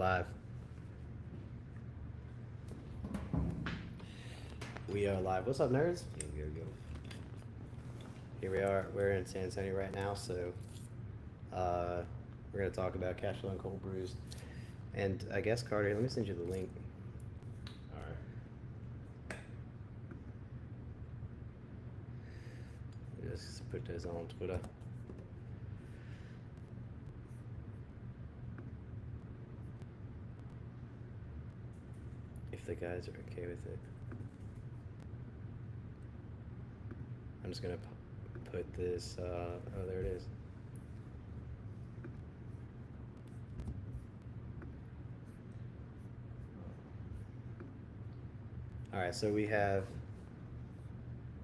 live. We are live. What's up, nerds? Yo. Here we are. We're in San Antonio right now, so we're going to talk about cash flow and cold brews. And I guess, Carter, let me send you the link. All right. Just put those on Twitter. If the guys are okay with it. I'm just going to put this, oh, there it is. All right, so we have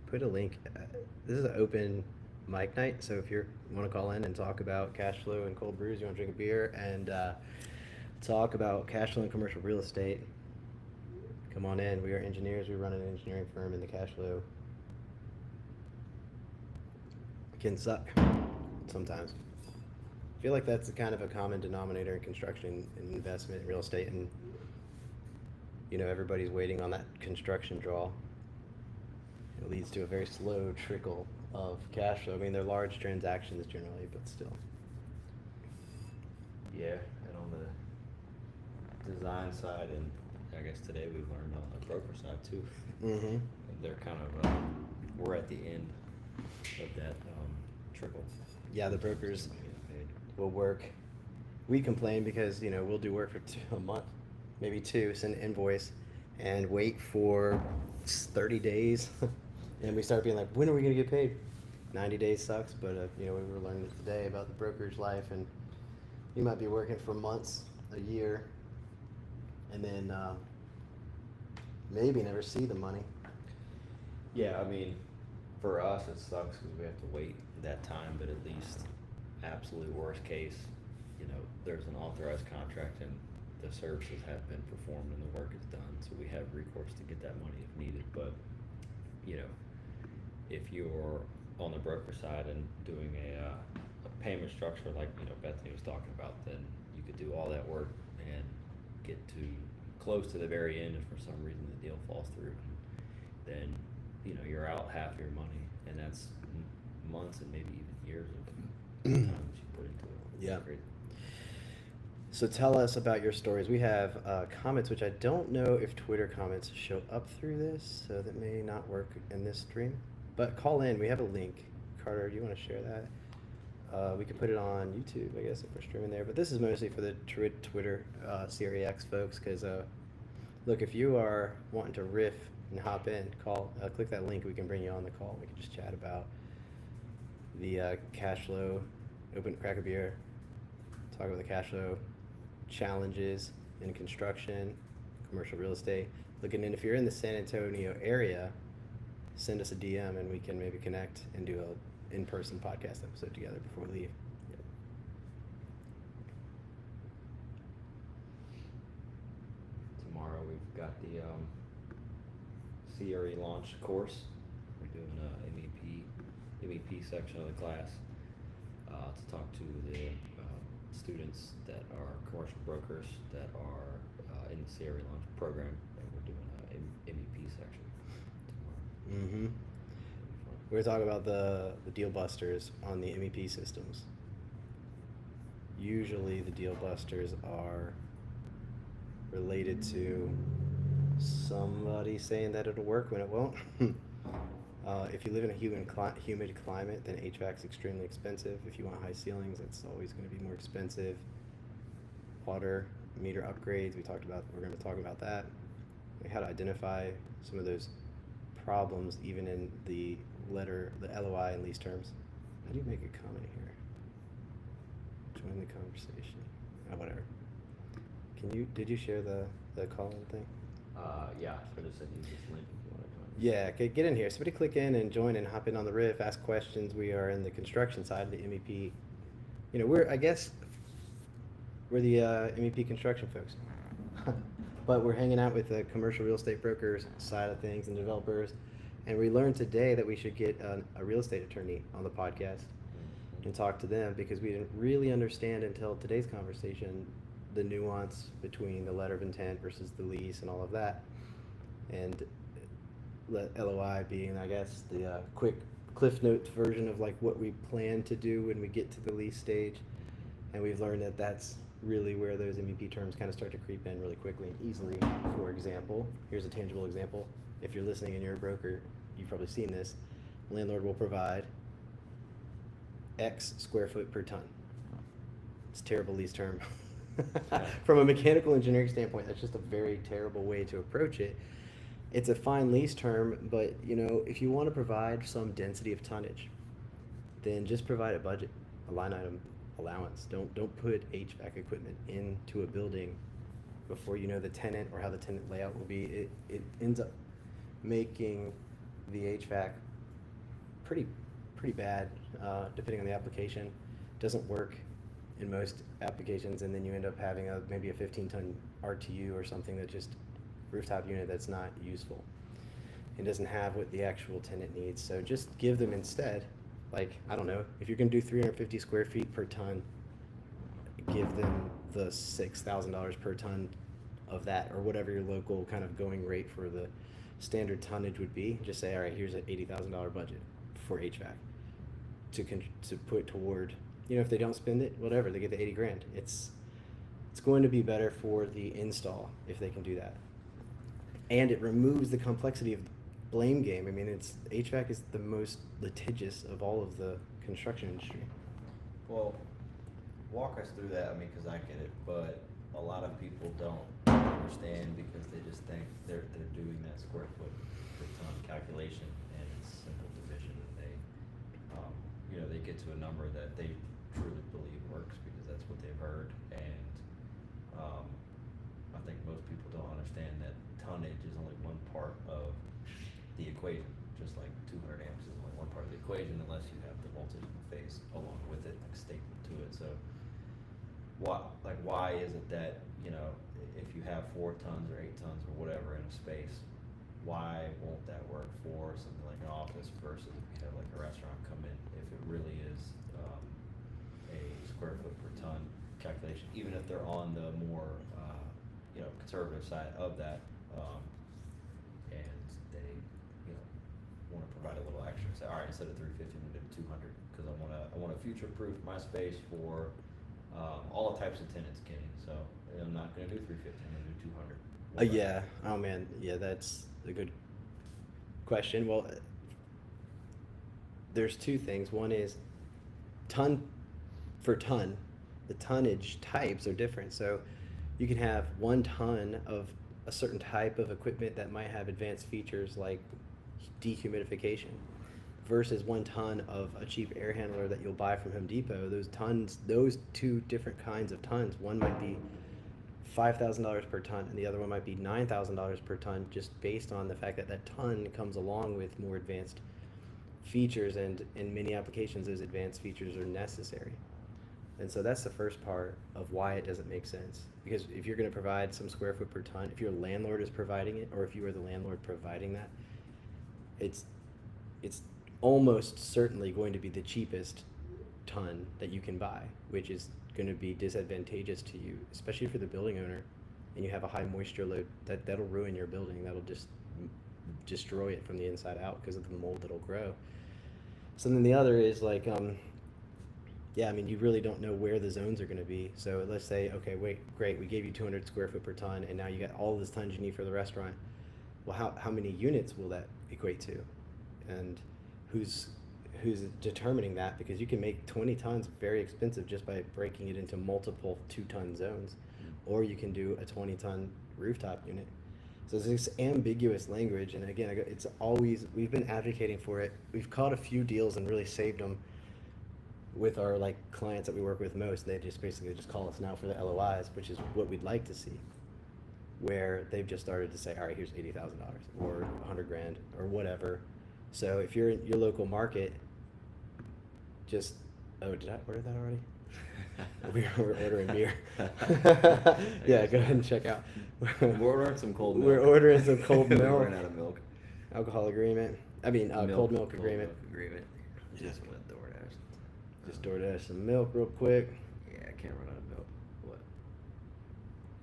put a link. This is an open mic night, so if you want to call in and talk about cash flow and cold brews, you want to drink a beer and talk about cash flow and commercial real estate, come on in. We are engineers. We run an engineering firm, and the cash flow can suck sometimes. I feel like that's kind of a common denominator in construction and investment in real estate, and everybody's waiting on that construction draw. It leads to a very slow trickle of cash flow. I mean, they're large transactions generally, but still. Yeah, and on the design side, and I guess today we've learned on the broker side too. Mm-hmm. They're kind of we're at the end of that trickle. Yeah, the brokers will work. We complain because we'll do work for a month, maybe two, send an invoice, and wait for 30 days, and we start being like, when are we gonna get paid? 90 days sucks, but we were learning today about the brokerage life, and you might be working for months, a year, and then maybe never see the money. Yeah, I mean, for us it sucks because we have to wait that time, but at least absolute worst case, there's an authorized contract and the services have been performed and the work is done, so we have recourse to get that money if needed. But if you're on the broker side and doing a payment structure like Bethany was talking about, then you could do all that work and get to close to the very end, and for some reason the deal falls through, then you're out half your money, and that's months and maybe even years of time that you put into it. Yeah. Great. So tell us about your stories. We have comments, which I don't know if Twitter comments show up through this, so that may not work in this stream. But call in. We have a link. Carter, do you want to share that? We could put it on YouTube, I guess, if we're streaming there. But this is mostly for the Twitter Series X folks, because look, if you are wanting to riff and hop in, click that link. We can bring you on the call. We can just chat about the cash flow, crack a beer, talk about the cash flow challenges in construction, commercial real estate. Looking in, if you're in the San Antonio area, send us a DM and we can maybe connect and do a in-person podcast episode together before we leave. Yep. Tomorrow we've got the CRE launch course. We're doing a MEP section of the class to talk to the students that are commercial brokers that are in the CRE launch program, and we're doing a MEP section tomorrow. Mm-hmm. We're talking about the deal busters on the MEP systems. Usually the deal busters are related to somebody saying that it'll work when it won't. If you live in a humid climate, then HVAC is extremely expensive. If you want high ceilings, it's always going to be more expensive. Water meter upgrades, we're going to be talking about that. How to identify some of those problems even in the LOI and lease terms. How do you make a comment here? Join the conversation. Oh, whatever. Did you share the call-in thing? Yeah, so just send you this link if you want to join. Yeah, get in here. Somebody click in and join and hop in on the riff, ask questions. We are in the construction side of the MEP. We're the MEP construction folks. But we're hanging out with the commercial real estate brokers side of things and developers. And we learned today that we should get a real estate attorney on the podcast and talk to them, because we didn't really understand until today's conversation the nuance between the letter of intent versus the lease and all of that. And LOI being, I guess, the quick Cliff Notes version of like what we plan to do when we get to the lease stage. And we've learned that that's really where those MVP terms kind of start to creep in really quickly and easily. For example, here's a tangible example. If you're listening and you're a broker, you've probably seen this. Landlord will provide X square foot per ton. It's a terrible lease term. From a mechanical engineering standpoint, that's just a very terrible way to approach it. It's a fine lease term, but you know, if you want to provide some density of tonnage, then just provide a budget, a line item allowance. Don't put HVAC equipment into a building before you know the tenant or how the tenant layout will be. It ends up making the HVAC pretty bad, depending on the application. Doesn't work in most applications, and then you end up having maybe a 15-ton RTU or something that just rooftop unit that's not useful. It doesn't have what the actual tenant needs. So just give them instead, like, I don't know, if you're gonna do 350 square feet per ton, give them the $6,000 per ton of that, or whatever your local kind of going rate for the standard tonnage would be. Just say, all right, here's an $80,000 budget for HVAC to put toward, you know, if they don't spend it, whatever, they get the 80 grand. It's going to be better for the install if they can do that. And it removes the complexity of the blame game. I mean, HVAC is the most litigious of all of the construction industry. Well, walk us through that, I mean, because I get it, but a lot of people don't understand because they just think they're doing that square foot per ton calculation, and it's simple division, and they, you know, they get to a number that they truly believe works because that's what they've heard, and I think most people don't understand that tonnage is only one part of the equation, just like 200 amps is only one part of the equation unless you have the voltage in the phase along with it, like statement to it. So why is it that, you know, if you have 4 tons or 8 tons or whatever in a space, why won't that work for something like an office versus if you have like a restaurant come in, if it really is a square foot per ton calculation, even if they're on the more you know, conservative side of that, and they, you know, want to provide a little extra. Say, all right, instead of 350, I'm gonna do 200 because I want to future-proof my space for all types of tenants, Kenny. So I'm not gonna do 350. I'm gonna do 200. Yeah. Oh man. Yeah, that's a good question. Well, there's two things. One is ton for ton. The tonnage types are different. So you can have 1 ton of a certain type of equipment that might have advanced features like dehumidification versus 1 ton of a cheap air handler that you'll buy from Home Depot. Those two different kinds of tons, one might be $5,000 per ton and the other one might be $9,000 per ton, just based on the fact that that ton comes along with more advanced features, and in many applications those advanced features are necessary. And so that's the first part of why it doesn't make sense. Because if you're going to provide some square foot per ton, if your landlord is providing it, or if you are the landlord providing that, it's almost certainly going to be the cheapest ton that you can buy, which is going to be disadvantageous to you, especially for the building owner, and you have a high moisture load. That'll ruin your building. That'll just destroy it from the inside out because of the mold that'll grow. So then the other is like, yeah, I mean, you really don't know where the zones are going to be. So let's say, okay, wait, great, we gave you 200 square foot per ton, and now you got all this tons you need for the restaurant. Well, how many units will that equate to? And who's determining that? Because you can make 20 tons very expensive just by breaking it into multiple 2-ton zones, or you can do a 20-ton rooftop unit. So it's this ambiguous language, and again, it's always, we've been advocating for it. We've caught a few deals and really saved them with our like clients that we work with most. They just basically just call us now for the LOIs, which is what we'd like to see, where they've just started to say, all right, here's $80,000 or 100 grand or whatever. So if you're in your local market, just, oh, did I order that already? We're ordering beer. Yeah, go ahead and check out. We're ordering some cold milk. We're ordering some cold milk. We're running out of milk. Alcohol agreement. I mean, cold milk agreement. Cold milk agreement. Just went DoorDash. Just DoorDash some milk real quick. Yeah, I can't run out of milk. What?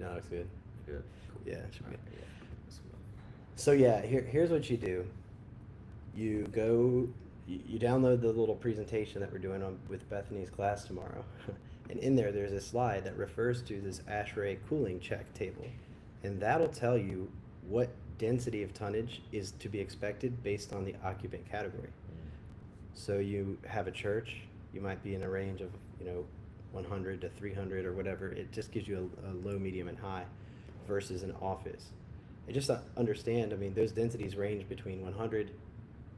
No, it's good. Good. Cool. Yeah, it should be. Alright, yeah. That's good. So yeah, here's what you do. You go, you download the little presentation that we're doing on with Bethany's class tomorrow, and in there's a slide that refers to this ASHRAE cooling check table, and that'll tell you what density of tonnage is to be expected based on the occupant category. So you have a church, you might be in a range of 100 to 300 or whatever. It just gives you a low, medium, and high versus an office. And just to understand, I mean, those densities range between 100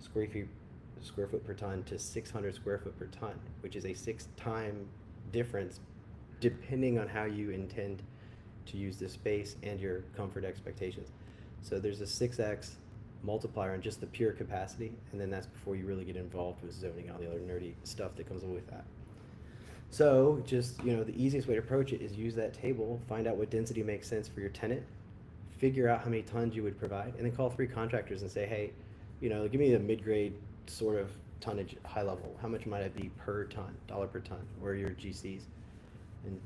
square foot per ton to 600 square foot per ton, which is a 6-time difference depending on how you intend to use this space and your comfort expectations. So there's a 6x multiplier on just the pure capacity, and then that's before you really get involved with zoning and all the other nerdy stuff that comes with that. So just, the easiest way to approach it is use that table, find out what density makes sense for your tenant, figure out how many tons you would provide, and then call 3 contractors and say, hey, give me a mid-grade sort of tonnage, high level. How much might it be per ton, dollar per ton, or your GCs?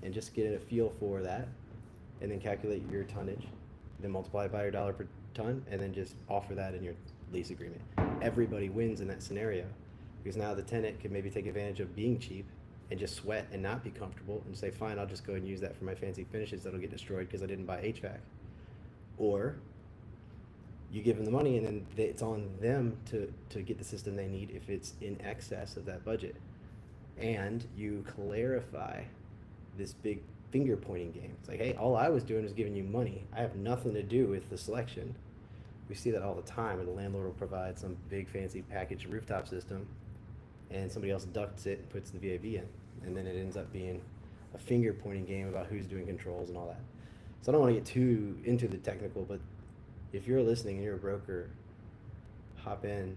And just get a feel for that, and then calculate your tonnage, then multiply it by your dollar per ton, and then just offer that in your lease agreement. Everybody wins in that scenario, because now the tenant can maybe take advantage of being cheap and just sweat and not be comfortable and say, fine, I'll just go ahead and use that for my fancy finishes that'll get destroyed because I didn't buy HVAC. Or you give them the money, and then it's on them to get the system they need if it's in excess of that budget. And you clarify this big finger pointing game. It's like, hey, all I was doing was giving you money. I have nothing to do with the selection. We see that all the time, where the landlord will provide some big fancy packaged rooftop system, and somebody else ducts it and puts the VAV in, and then it ends up being a finger pointing game about who's doing controls and all that. So I don't want to get too into the technical, but if you're listening and you're a broker, hop in,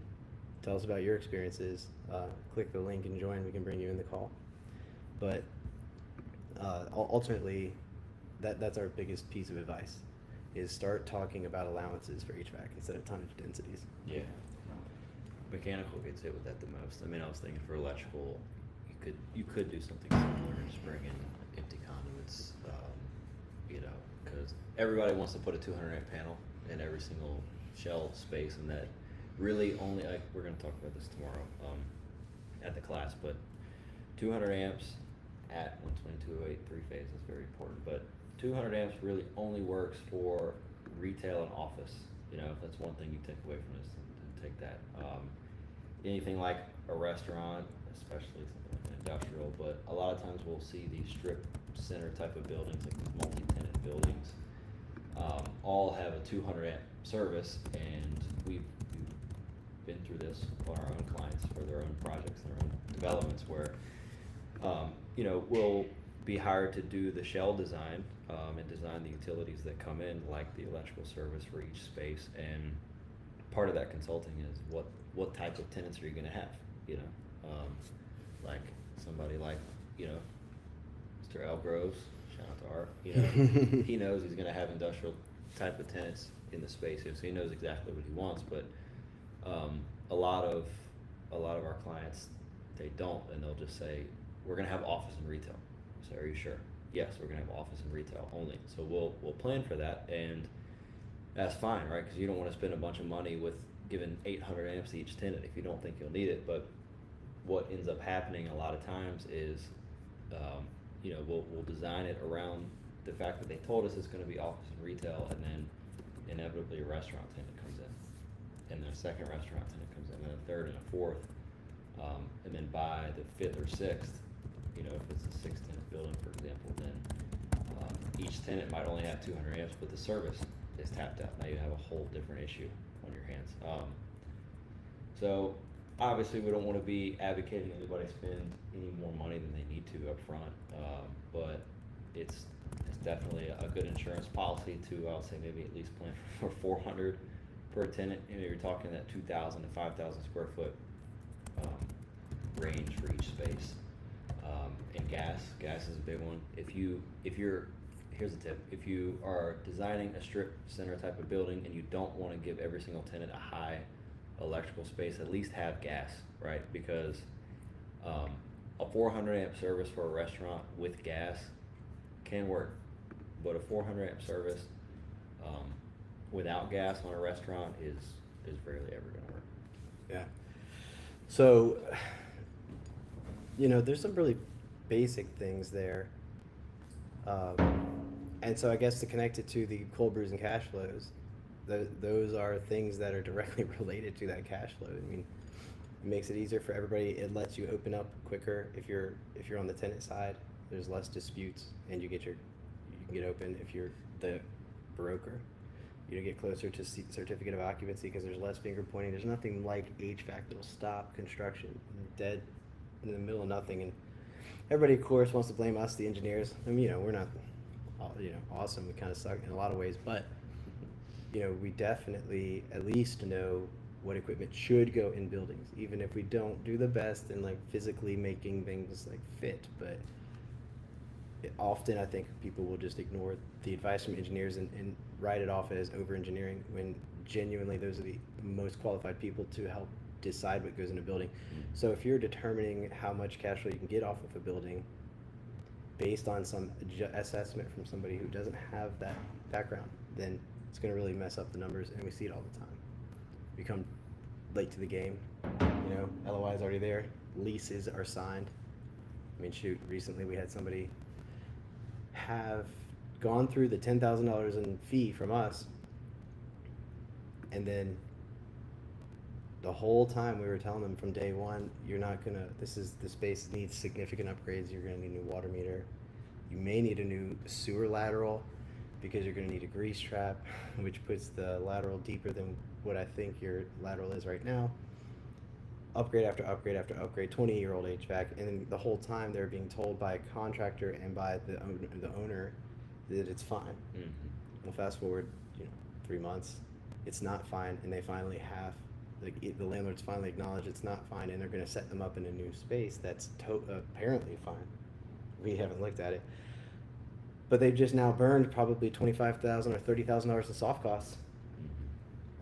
tell us about your experiences, click the link and join. We can bring you in the call. But ultimately, that's our biggest piece of advice, is start talking about allowances for HVAC instead of tonnage densities. Yeah. Mechanical gets hit with that the most. I mean, I was thinking for electrical, you could do something similar, just bring in empty conduits, because everybody wants to put a 200 amp panel in every single shell space, and that really only, we're going to talk about this tomorrow at the class, but 200 amps at 12208 3-phase is very important, but 200 amps really only works for retail and office. If that's one thing you take away from this, then take that. Anything like a restaurant, especially something like an industrial, but a lot of times we'll see these strip center type of buildings, like these multi-tenant buildings, all have a 200 amp service, and we've been through this on our own clients for their own projects, their own developments, where we'll be hired to do the shell design and design the utilities that come in, like the electrical service for each space. And part of that consulting is what type of tenants are you going to have? Like somebody like Mr. Elgroves, shout out to Art. He knows he's going to have industrial type of tenants in the space, so he knows exactly what he wants. But a lot of our clients, they don't, and they'll just say, we're going to have office and retail. So are you sure? Yes, we're going to have office and retail only. So we'll plan for that, and that's fine, right? Because you don't want to spend a bunch of money with giving 800 amps to each tenant if you don't think you'll need it. But what ends up happening a lot of times is, we'll design it around the fact that they told us it's going to be office and retail, and then inevitably a restaurant tenant comes in, and then a second restaurant tenant comes in, and then a third and a fourth. And then by the 5th or 6th, if it's a 6-tenant building, for example, then each tenant might only have 200 amps, but the service is tapped out. Now you have a whole different issue on your hands. So obviously we don't want to be advocating anybody spend any more money than they need to up front, but it's definitely a good insurance policy to, I would say, maybe at least plan for 400 per tenant. You're talking that 2,000 to 5,000 square foot range for each space. And gas is a big one. Here's a tip: if you are designing a strip center type of building and you don't want to give every single tenant a high electrical space, at least have gas, right? Because a 400 amp service for a restaurant with gas can work. but a 400 amp service without gas on a restaurant is rarely ever going to work. Yeah. So, there's some really basic things there. And so I guess to connect it to the cold brews and cash flows, those are things that are directly related to that cash flow. I mean, it makes it easier for everybody. It lets you open up quicker if you're on the tenant side. There's less disputes, and you can get open. If you're the broker, you get closer to certificate of occupancy because there's less finger pointing. There's nothing like HVAC that'll stop construction dead in the middle of nothing. And everybody, of course, wants to blame us, the engineers. I mean, we're not, awesome. We kind of suck in a lot of ways, but we definitely at least know what equipment should go in buildings, even if we don't do the best in like physically making things like fit. But often I think people will just ignore the advice from engineers and write it off as over-engineering when genuinely those are the most qualified people to help decide what goes in a building. So if you're determining how much cash flow you can get off of a building based on some assessment from somebody who doesn't have that background, then it's going to really mess up the numbers, and we see it all the time. We come late to the game, LOI is already there, leases are signed. I mean, shoot, recently we had somebody have gone through the $10,000 in fee from us, and then the whole time we were telling them from day one, the space needs significant upgrades. You're gonna need a new water meter. You may need a new sewer lateral because you're gonna need a grease trap, which puts the lateral deeper than what I think your lateral is right now. Upgrade after upgrade after upgrade, 20-year-old HVAC, and then the whole time they're being told by a contractor and by the owner that it's fine. Mm-hmm. Well, fast forward, 3 months, it's not fine, and they finally have, the landlords finally acknowledge it's not fine, and they're going to set them up in a new space that's apparently fine. We haven't looked at it, but they've just now burned probably $25,000 or $30,000 in soft costs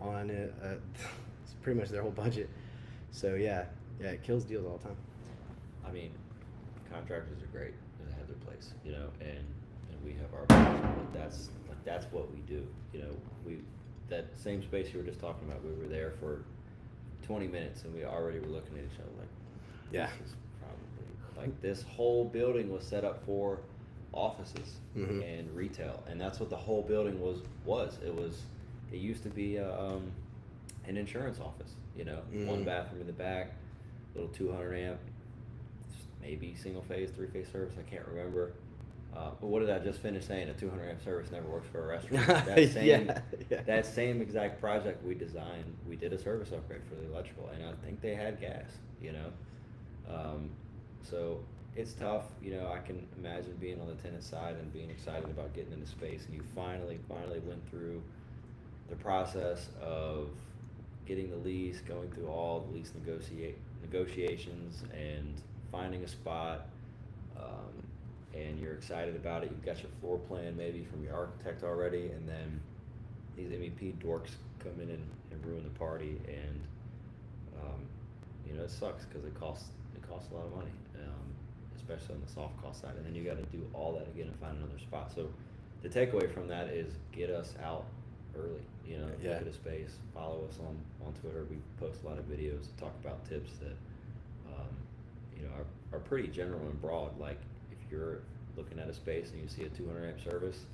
on it's pretty much their whole budget. So yeah, it kills deals all the time. I mean, contractors are great. They have their place, and we have our place, but that's what we do. That same space you were just talking about, we were there for 20 minutes and we already were looking at each other like, Yeah. this is probably, like, this whole building was set up for offices Mhm. and retail, and that's what the whole building was. It used to be an insurance office, one bathroom in the back, little 200 amp, maybe single phase, 3-phase service, I can't remember. But what did I just finish saying? A 200 amp service never works for a restaurant. That same exact project we designed, we did a service upgrade for the electrical, and I think they had gas, so it's tough. I can imagine being on the tenant side and being excited about getting into space, and you finally went through the process of getting the lease, going through all the lease negotiations and finding a spot, and you're excited about it. You've got your floor plan maybe from your architect already, and then these MEP dorks come in and ruin the party, and it sucks because it costs a lot of money, especially on the soft cost side, and then you got to do all that again and find another spot. So the takeaway from that is get us out early. Look at a space, follow us on Twitter. We post a lot of videos that talk about tips that are pretty general and broad. Like, if you're looking at a space and you see a 200 amp service,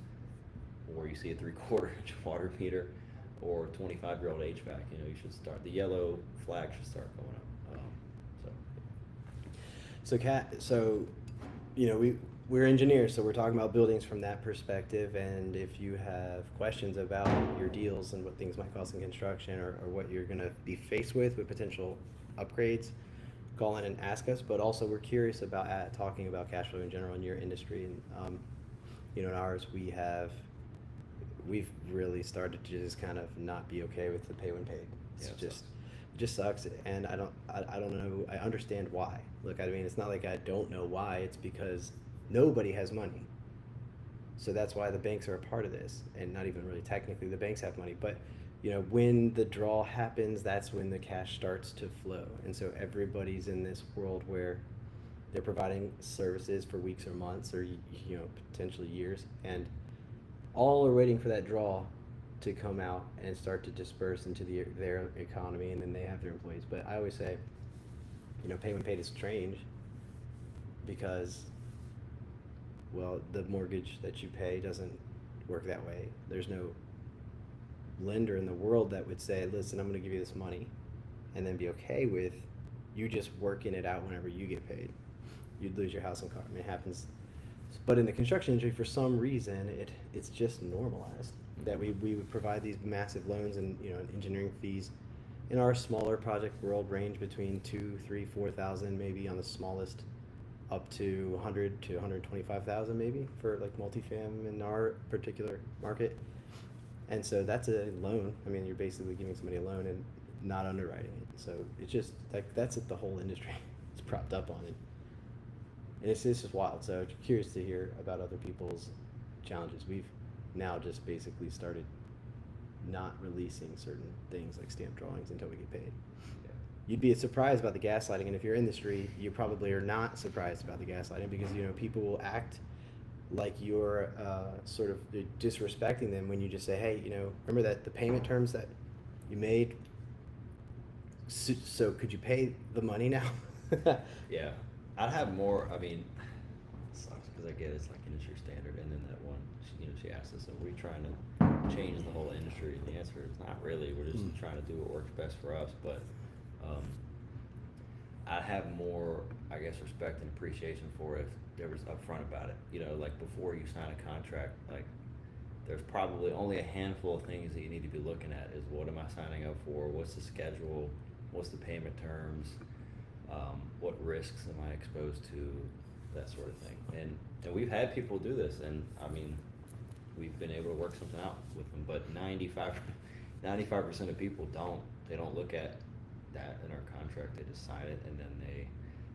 or you see a 3/4 inch water meter, or 25-year-old HVAC, you should start, the yellow flag should start going up. So we're engineers, so we're talking about buildings from that perspective. And if you have questions about your deals and what things might cost in construction, or what you're going to be faced with potential upgrades, call in and ask us. But also, we're curious about talking about cash flow in general in your industry. And in ours, we've really started to just kind of not be okay with the pay when paid. It just sucks, and I don't know. I understand why. Look, I mean, it's not like I don't know why. It's because nobody has money. So that's why the banks are a part of this, and not even really technically the banks have money, but when the draw happens, that's when the cash starts to flow. And so everybody's in this world where they're providing services for weeks or months or potentially years, and all are waiting for that draw to come out and start to disperse into their economy, and then they have their employees. But I always say, pay when paid is strange because, well, the mortgage that you pay doesn't work that way. There's no lender in the world that would say, listen, I'm going to give you this money and then be okay with you just working it out whenever you get paid. You'd lose your house and car. I mean, it happens. But in the construction industry, for some reason, it's just normalized that we would provide these massive loans and engineering fees. In our smaller project world, range between 2, 3, 4,000, maybe on the smallest, up to 100 to 125,000, maybe for like multifam in our particular market. And so that's a loan. I mean, you're basically giving somebody a loan and not underwriting it. So it's just like that's what the whole industry is propped up on it. And it's just wild. So curious to hear about other people's challenges. We've now just basically started not releasing certain things like stamp drawings until we get paid. Yeah. You'd be surprised about the gaslighting, and if you're in the street, you probably are not surprised about the gaslighting because people will act like you're sort of disrespecting them when you just say, hey, remember that the payment terms that you made? So could you pay the money now? Yeah, I'd have more. I mean, it sucks because I get it's like industry standard, and then that one, she asked us, "Are we trying to change the whole industry?" And the answer is not really. We're just trying to do what works best for us. But I'd have more, I guess, respect and appreciation for if there was upfront about it. Like before you sign a contract, like there's probably only a handful of things that you need to be looking at. Is what am I signing up for? What's the schedule? What's the payment terms? What risks am I exposed to? That sort of thing. And we've had people do this, and I mean, we've been able to work something out with them. But 95% of people don't look at that in our contract. They just sign it, and then they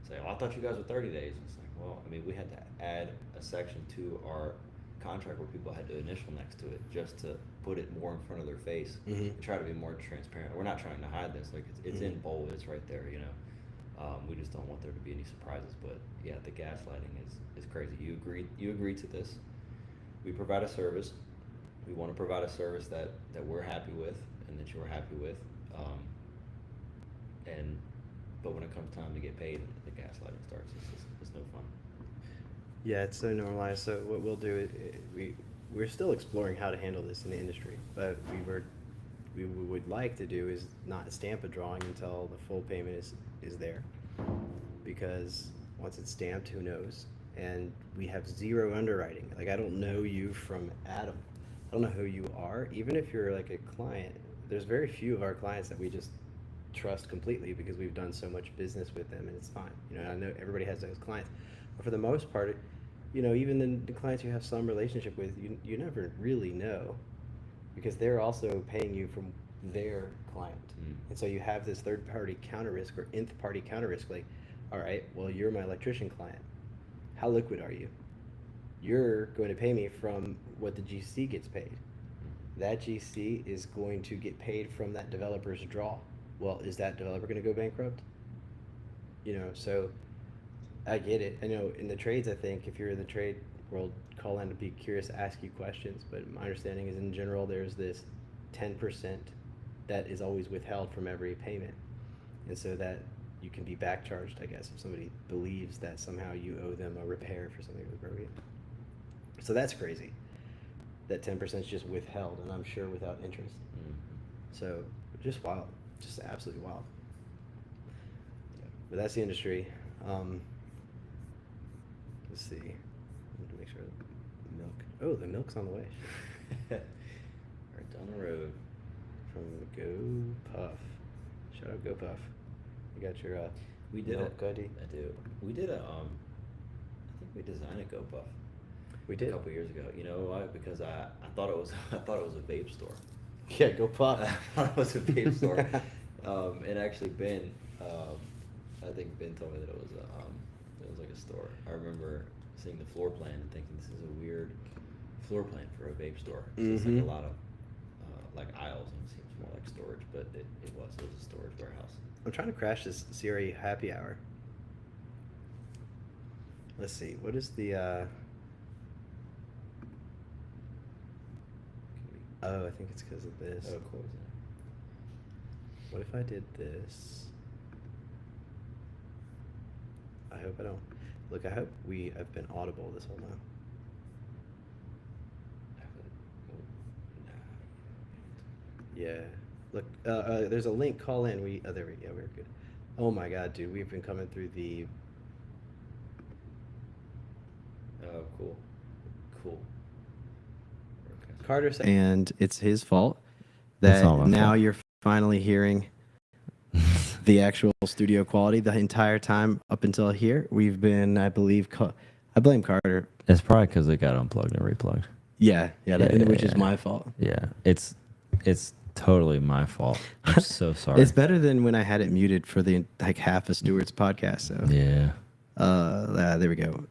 say, "Oh, I thought you guys were 30 days." It's like, well, I mean, we had to add a section to our contract where people had to initial next to it just to put it more in front of their face and try to be more transparent. We're not trying to hide this. Like it's in bold. It's right there. We just don't want there to be any surprises. But yeah, the gaslighting is crazy. You agree to this. We provide a service. We want to provide a service that we're happy with and that you're happy with. But when it comes time to get paid, the gaslighting starts. It's no fun. Yeah, it's so normalized. So what we'll do we're still exploring how to handle this in the industry, but we would like to do is not stamp a drawing until the full payment is there, because once it's stamped, who knows? And we have zero underwriting. Like I don't know you from Adam. I don't know who you are. Even if you're like a client, there's very few of our clients that we just trust completely because we've done so much business with them, and it's fine. I know everybody has those clients, but for the most part, even the clients you have some relationship with, you never really know, because they're also paying you from their client. And so you have this third party counter risk or nth party counter risk. Like, all right, well, you're my electrician client. How liquid are you? You're going to pay me from what the GC gets paid. That GC is going to get paid from that developer's draw. Well, is that developer going to go bankrupt? So I get it. I know in the trades, I think if you're in the trade world, call in to be curious, ask you questions. But my understanding is in general, there's this 10% that is always withheld from every payment. And so that you can be back charged, I guess, if somebody believes that somehow you owe them a repair for something that was broken. So that's crazy. That 10% is just withheld, and I'm sure without interest. So just wild. Just absolutely wild. But that's the industry. Let's see. I need to make sure the milk. Oh, the milk's on the way. Right down the road. From Go Puff. Shout out Go Puff. You got your we did milk goodie. I do. We did I think we designed a GoPuff. We did a couple years ago. You know why? Because I thought it was a vape store. Yeah, Go Puff. I thought it was a vape store. And actually Ben, I think Ben told me that it was like a store. I remember seeing the floor plan and thinking this is a weird floor plan for a vape store. So it's like a lot of like aisles, and it seems more like storage, but it was a storage warehouse. I'm trying to crash this Siri happy hour. Let's see. What is the Oh, I think it's because of this. Oh, cool. What if I did this? I hope I don't. Look, I hope I've been audible this whole time. Yeah. Look, there's a link. Call in. There we go. We're good. Oh my God, dude, we've been coming through the. Oh, cool. Cool. Okay. Carter said, and it's his fault It's that not my now fault. you're finally hearing the actual studio quality. The entire time up until here, we've been, I believe, I blame Carter. It's probably because it got unplugged and replugged. Yeah, which is yeah. my fault. Yeah, it's totally my fault. I'm so sorry. It's better than when I had it muted for the like half of Stewart's podcast. So Yeah. there we go.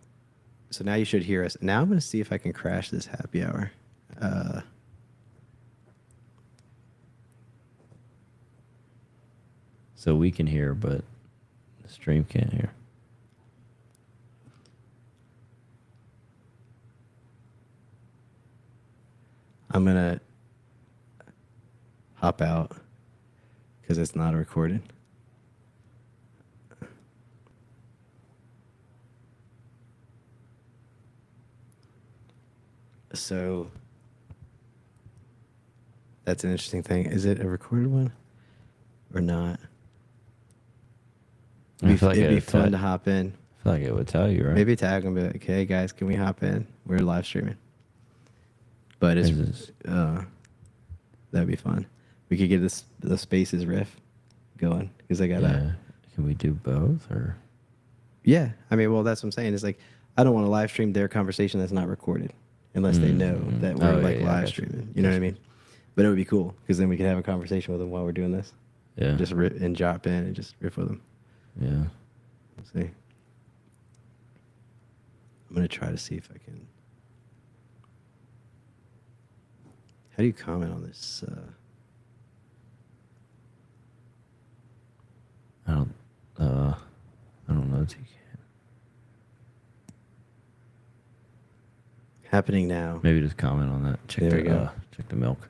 So now you should hear us. Now I'm going to see if I can crash this happy hour. So we can hear, but the stream can't hear. I'm going to hop out because it's not recorded. So that's an interesting thing. Is it a recorded one or not? I feel like It'd be would fun to hop in. I feel like it would tell you, right? Maybe tag them, be like, "Hey guys, can we hop in? We're live streaming." But it's that'd be fun. We could get the Spaces riff going because I got Yeah. Can we do both or? Yeah, I mean, well, that's what I'm saying. It's like I don't want to live stream their conversation that's not recorded, unless they know that we're Oh, like yeah, I live got you. streaming. You know what I mean? But it would be cool because then we could have a conversation with them while we're doing this. Yeah. Just rip and drop in and just riff with them. Yeah. Let's see. I'm gonna try to see if I can. How do you comment on this? I don't know if you can. Happening now. Maybe just comment on that. Check There we go. Check the milk.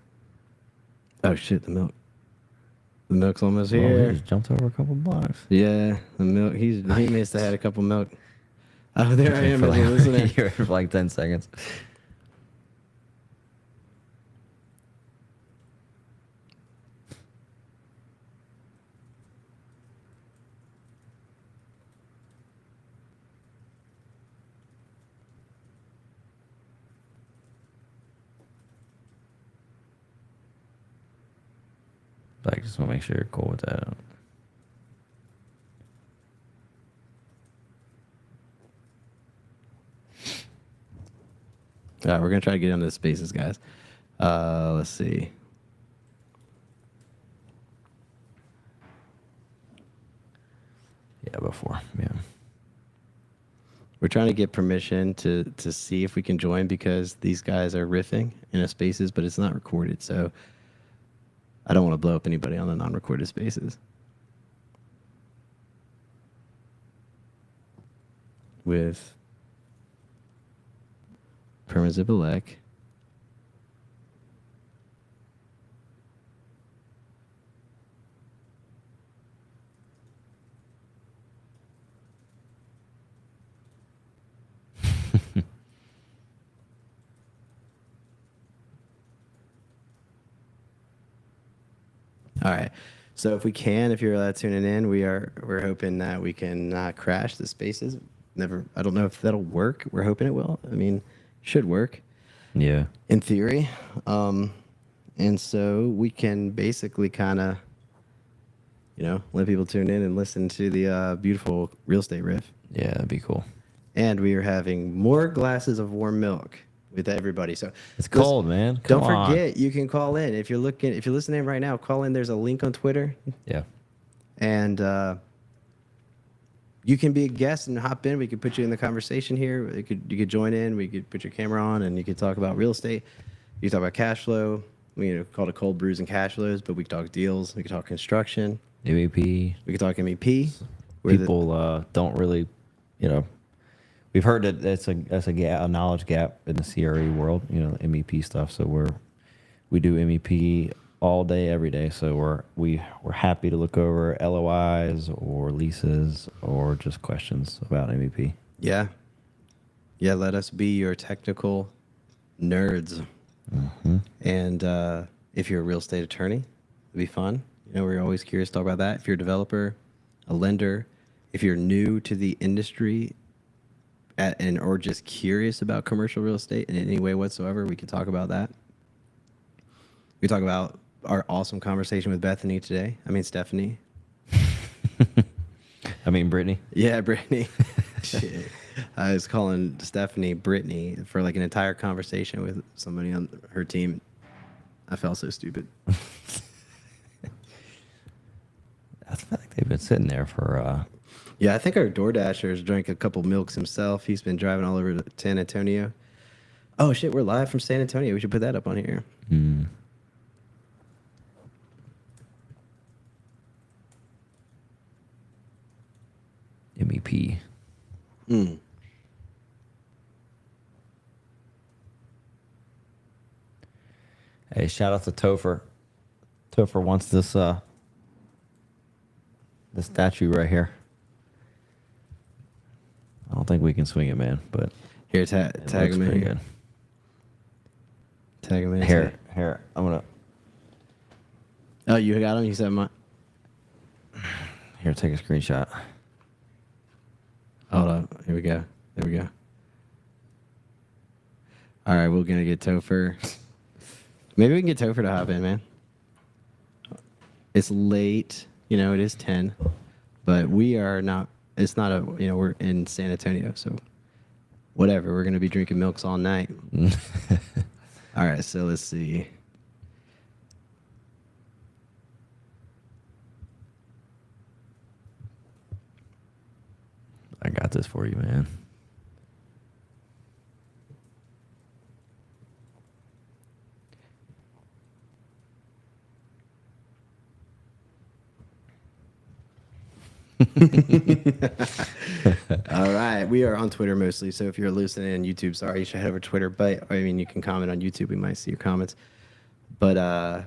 Oh shit, the milk. The milk's almost Oh, here. he just jumped over a couple blocks. Yeah, the milk. He must have had a couple milk. Oh, there I am For as a listener. You're for like 10 seconds. But I just want to make sure you're cool with that. All right, we're gonna try to get into the Spaces, guys. Let's see. Yeah, before. Yeah. We're trying to get permission to see if we can join because these guys are riffing in a Spaces, but it's not recorded. So I don't want to blow up anybody on the non-recorded Spaces. With Permazibalek. All right. So if we can, if you're tuning in, we're hoping that we can not crash the Spaces. I don't know if that'll work. We're hoping it will. I mean, should work Yeah. in theory. And so we can basically kind of, let people tune in and listen to the beautiful real estate riff. Yeah, that'd be cool. And we are having more glasses of warm milk with everybody. So It's cold, man. Don't Come on. forget, you can call in if you're listening right now. Call in. There's a link on Twitter, Yeah. and you can be a guest and hop in. We could put you in the conversation here. You could join in. We could put your camera on, and you could talk about real estate. You could talk about cash flow. We call it cold brews and cash flows, but we could talk deals. We could talk construction. MEP. We could talk MEP. We're the- People don't really, we've heard that that's a knowledge gap in the CRE world, MEP stuff. So we're We do MEP all day, every day. So we're happy to look over LOIs or leases or just questions about MEP. Yeah. Yeah, let us be your technical nerds. Mm-hmm. And if you're a real estate attorney, it'd be fun. You know, we're always curious to talk about that. If you're a developer, a lender, if you're new to the industry or just curious about commercial real estate in any way whatsoever, we can talk about that. We talk about our awesome conversation with Bethany today. I mean, Stephanie. I mean, Brittany. Yeah, Brittany. Shit. I was calling Stephanie Brittany for like an entire conversation with somebody on her team. I felt so stupid. I feel like they've been sitting there for. Yeah, I think our DoorDasher's drank a couple milks himself. He's been driving all over to San Antonio. Oh, shit, we're live from San Antonio. We should put that up on here. MEP. Hey, shout out to Topher. Topher wants this the statue right here. I don't think we can swing it, man, but Here, it tag looks him pretty in. good. Tag him in. Here, I'm gonna Oh, you got him? You said mine. here take a screenshot. Hold up. Here we go. There we go. All right, we're going to get Topher. Maybe we can get Topher to hop in, man. It's late. You know, it is 10. But we are not, it's not a, you know, we're in San Antonio. So whatever. We're going to be drinking milks all night. All right, so let's see. I got this for you, man. All right, we are on Twitter mostly. So if you're listening on YouTube, sorry, you should head over to Twitter. But I mean, you can comment on YouTube. We might see your comments. But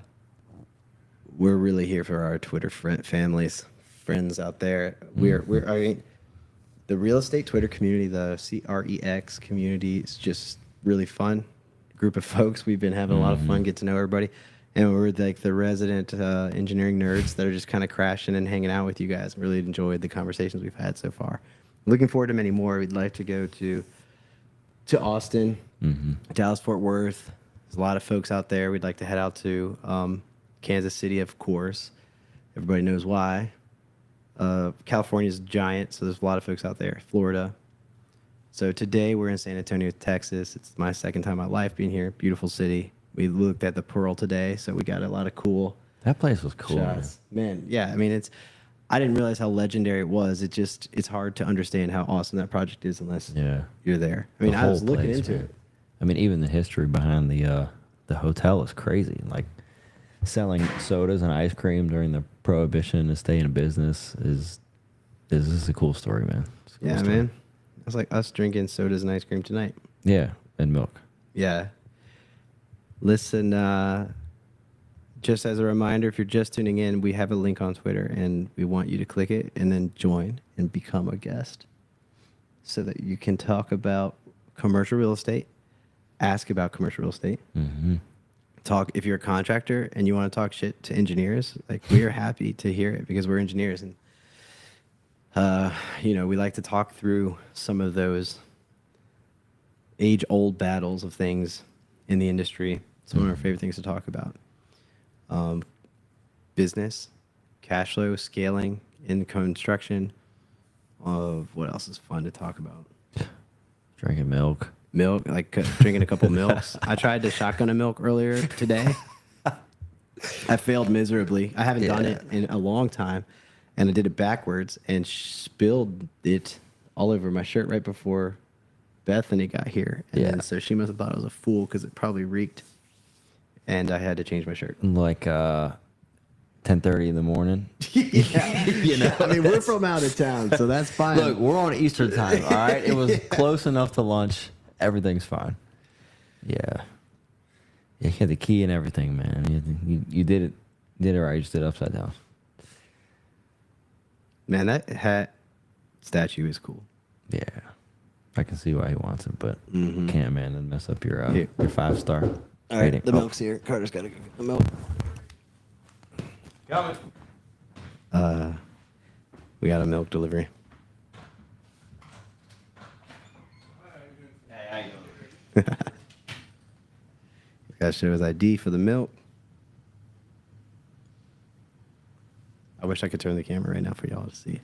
we're really here for our Twitter families, friends out there. We're. I mean, the real estate Twitter community, the CREX community, is just really fun group of folks. We've been having a lot of fun, get to know everybody. And we're like the resident engineering nerds that are just kind of crashing and hanging out with you guys. Really enjoyed the conversations we've had so far. Looking forward to many more. We'd like to go to Austin, Dallas, Fort Worth. There's a lot of folks out there. We'd like to head out to Kansas City, of course. Everybody knows why. California's giant, so there's a lot of folks out there. Florida. So today we're in San Antonio, Texas. It's my second time in my life being here. Beautiful city. We looked at the Pearl today, so we got a lot of cool That place was cool. shots. Man, yeah, I mean, I didn't realize how legendary it was. It's hard to understand how awesome that project is unless you're there. I mean, The I was whole looking place, into man. it. I mean, even the history behind the hotel is crazy. Like selling sodas and ice cream during the Prohibition to stay in business is a cool story, man. It's a cool Yeah, story. man. It's like us drinking sodas and ice cream tonight. Yeah, and milk. Yeah. Listen, just as a reminder, if you're just tuning in, we have a link on Twitter, and we want you to click it and then join and become a guest so that you can talk about commercial real estate, ask about commercial real estate, talk if you're a contractor and you want to talk shit to engineers. Like, we are happy to hear it because we're engineers, and you know, we like to talk through some of those age-old battles of things in the industry. It's one of our favorite things to talk about. Business, cash flow, scaling in construction. What else is fun to talk about? Drinking milk. Milk, like drinking a couple milks. I tried to shotgun a milk earlier today. I failed miserably. I haven't done it in a long time, and I did it backwards and spilled it all over my shirt right before Bethany got here. And then, so she must have thought I was a fool because it probably reeked, and I had to change my shirt. Like 10:30 in the morning. Yeah, You know, I mean, we're from out of town, so that's fine. Look, we're on Eastern time, all right? It was close enough to lunch. Everything's fine. Yeah. Yeah, you had the key and everything, man. You did it right. You just did it upside down. Man, that hat statue is cool. Yeah, I can see why he wants it, but Mhm. can't, man, and mess up your Here. 5-star All rating. right, the milk's here. Carter's got to go get the milk. Coming. We got a milk delivery. Hey, how you doing? Got to show his ID for the milk. I wish I could turn the camera right now for y'all to see.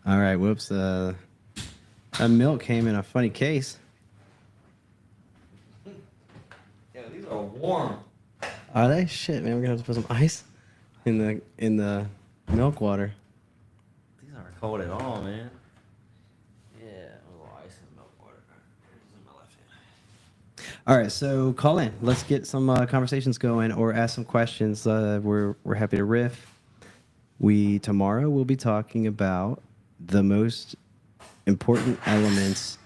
All right, whoops. That milk came in a funny case. Yeah, these are warm. Are they? Shit, man, we're gonna have to put some ice in the milk water. These aren't cold at all, man. Yeah, a little ice in milk water. This is my left hand. All right, so call in. Let's get some conversations going or ask some questions. We're happy to riff. Tomorrow we'll be talking about the most important elements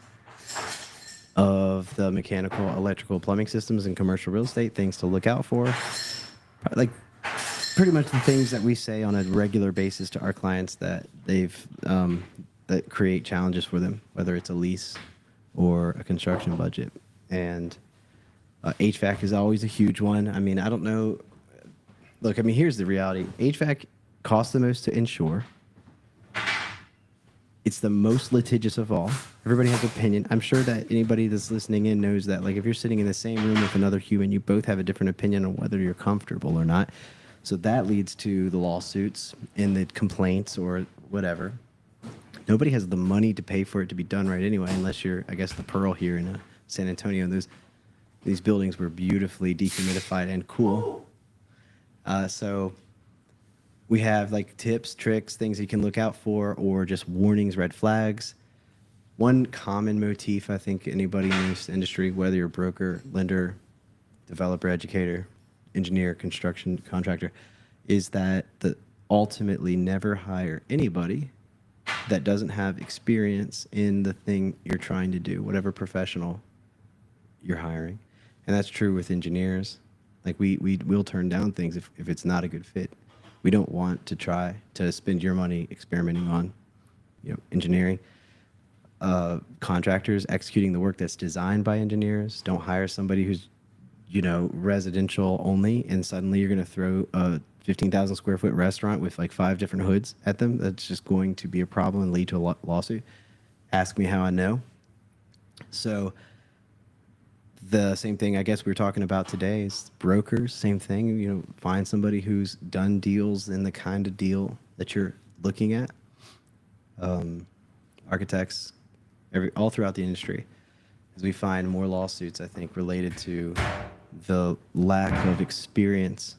of the mechanical, electrical, plumbing systems in commercial real estate, things to look out for. Like pretty much the things that we say on a regular basis to our clients that that create challenges for them, whether it's a lease or a construction budget. And HVAC is always a huge one. I mean, I don't know. Look, I mean, here's the reality. HVAC costs the most to insure. It's the most litigious of all. Everybody has an opinion. I'm sure that anybody that's listening in knows that, like, if you're sitting in the same room with another human, you both have a different opinion on whether you're comfortable or not. So that leads to the lawsuits and the complaints or whatever. Nobody has the money to pay for it to be done right anyway, unless you're, I guess, the Pearl here in San Antonio. These buildings were beautifully dehumidified and cool. So we have like tips, tricks, things you can look out for, or just warnings, red flags. One common motif, I think anybody in this industry, whether you're a broker, lender, developer, educator, engineer, construction contractor, is that ultimately never hire anybody that doesn't have experience in the thing you're trying to do, whatever professional you're hiring. And that's true with engineers. Like we'll turn down things if it's not a good fit. We don't want to try to spend your money experimenting on, engineering. Contractors executing the work that's designed by engineers. Don't hire somebody who's, residential only, and suddenly you're going to throw a 15,000 square foot restaurant with like 5 different hoods at them. That's just going to be a problem and lead to a lawsuit. Ask me how I know. So the same thing I guess we were talking about today is brokers, same thing. Find somebody who's done deals in the kind of deal that you're looking at. Architects, all throughout the industry, as we find more lawsuits, I think, related to the lack of experience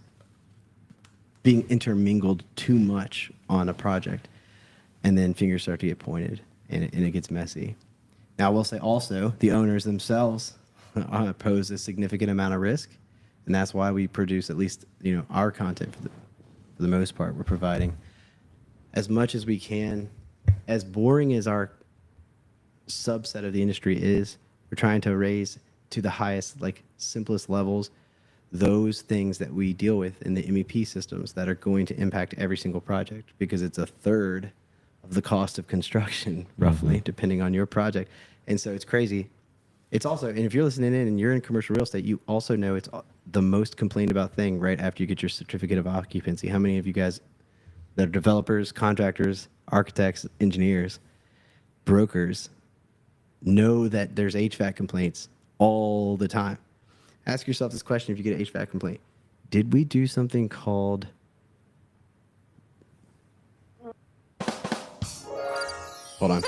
being intermingled too much on a project, and then fingers start to get pointed, and it gets messy. Now, I will say also, the owners themselves pose a significant amount of risk, and that's why we produce at least our content for the most part. We're providing as much as we can. As boring as our subset of the industry is, we're trying to raise to the highest, like simplest levels, those things that we deal with in the MEP systems that are going to impact every single project, because it's a third of the cost of construction, roughly, depending on your project. And so it's crazy. It's also, and if you're listening in and you're in commercial real estate, you also know it's the most complained about thing right after you get your certificate of occupancy. How many of you guys that are developers, contractors, architects, engineers, brokers know that there's HVAC complaints all the time? Ask yourself this question if you get an HVAC complaint. Did we do something called... Hold on.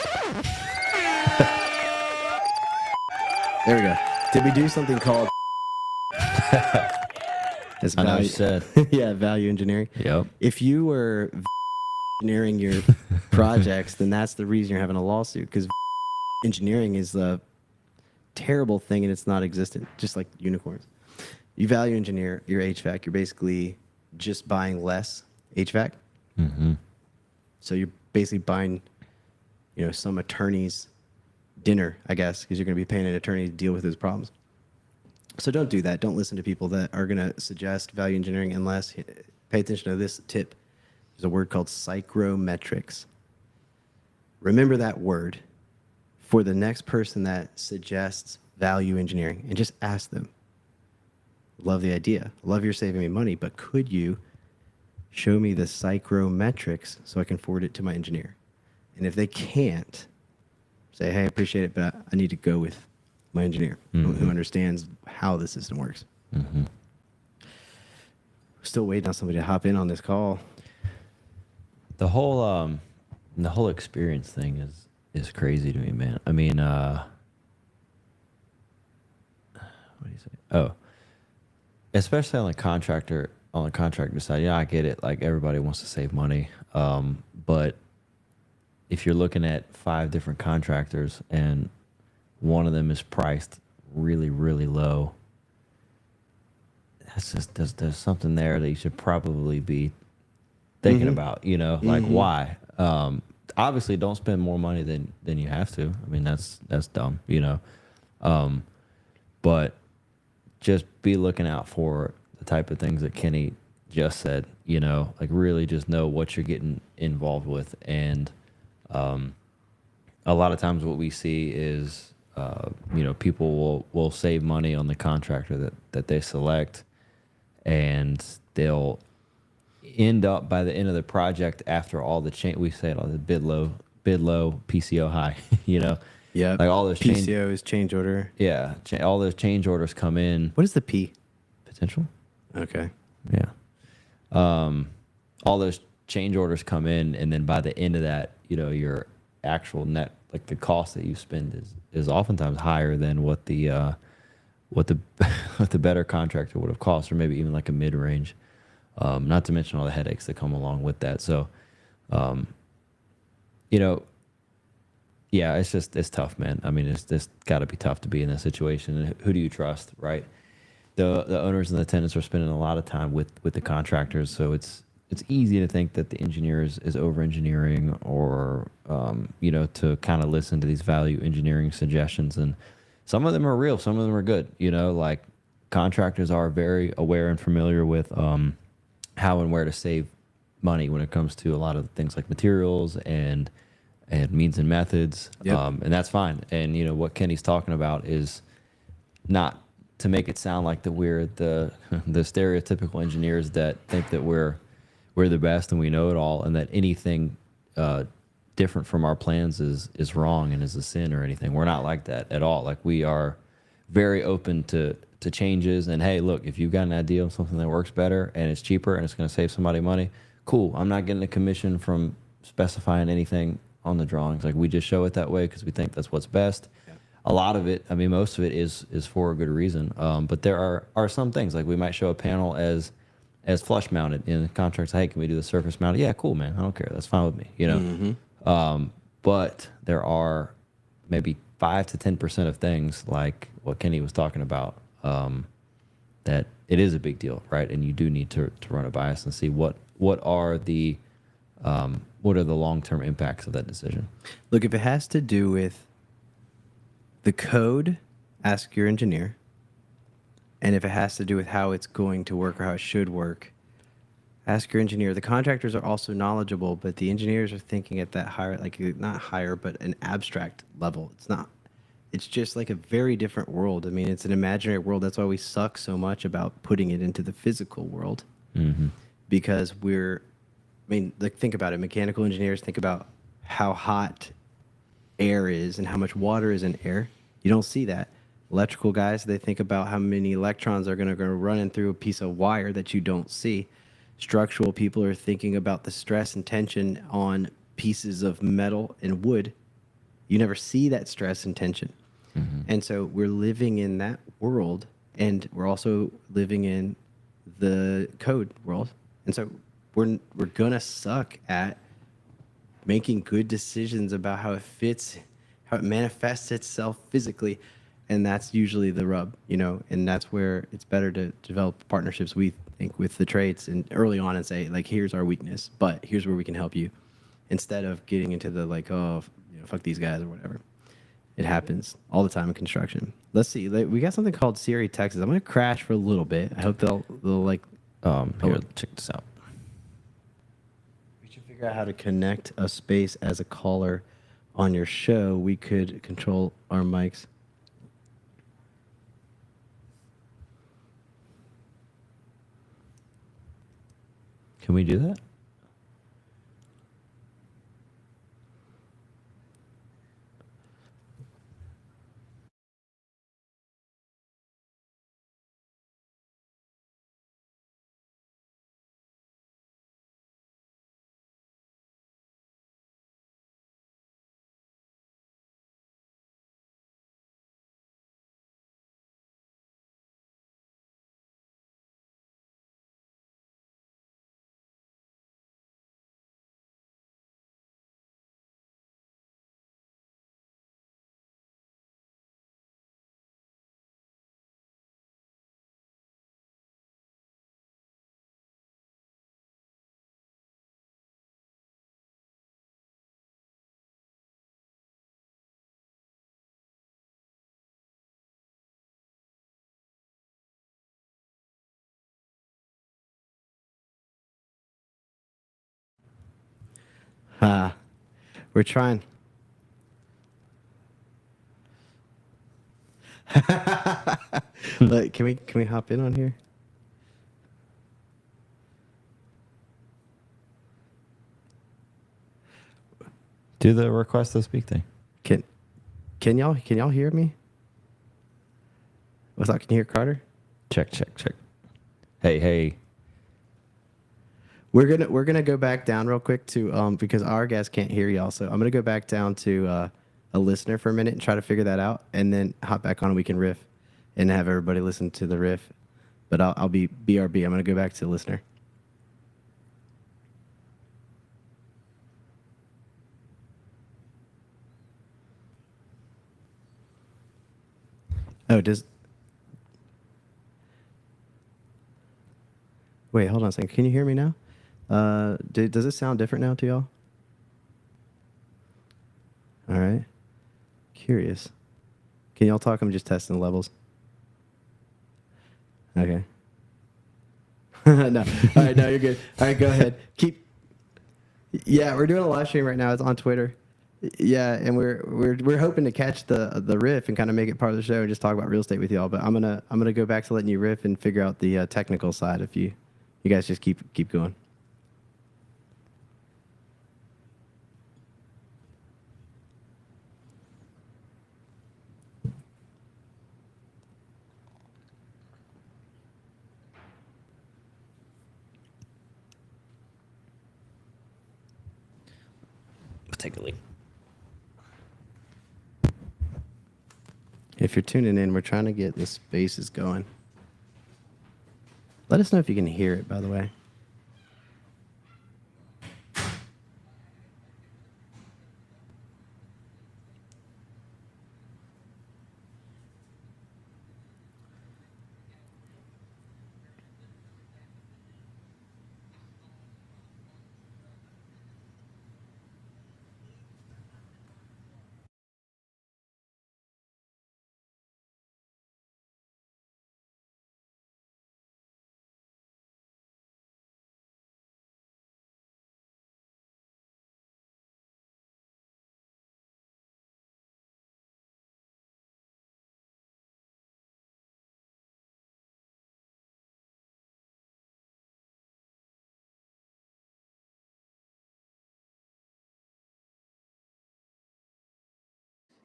There we go. Did we do something called... I know what you said. Yeah, value engineering. Yep. If you were engineering your projects, then that's the reason you're having a lawsuit, because engineering is a terrible thing and it's not existent, just like unicorns. You value engineer your HVAC, you're basically just buying less HVAC. Mm-hmm. So you're basically buying, some attorney's dinner, I guess, because you're going to be paying an attorney to deal with his problems. So don't do that. Don't listen to people that are going to suggest value engineering unless pay attention to this tip. There's a word called psychrometrics. Remember that word for the next person that suggests value engineering and just ask them. Love the idea. Love you're saving me money, but could you show me the psychrometrics so I can forward it to my engineer? And if they can't, say, hey, I appreciate it, but I need to go with my engineer who understands how the system works. Mm-hmm. Still waiting on somebody to hop in on this call. The whole experience thing is crazy to me, man. I mean, what do you say? Oh, especially on the contractor side. Yeah, I get it. Like, everybody wants to save money. But if you're looking at 5 different contractors and one of them is priced really, really low, that's just, there's something there that you should probably be thinking about, like, why? Obviously don't spend more money than you have to. I mean, that's dumb, but just be looking out for the type of things that Kenny just said, like, really just know what you're getting involved with. And a lot of times what we see is, people will save money on the contractor that they select, and they'll end up by the end of the project, after all the change, we say it all, the bid low, PCO high, Yeah. like all those PCO is change order. yeah, all those change orders come in. What is the P? Potential. Okay. Yeah. All those change orders come in, and then by the end of that, your actual net, like the cost that you spend is oftentimes higher than what the what the better contractor would have cost, or maybe even like a mid-range. Not to mention all the headaches that come along with that. So, yeah, it's tough, man. I mean, it's got to be tough to be in that situation. And who do you trust, right? The owners and the tenants are spending a lot of time with the contractors, so it's easy to think that the engineer is over engineering, or to kind of listen to these value engineering suggestions. And some of them are real, some of them are good. Like, contractors are very aware and familiar with how and where to save money when it comes to a lot of things like materials and means and methods. Yep. And that's fine. And what Kenny's talking about is not to make it sound like that we're the stereotypical engineers that think that we're the best and we know it all, and that anything different from our plans is wrong and is a sin or anything. We're not like that at all. Like, we are very open to changes. And hey, look, if you've got an idea of something that works better and it's cheaper and it's going to save somebody money, cool. I'm not getting a commission from specifying anything on the drawings. Like, we just show it that way because we think that's what's best. Yeah. A lot of it, I mean, most of it is for a good reason. But there are some things, like, we might show a panel as flush mounted in the contract. Hey, can we do the surface mounted? Yeah, cool, man. I don't care. That's fine with me. But there are maybe 5 to 10% of things, like what Kenny was talking about, that it is a big deal, right? And you do need to run a bias and see what are the long-term impacts of that decision. Look, if it has to do with the code, ask your engineer. And if it has to do with how it's going to work or how it should work, ask your engineer. The contractors are also knowledgeable, but the engineers are thinking at that higher, like, not higher, but an abstract level. It's just like a very different world. I mean, it's an imaginary world. That's why we suck so much about putting it into the physical world. Mm-hmm. Because think about it. Mechanical engineers think about how hot air is and how much water is in air. You don't see that. Electrical guys, they think about how many electrons are going to run in through a piece of wire that you don't see. Structural people are thinking about the stress and tension on pieces of metal and wood. You never see that stress and tension. Mm-hmm. And so we're living in that world, and we're also living in the code world. And so we're going to suck at making good decisions about how it fits, how it manifests itself physically. And that's usually the rub, you know, and that's where it's better to develop partnerships, we think, with the trades and early on and say, like, here's our weakness, but here's where we can help you, instead of getting into the like, oh, you know, fuck these guys or whatever. It happens all the time in construction. Let's see. We got something called Siri, Texas. I'm gonna crash for a little bit. I hope they'll like. Here, check this out. We should figure out how to connect a space as a caller on your show. We could control our mics. Can we do that? Ah, we're trying. But can we hop in on here? Do the request to speak thing. Can can y'all hear me? What's up? Can you hear Carter? Check, check, check. Hey. We're gonna go back down real quick to because our guys can't hear y'all, so I'm gonna go back down to a listener for a minute and try to figure that out, and then hop back on and we can riff, and have everybody listen to the riff. But I'll be BRB. I'm gonna go back to the listener. Oh, wait, hold on a second. Can you hear me now? Does it sound different now to y'all? All right. Curious. Can y'all talk? I'm just testing the levels. Okay. No. All right, no, you're good. All right, go ahead. Yeah, we're doing a live stream right now. It's on Twitter. Yeah, and we're hoping to catch the riff and kind of make it part of the show and just talk about real estate with y'all. But I'm gonna go back to letting you riff and figure out the technical side if you guys just keep going. Let's take a leak. If you're tuning in, we're trying to get the spaces going. Let us know if you can hear it, by the way.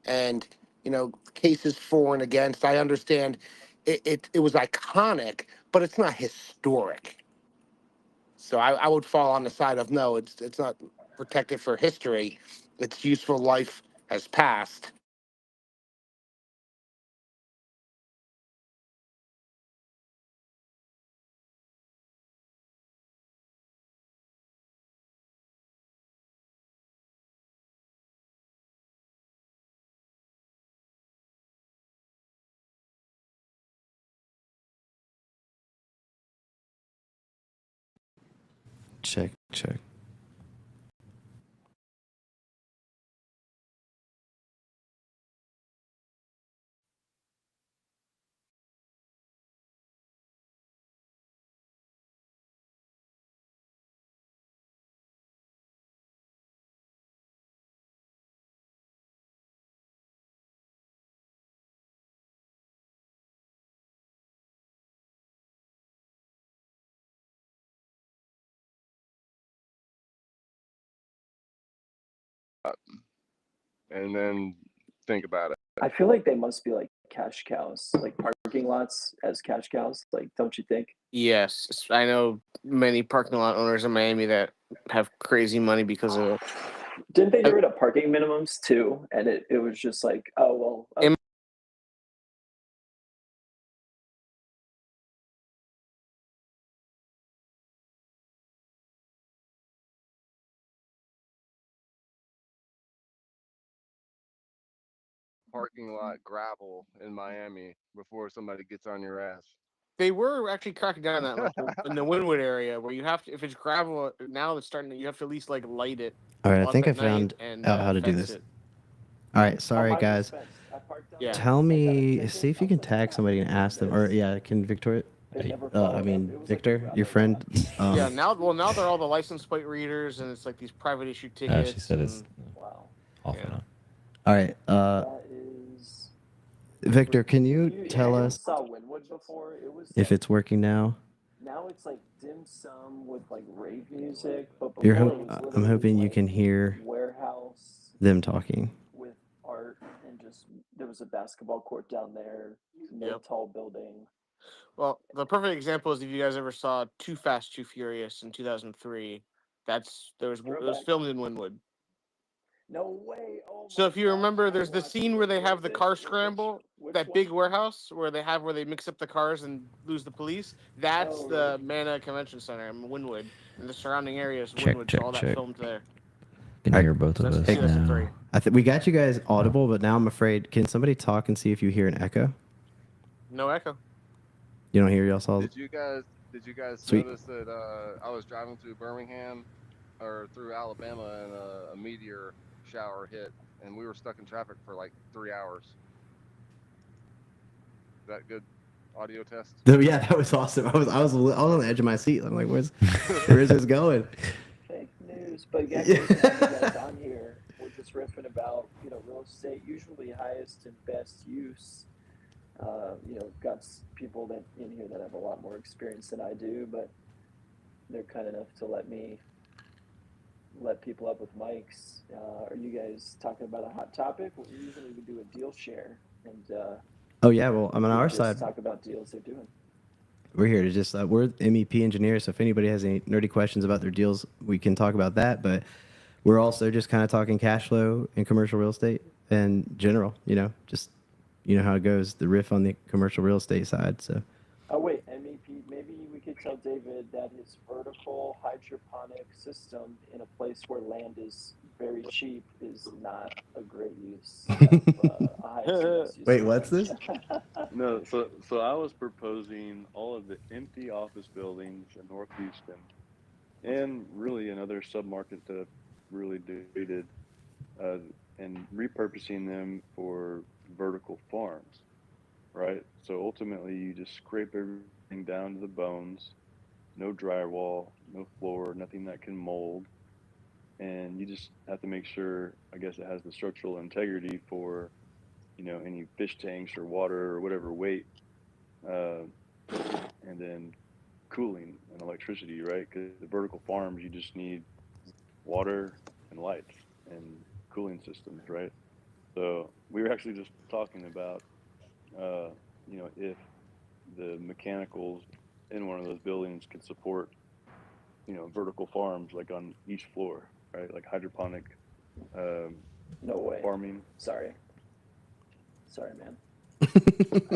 And cases for and against. I understand it was iconic, but it's not historic. So I would fall on the side of no, it's not protected for history. Its useful life has passed. Check, check. and then think about it. I feel like they must be like cash cows, like parking lots as cash cows. Like, don't you think? Yes, I know many parking lot owners in Miami that have crazy money because of it. Didn't they get rid of parking minimums too? And it was just like, oh well. In Parking lot gravel in Miami before somebody gets on your ass. They were actually cracking down on that like, in the Wynwood area where you have to, if it's gravel now it's starting to, you have to at least like light it. All right, I up think I at night found and out how to do fence this. it. All right, sorry mine was guys. fenced. I parked down Yeah. there, Tell I got a me, ticket, see if I you can was like, tag somebody and ask them, or yeah, can Victoria? They never I followed mean, up. It was like Victor, around your the friend. Yeah, now they're all the license plate readers and it's like these private issue tickets. She said it's and- Wow. off Yeah. and on. All right, That is. Victor, can you If tell anyone us saw Wynwood before? It was if like, it's working now? now it's like dim sum with like rave music, but You're before ho- it was I'm literally hoping you like can hear warehouse them talking. with art and just there was a basketball court down there, no Yep. tall building. Well, the perfect example is if you guys ever saw Too Fast, Too Furious in 2003. It was Throwback. filmed in Wynwood. No way! Oh So my if you gosh, remember, I there's the watched scene where they have was the it- car which- scramble, which that one? big warehouse where they mix up the cars and lose the police. That's Oh, the really? Mana Convention Center in Wynwood, and the surrounding areas of Check, Wynwood. check, so all that check. filmed there. Can All right. hear both So of that's us 2003. now. We got you guys audible, but now I'm afraid. Can somebody talk and see if you hear an echo? No echo. You don't hear y'all? Did you guys Sweet. notice that I was driving through Birmingham or through Alabama and a meteor shower hit and we were stuck in traffic for like 3 hours? Is that good audio test? Yeah, that was awesome. I was on the edge of my seat. I'm like, where's this going? Fake news, but yeah, great to have you guys on here. We're just riffing about real estate, usually highest and best use. Got people that in here that have a lot more experience than I do, but they're kind enough to let people up with mics. Are you guys talking about a hot topic? Usually we do a deal share, and Oh yeah, well, I'm on we our just side. talk about deals they're doing. We're here to just we're MEP engineers. So if anybody has any nerdy questions about their deals, we can talk about that. But we're also just kind of talking cash flow and commercial real estate in general. Just how it goes. The riff on the commercial real estate side. So. Oh wait, MEP. Maybe we could tell David that his vertical hydroponic system in a place where land is very cheap is not a great use of a high use. Wait, what's this? No, so I was proposing all of the empty office buildings in North Houston and really in other submarkets that have really degraded, and repurposing them for vertical farms, right? So ultimately, you just scrape everything down to the bones, no drywall, no floor, nothing that can mold, and you just have to make sure, I guess, it has the structural integrity for any fish tanks or water or whatever weight, uh, and then cooling and electricity, right? Because the vertical farms, you just need water and lights and cooling systems, right? So we were actually just talking about, if the mechanicals in one of those buildings could support, vertical farms like on each floor, right? Like hydroponic No way. farming. Sorry, man. I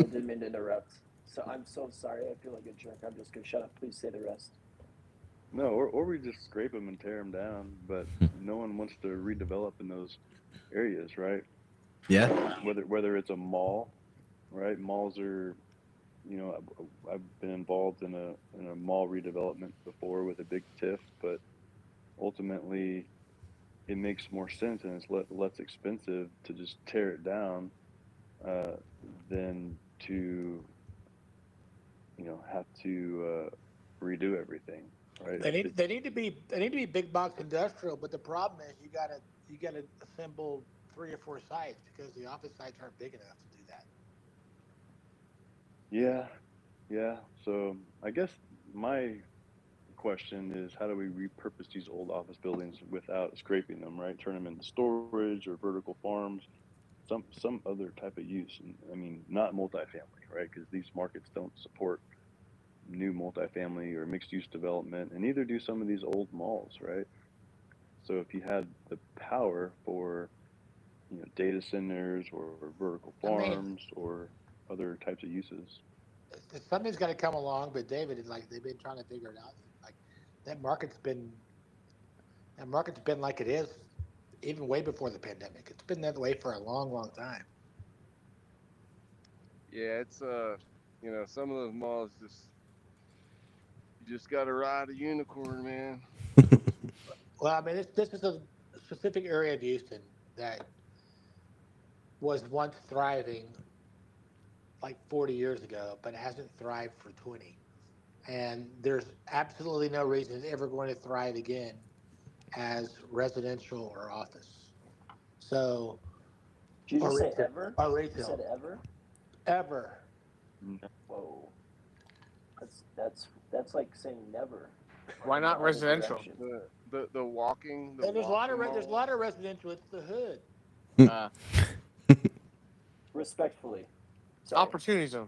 didn't mean to interrupt. So I'm so sorry. I feel like a jerk. I'm just gonna shut up. Please say the rest. No, or we just scrape them and tear them down, but no one wants to redevelop in those areas, right? Yeah. Whether it's a mall, right? Malls are I've been involved in a mall redevelopment before with a big TIF, but ultimately it makes more sense and it's less expensive to just tear it down uh, than to have to redo everything, right? They need to be big box industrial, but the problem is you gotta assemble 3 or 4 sites because the office sites aren't big enough to do that. Yeah, yeah. So I guess my question is, how do we repurpose these old office buildings without scraping them, right? Turn them into storage or vertical farms, some other type of use. And I mean, not multifamily, right? Because these markets don't support new multifamily or mixed use development, and neither do some of these old malls, right? So if you had the power for data centers or vertical I mean, farms or other types of uses. something's got to come along. But David is like they've been trying to figure it out. Like that market's been that market's been like it is even way before the pandemic. It's been that way for a long, long time. Yeah, it's some of those malls you just got to ride a unicorn, man. Well, I mean, this is a specific area of Houston that was once thriving like 40 years ago, but hasn't thrived for 20. And there's absolutely no reason it's ever going to thrive again as residential or office. So, Did you or just say retail, ever? or You said retail, ever? ever. Whoa. That's like saying never Why in the not other residential? direction. The And walking there's a malls. lot of residential. It's the hood. Uh, Respectfully. Sorry. Opportunity zone.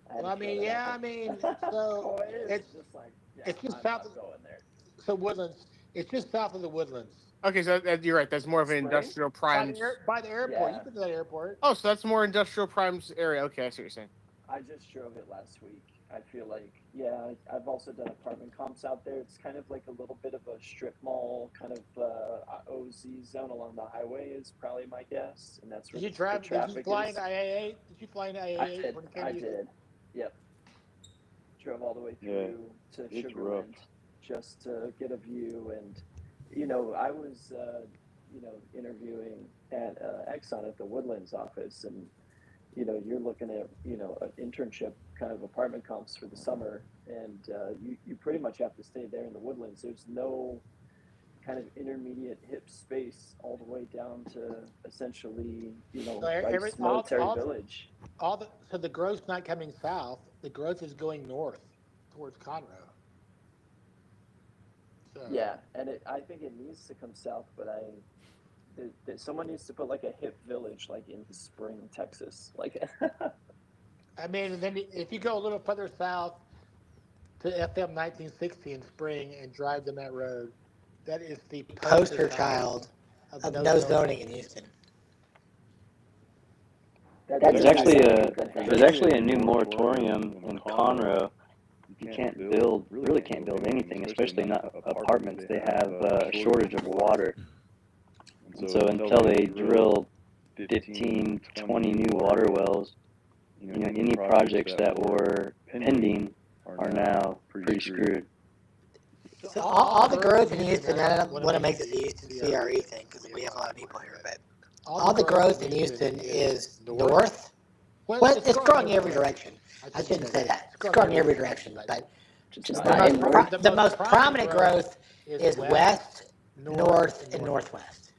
I had Well, to throw that out I mean, there. so Oh, it is. it's Just like, yeah, it's just I'm south not of going there. so Woodlands. It's just south of the Woodlands. Okay, so you're right. That's more of an Spring? industrial primes. By the airport. Yeah. You've been to that airport. Oh, so that's more industrial primes area. Okay, I see what you're saying. I just drove it last week. I feel like, yeah, I've also done apartment comps out there. It's kind of like a little bit of a strip mall, kind of OZ zone along the highway is probably my guess, and that's where Did you the drive? Did you traffic fly is. into IA8? Did you fly into I IA8 did. when you came I to Houston? did. Yep. Drove all the way Yeah, through to it's rough. Sugarland just to get a view. And, I was, interviewing at Exxon at the Woodlands office, and you're looking at, an internship kind of apartment comps for the summer, and you pretty much have to stay there in the Woodlands. There's no kind of intermediate hip space all the way down to essentially, So every Rice Military Village. so the growth's not coming south. The growth is going north towards Conroe. So Yeah, and I think it needs to come south, but someone needs to put like a hip village like in Spring, Texas. Like, I mean, and then if you go a little further south to FM 1960 in Spring and drive down that road, that is the poster child of no zoning in Houston. that There's doesn't actually sound a like a good thing. there's actually a new moratorium in Conroe. You really can't build anything, especially not apartments. They have a shortage of water. And so until they drill 15, 20 new water wells, any projects that were pending are now pretty screwed. So all the growth in Houston, I don't want to make this a Houston CRE thing because we have a lot of people here, but all the growth in Houston is north. Well, it's growing every direction. I shouldn't say that. It's growing every direction, but the most prominent growth is west, north, and northwest.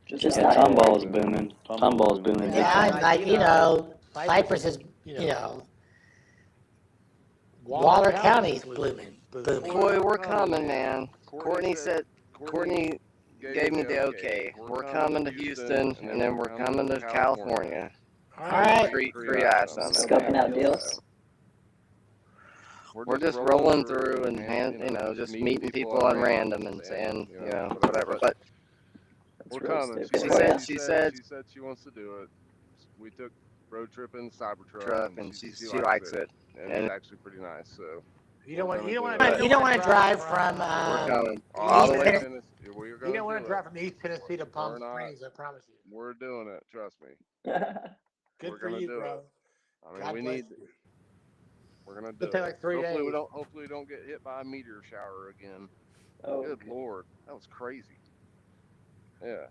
Just Yeah, Tomball's booming. Tomball's booming. Yeah, and Cypress is, Waller County's booming. Boy, we're coming, man. Courtney gave me the okay. We're coming to Houston, and then we're coming to California. All right. Free ice on it. Scoping out deals. We're just rolling through and just meeting people on random and saying, whatever. But We're coming. she said she wants to do it. We took road trip in the Cybertruck, truck, and she likes it. And it's actually pretty nice. So You don't want to drive from we're coming all the way East to Tennessee. We're You gonna don't want do to it. drive from East Tennessee to Palm We're not. Springs, I promise you. We're doing it. Trust me. Good We're for gonna you, do bro. it. I mean, God we bless need. you. We're gonna It'll do take it. like 3 Hopefully we days. don't. Hopefully we don't get hit by a meteor shower again. Oh, Good okay. lord, that was crazy. Yeah.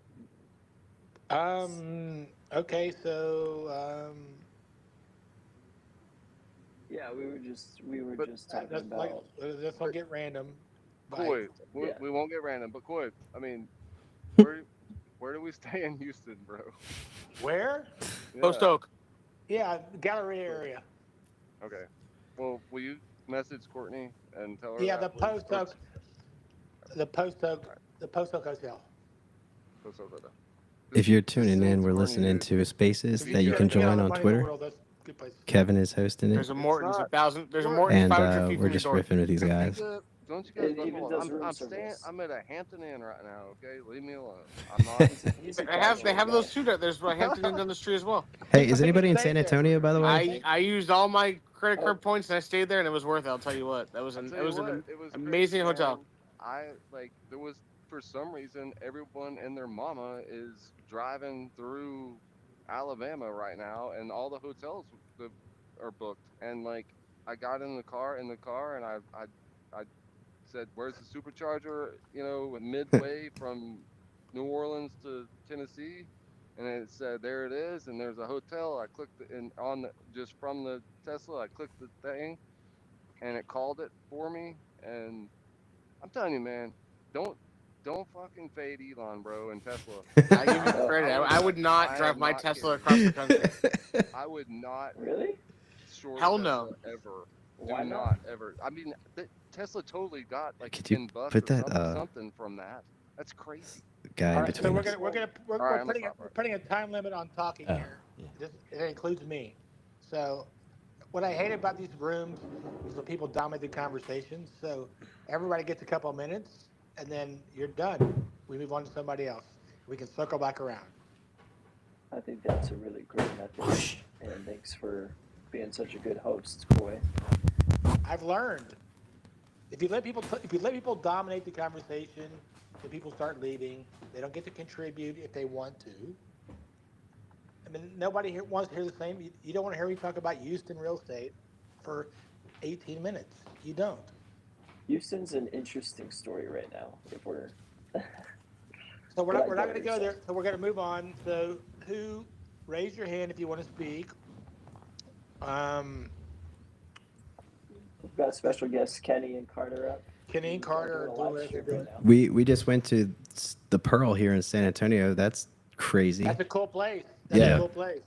Okay, so Yeah, we were But just talking let's like about. let's not but get random. Like Coy, Yeah. we won't get random. But Coy, I mean, where where do we stay in Houston, bro? where? Post Yeah. Oak. Yeah, Galleria area. Okay. Well, will you message Courtney and tell her Yeah, that, the please? Post Oak, the Post Oak, All right. the Post Oak Hotel. Post Oak, okay. If you're Just tuning send it in, to we're Courtney, listening dude. to Spaces If that you you can get on join the on money in the Twitter. world, that's a good place. Kevin is hosting it, There's a It's Morton's not 1,000. There's a what Morton's and 500 feet we're from your just door. riffing with these guys. Don't you guys It hold even on? does room I'm service. I'm at a Hampton Inn right now. Okay, leave me alone. I'm not. He's a They have casual those guy. too. There's Hampton Inn down the street as well. Hey, I is think you anybody in stayed San there. Antonio, by the way? I used all my credit Oh, card points and I stayed there and it was worth it. I'll tell you what. That was I an tell it you was what, an it was crazy, amazing hotel. man. I like there was for some reason everyone and their mama is driving through Alabama right now, and all the hotels are booked. And like I got in the car, and I said, "Where's the supercharger?" You know, midway from New Orleans to Tennessee, and it said, "There it is." And there's a hotel. I clicked it, and on the just from the Tesla, I clicked the thing, and it called it for me. And I'm telling you, man, don't don't fucking fade Elon, bro, and Tesla. I give you I'm oh, credit. I I am would not I drive am my not Tesla kidding. across the country. I would not really? short Hell Tesla no. ever. Why Do not? not ever. I mean, Tesla totally got like Could you $10 put or that something from that. That's crazy. guy All in right, so between us? All right, I'm gonna we're stop right putting a time limit on talking Oh, here. yeah. It includes me. So what I hate about these rooms is when people dominate the conversation. So everybody gets a couple of minutes, and then you're done. We move on to somebody else. We can circle back around. I think that's a really great method, and thanks for being such a good host, Coy. I've learned if you let people dominate the conversation, then people start leaving. They don't get to contribute if they want to. I mean, nobody here wants to hear the same. You don't want to hear me talk about Houston real estate for 18 minutes. You don't. Houston's an interesting story right now. If we're, So but I we're get not what going to you're go saying. there. So we're going to move on. So who raise your hand if you want to speak? We've got special guests Kenny and Carter up. Kenny and We are Carter doing are a doing live what they're stream right doing. now. We just went to the Pearl here in San Antonio. That's crazy. That's a cool place. That's Yeah. a cool place.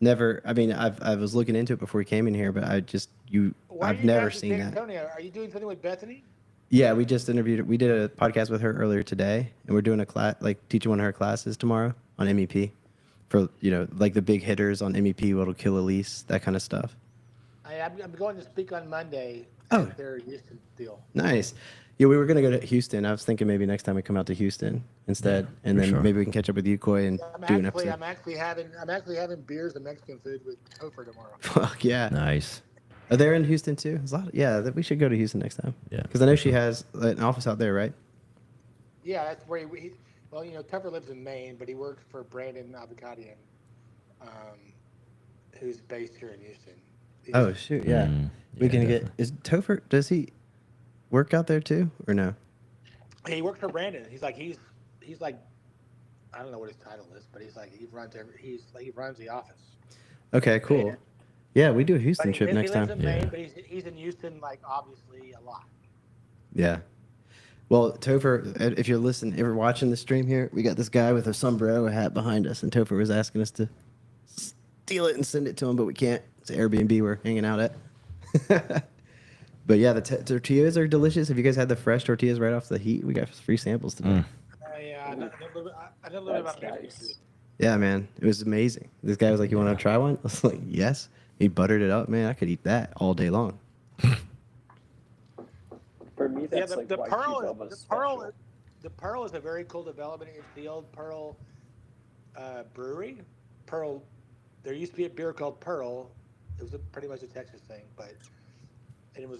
Never. I mean, I was looking into it before we came in here, but Why are I've you never guys in seen San that. Antonio? Are you doing something with Bethany? Yeah, we just interviewed. We did a podcast with her earlier today, and we're doing a class, like teaching one of her classes tomorrow on MEP, for like the big hitters on MEP, what'll kill a lease, that kind of stuff. I'm going to speak on Monday Oh. at their Houston deal. Nice. Yeah, we were gonna go to Houston. I was thinking maybe next time we come out to Houston instead, and for then sure. maybe we can catch up with you, Coy, and do an episode. I'm actually having beers and Mexican food with Topher tomorrow. Fuck yeah. Nice. Are they in Houston too? There's a lot. We should go to Houston next time. Yeah. Because I know she has an office out there, right? Yeah, that's where well, Topher lives in Maine, but he works for Brandon Avocadian, who's based here in Houston. Oh shoot, yeah. We yeah, can definitely. get. Is Topher? Does he work out there too, or no? He works for Brandon. He's like I don't know what his title is, but he runs the office. Okay, cool. Yeah, we do a Houston trip next He lives time. in Maine, Yeah. but he's in Houston, like obviously a lot. Yeah. Well, Topher, if you're listening, if you're watching the stream here, we got this guy with a sombrero hat behind us, and Topher was asking us to steal it and send it to him, but we can't. It's an Airbnb we're hanging out at. But yeah, the tortillas are delicious. Have you guys had the fresh tortillas right off the heat? We got free samples today. Yeah, I know a little bit about Mexican food. Yeah, man, it was amazing. This guy was like, "You want to try one?" I was like, "Yes." He buttered it up, man. I could eat that all day long. For me, that's the like Pearl is a very cool development. It's the old Pearl brewery. Pearl. There used to be a beer called Pearl. It was pretty much a Texas thing, and it was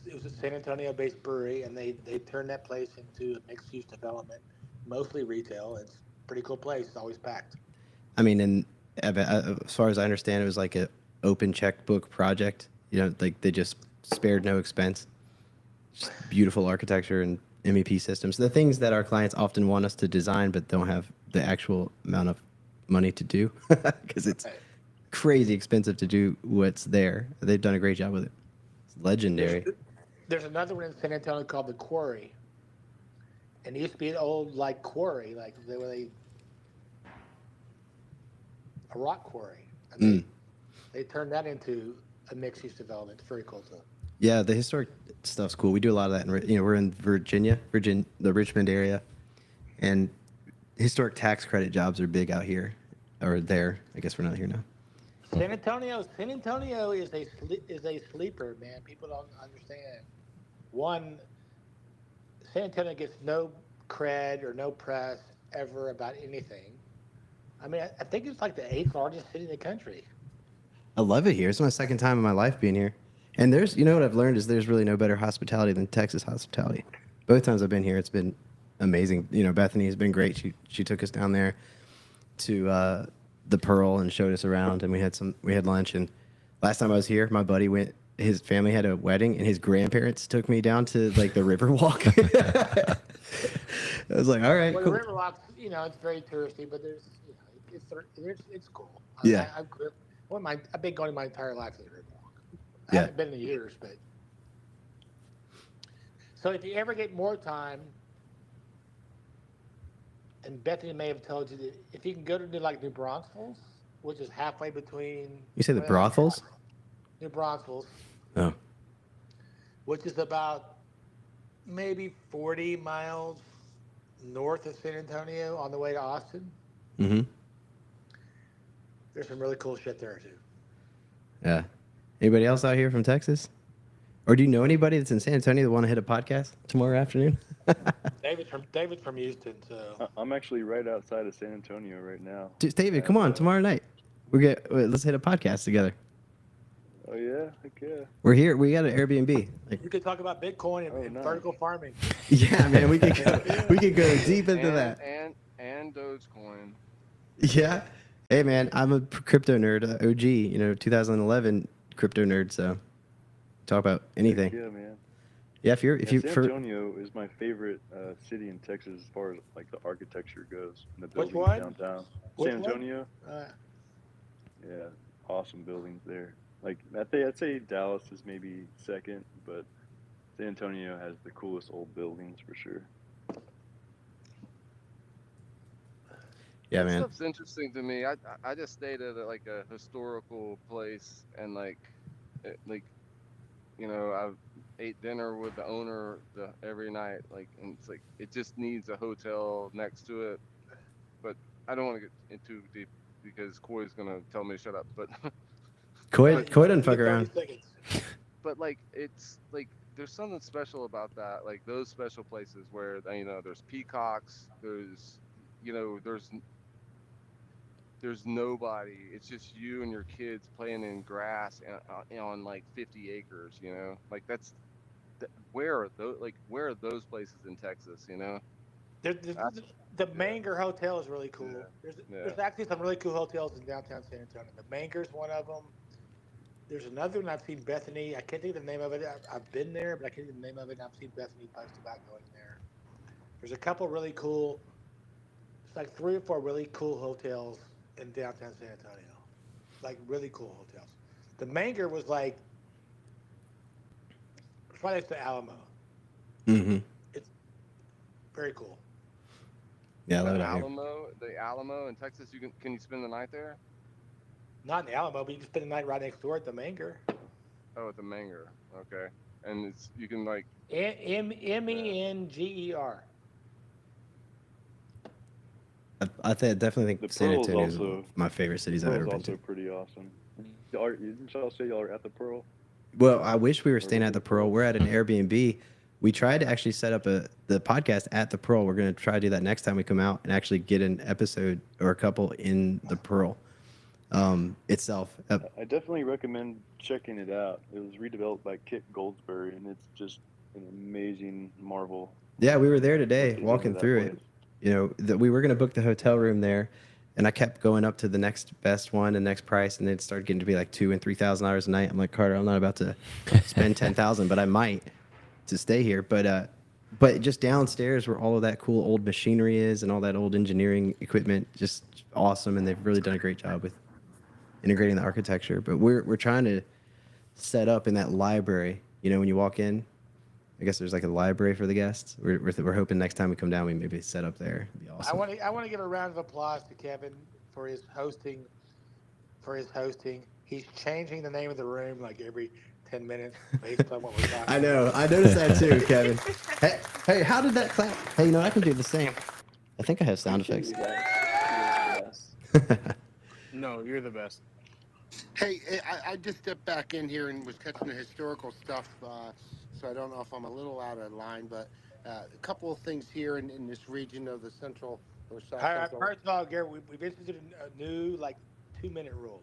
It was a San Antonio-based brewery, and they turned that place into a mixed-use development, mostly retail. It's a pretty cool place. It's always packed. I mean, and as far as I understand, it was like a open checkbook project. You know, like they just spared no expense. Just beautiful architecture and MEP systems. The things that our clients often want us to design, but don't have the actual amount of money to do because it's crazy expensive to do what's there. They've done a great job with it. It's legendary. There's another one in San Antonio called the Quarry, and it used to be an old like quarry, like a rock quarry, and they turned that into a mixed-use development. It's very cool too. Yeah, the historic stuff's cool. We do a lot of that. We're in Virginia, the Richmond area, and historic tax credit jobs are big out here, or there. I guess we're not here now. San Antonio is a sleeper, man. People don't understand. One, San Antonio gets no cred or no press ever about anything. I mean, I think it's like the 8th largest city in the country. I love it here. It's my second time in my life being here. And there's, you know what I've learned is there's really no better hospitality than Texas hospitality. Both times I've been here, it's been amazing. You know, Bethany has been great. She took us down there to the Pearl and showed us around, and we had lunch. And last time I was here, my buddy went. His family had a wedding, and his grandparents took me down to like the Riverwalk. I was like, all right, Well, cool. the Riverwalk, you know, it's very touristy, but it's cool. Yeah. I've been going my entire life to the Riverwalk. I Yeah. haven't been in years, but so if you ever get more time, and Bethany may have told you that if you can go to like New Braunfels, which is halfway between. You say the brothels? New Braunfels. Oh. Which is about maybe 40 miles north of San Antonio on the way to Austin. Mm-hmm. There's some really cool shit there too. Yeah. Anybody else out here from Texas? Or do you know anybody that's in San Antonio that want to hit a podcast tomorrow afternoon? David's from Houston, so I'm actually right outside of San Antonio right now. David, come on, tomorrow night. Let's hit a podcast together. Oh yeah, heck yeah. We're here. We got an Airbnb. you could talk about Bitcoin and nice. vertical farming. Yeah, man, we could go deep into that. And Dogecoin. Yeah. Hey, man, I'm a crypto nerd, OG. You know, 2011 crypto nerd. So talk about anything. Yeah, man. Yeah, if you San Antonio is my favorite city in Texas as far as like the architecture goes and the buildings one? downtown. Which San one? Antonio. Yeah, awesome buildings there. Like I'd say Dallas is maybe second, but San Antonio has the coolest old buildings for sure. Yeah, That man. stuff's interesting to me. I just stayed at like a historical place, and like you know, I've ate dinner with the owner every night, like, and it's like it just needs a hotel next to it. But I don't want to get into deep because Coy's gonna tell me to shut up. But Coy doesn't fuck around. but like it's like there's something special about that, like those special places where you know there's peacocks, there's nobody. It's just you and your kids playing in grass on like 50 acres. You know, like where are those places in Texas? You know, The Manger Hotel is really cool. Yeah. There's actually some really cool hotels in downtown San Antonio. The Manger's one of them. There's another one I've seen, Bethany. I can't think of the name of it. I've been there, but I can't think of the name of it. And I've seen Bethany post about going there. There's a couple really cool, it's like 3 or 4 really cool hotels in downtown San Antonio. Like really cool hotels. The Manger was like, it's right next to Alamo. Mm-hmm. It's very cool. Yeah, I love it out here. The Alamo in Texas. Can you spend the night there? Not in the Alamo, but you can spend the night right next door at the Manger. Oh, at the Manger. Okay, and you can like Menger. I definitely think The San Pearl's Antonio is also- my favorite cities I've ever been also to. pretty awesome. Didn't y'all say y'all are at the Pearl? Well, I wish we were staying at the Pearl. We're at an Airbnb. We tried to actually set up the podcast at the Pearl. We're going to try to do that next time we come out and actually get an episode or a couple in the Pearl. itself. I definitely recommend checking it out. It was redeveloped by Kit Goldsberry, and it's just an amazing marvel. Yeah, we were there today, What goes into walking that through it. place. You know, we were gonna book the hotel room there, and I kept going up to the next best one and next price, and it started getting to be like $2,000 and $3,000 a night. I'm like, Carter, I'm not about to spend 10,000, but I might to stay here. But just downstairs where all of that cool old machinery is and all that old engineering equipment, just awesome, and they've really done a great job with integrating the architecture. But we're trying to set up in that library. You know, when you walk in, I guess there's like a library for the guests. We're hoping next time we come down, we maybe set up there. It'd be awesome. I want to give a round of applause to Kevin for his hosting. He's changing the name of the room like every 10 minutes based on what we're talking I know. about. I noticed that too, Kevin. Hey, how did that clap? Hey, you know, I can do the same. I think I have sound Appreciate effects. you guys. You guys are the best. No, you're the best. Hey, I just stepped back in here and was catching the historical stuff, so I don't know if I'm a little out of line, but a couple of things here in this region of the central or south All right, central. first of all, Gary, we've instituted a new like 2-minute rule.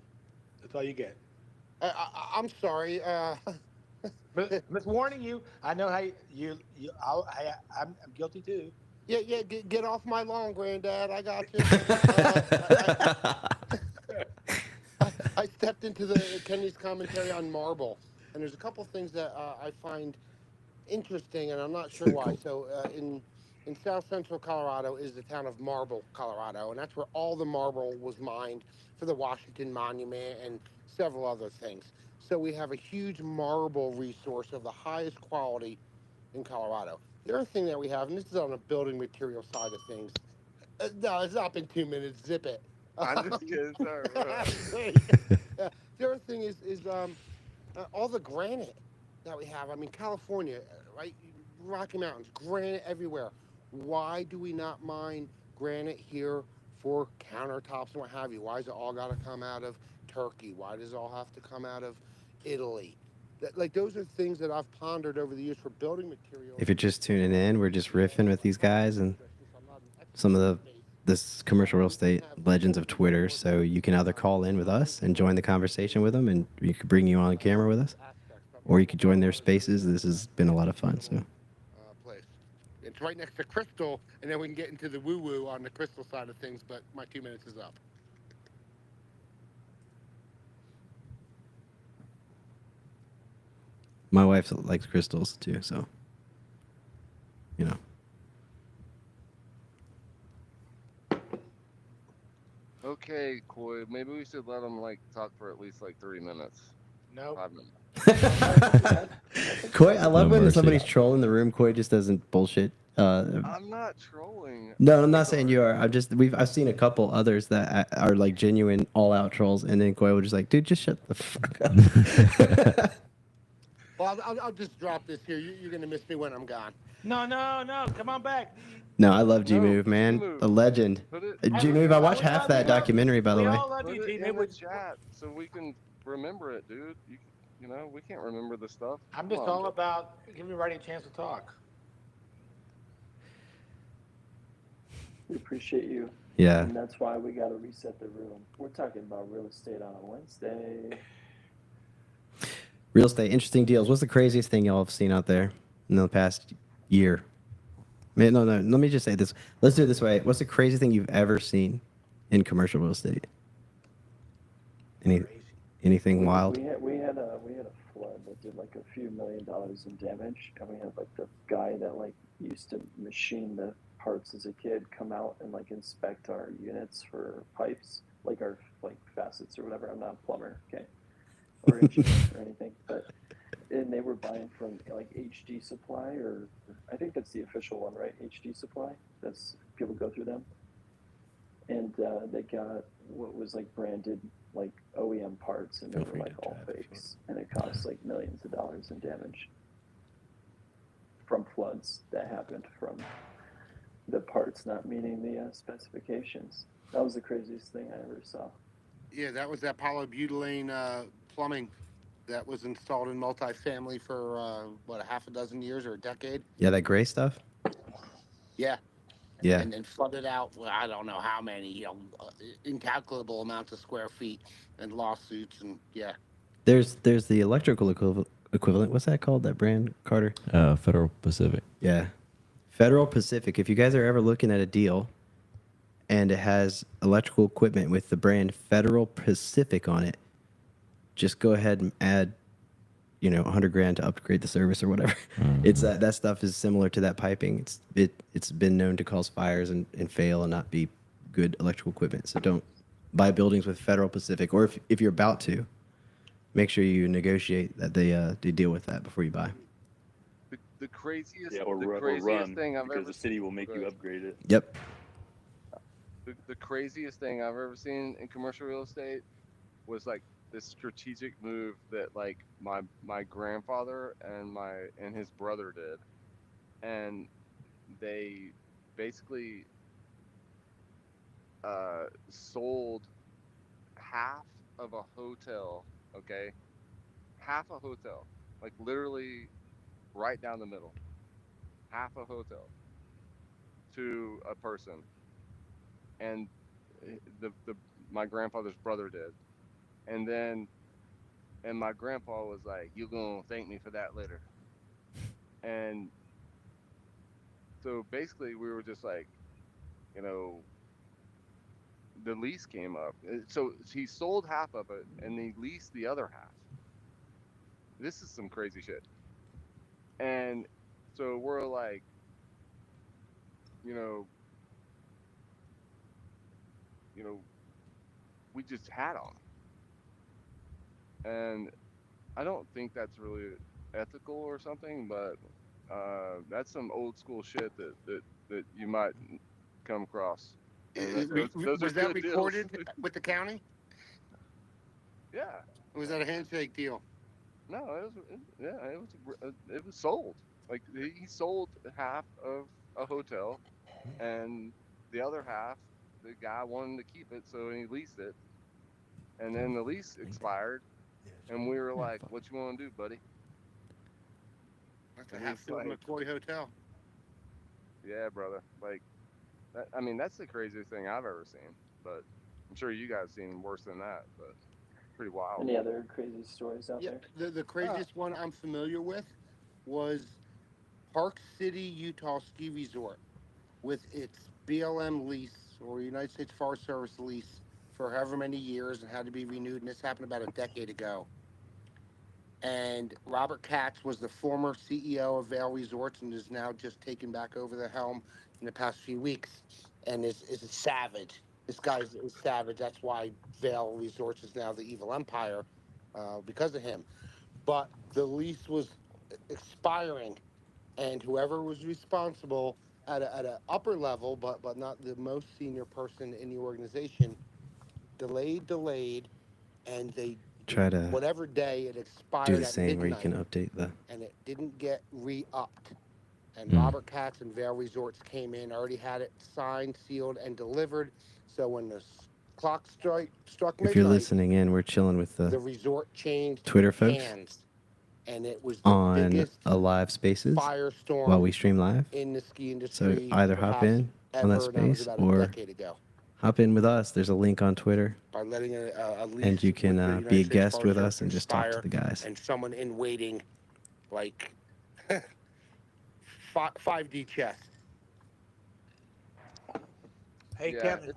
That's all you get. I'm sorry. But I'm just warning you. I know how I'm guilty too. Yeah, get off my lawn, Granddad. I got you. I stepped into the Kenny's commentary on marble, and there's a couple things that I find interesting, and I'm not sure why. Cool. So in south central Colorado is the town of Marble, Colorado, and that's where all the marble was mined for the Washington Monument and several other things. So we have a huge marble resource of the highest quality in Colorado. The other thing that we have, and this is on the building material side of things. No, it's not been 2 minutes. Zip it. I'm just kidding. Sorry, bro. The other thing is all the granite that we have. I mean, California, right? Rocky Mountains, granite everywhere. Why do we not mine granite here for countertops and what have you? Why does it all got to come out of Turkey? Why does it all have to come out of Italy? Like, those are things that I've pondered over the years for building materials. If you're just tuning in, we're just riffing with these guys and some of this commercial real estate legends of Twitter. So you can either call in with us and join the conversation with them, and we could bring you on camera with us, or you could join their spaces. This has been a lot of fun. So Place. It's right next to Crystal, and then we can get into the woo-woo on the Crystal side of things, but my 2 minutes is up. my wife likes crystals too. So you know. Okay, Coy. Maybe we should let him like talk for at least like 3 minutes. No. 5 minutes. Coy, I love No when mercy. somebody's trolling the room. Coy just doesn't bullshit. I'm not trolling. No, I'm not saying you are. I've seen a couple others that are like genuine all out trolls, and then Coy will just like, dude, just shut the fuck up. Well, I'll just drop this here. You're going to miss me when I'm gone. No. Come on back. No, I love G No, Move, man. G-Move. A legend. Put it, G Move, I watched half that documentary, by the We way. all love put you, it G. in the chat so we can remember it, dude. You know, we can't remember the stuff. I'm just Come on. all about giving everybody a chance to talk. We appreciate you. Yeah. And that's why we got to reset the room. We're talking about real estate on a Wednesday. Real estate, interesting deals. What's the craziest thing y'all have seen out there in the past year? Man, no. Let me just say this. Let's do it this way. What's the craziest thing you've ever seen in commercial real estate? Anything wild? We had a flood that did like a few $1 million in damage, and we had like the guy that like used to machine the parts as a kid come out and like inspect our units for pipes, like our like facets or whatever. I'm not a plumber, okay, or engineer or anything, and they were buying from like HD Supply, or I think that's the official one, right? HD Supply. That's people go through them, and they got what was like branded like OEM parts, and they were like all fakes, and it cost like millions of dollars in damage from floods that happened from the parts not meeting the specifications. That was the craziest thing I ever saw. Yeah, that was that polybutylene plumbing that was installed in multifamily for, what, a half a dozen years or a decade? Yeah, that gray stuff? Yeah. Yeah. and then flooded out. Well, I don't know how many, incalculable amounts of square feet and lawsuits and yeah. There's the electrical equivalent. What's that called? That brand, Carter? Federal Pacific. Yeah. Federal Pacific. If you guys are ever looking at a deal and it has electrical equipment with the brand Federal Pacific on it, just go ahead and add, 100 grand to upgrade the service or whatever. It's that stuff is similar to that piping. It's been known to cause fires and fail and not be good electrical equipment. So don't buy buildings with Federal Pacific, or if you're about to, make sure you negotiate that they deal with that before you buy. The craziest, Yeah, or the run, craziest thing I've because ever the city will go make you ahead. upgrade it. Yep. The craziest thing I've ever seen in commercial real estate was like this strategic move that like my grandfather and his brother did, and they basically sold half of a hotel, okay? Half a hotel, like literally right down the middle, half a hotel to a person, and the my grandfather's brother did, and then and my grandpa was like, "You gonna thank me for that later," and so basically we were just like, you know, the lease came up, so he sold half of it and he leased the other half. This is some crazy shit, and so we're like, you know, you know, we just had them, and I don't think that's really ethical or something, but that's some old school shit that you might come across, and those are Was that good deals. recorded with the county? Yeah, Or was that a handshake deal? no, yeah, it was sold. Like he sold half of a hotel, and the other half, the guy wanted to keep it, so he leased it, and then the lease expired, and we were like, "What you want to do, buddy?" That's a And half he's filled like, McCoy hotel. "Yeah, brother. Like, I mean, that's the craziest thing I've ever seen. But I'm sure you guys seen worse than that. But pretty wild." Any other crazy stories out Yeah, there? the Uh, craziest one I'm familiar with was Park City, Utah ski resort with its BLM lease or United States Forest Service lease for however many years and had to be renewed. And this happened about a decade ago. And Robert Katz was the former CEO of Vail Resorts and is now just taken back over the helm in the past few weeks and is a savage. This guy's is savage. That's why Vail Resorts is now the evil empire because of him. But the lease was expiring, and whoever was responsible at a upper level, but not the most senior person in the organization, delayed, and they Try to whatever day it do expired the at same where you can midnight, update the. and it didn't get re-upped. And Mm. Robert Katz and Vail Resorts came in, already had it signed, sealed, and delivered. So when the clock struck If you're midnight, listening in, we're chilling with the the resort changed Twitter folks hands, and it was the on biggest a live spaces while we firestorm stream live. in the ski So industry, either hop perhaps in on that ever, and that was space about a or decade ago. hop in with us. There's a link on Twitter, By letting a and lease you can with the be United a States guest Forest with Service us and just talk to expire, the guys. and someone in waiting, like 5D chess. hey, Yeah, Kevin.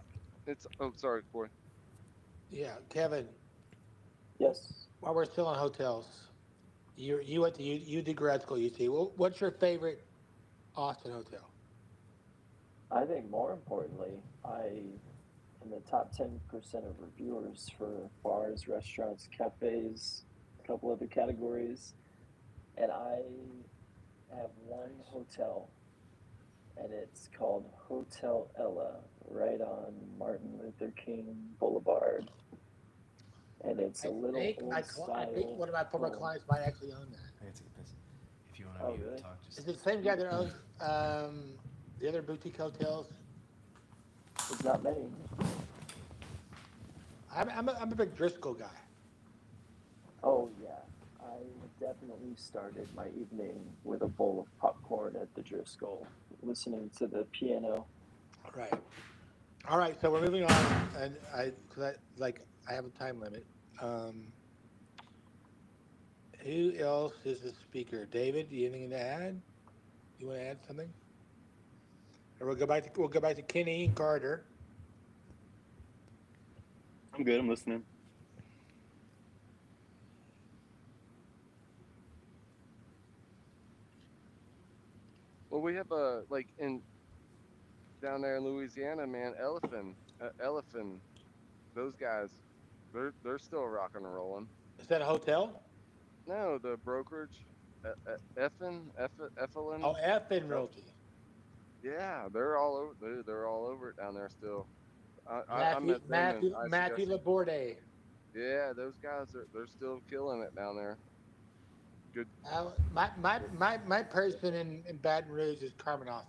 it's. Oh, sorry, Corey. Yeah, Kevin. Yes. While we're still on hotels, you went to you did grad school at UT. What's your favorite Austin hotel? I think more importantly, I in the top 10% of reviewers for bars, restaurants, cafes, a couple other categories, and I have one hotel, and it's called Hotel Ella, right on Martin Luther King Boulevard, and it's a little old I think style one of my former home. clients might actually own that. If you want Oh, really? Is it the same guy that owns the other boutique hotels? There's not many. I'm a big Driscoll guy. Oh, yeah. I definitely started my evening with a bowl of popcorn at the Driscoll, listening to the piano Right. All right. So we're moving on, and because I have a time limit. Um, who else is a speaker? David, do you have anything to add? You want to add something? Or we'll go back to Kenny and Carter. I'm good. I'm listening. Well, we have a like in down there in Louisiana, man, elephant, those guys, they're still rocking and rolling. Is that a hotel? No, the brokerage, Oh, Effelin. F in Oh, Realty. yeah, they're all over. They're all over it down there still. I Matthew met them in Matthew Matthew ICSC. Laborde. Yeah, those guys are they're still killing it down there. Good. My person in Baton Rouge is Carmen Austin.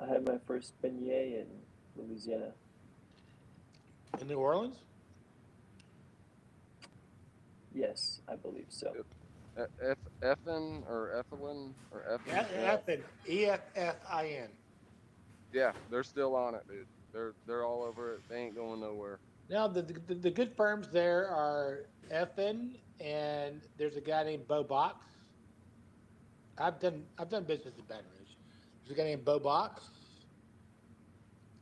I had my first beignet in Louisiana. In New Orleans? Yes, I believe so. Effin or Effelin or Effin. Yeah, Effin. EFFIN. yeah, they're still on it, dude. They're all over it. They ain't going nowhere. Now the good firms there are Effin, and there's a guy named Bo Box. I've done business in Baton Rouge. There's a guy named Bo Box,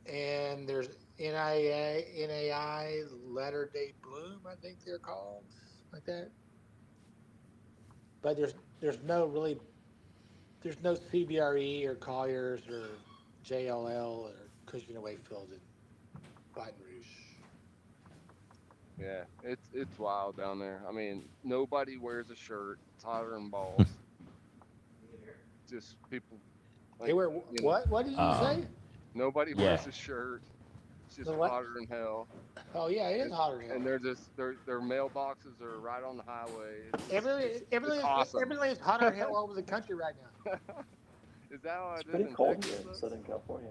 and there's NAI Latter Day Bloom, I think they're called, like that. But there's no really there's no CBRE or Colliers or JLL or Cushman and Wakefield in Baton Rouge. Yeah, it's wild down there. I mean, nobody wears a shirt. It's hotter than balls. Just people They like wear you know, what? What did you say? Um, nobody yeah. wears a shirt. It's The just what? hotter than hell. Oh yeah, it is And hotter than and hell. they're just their mailboxes are right on the highway. It's just Everything, it's everything, is, awesome. everything is hotter than hell all over the country right now. Is that how It's it is pretty in cold Texas here in though? Southern California.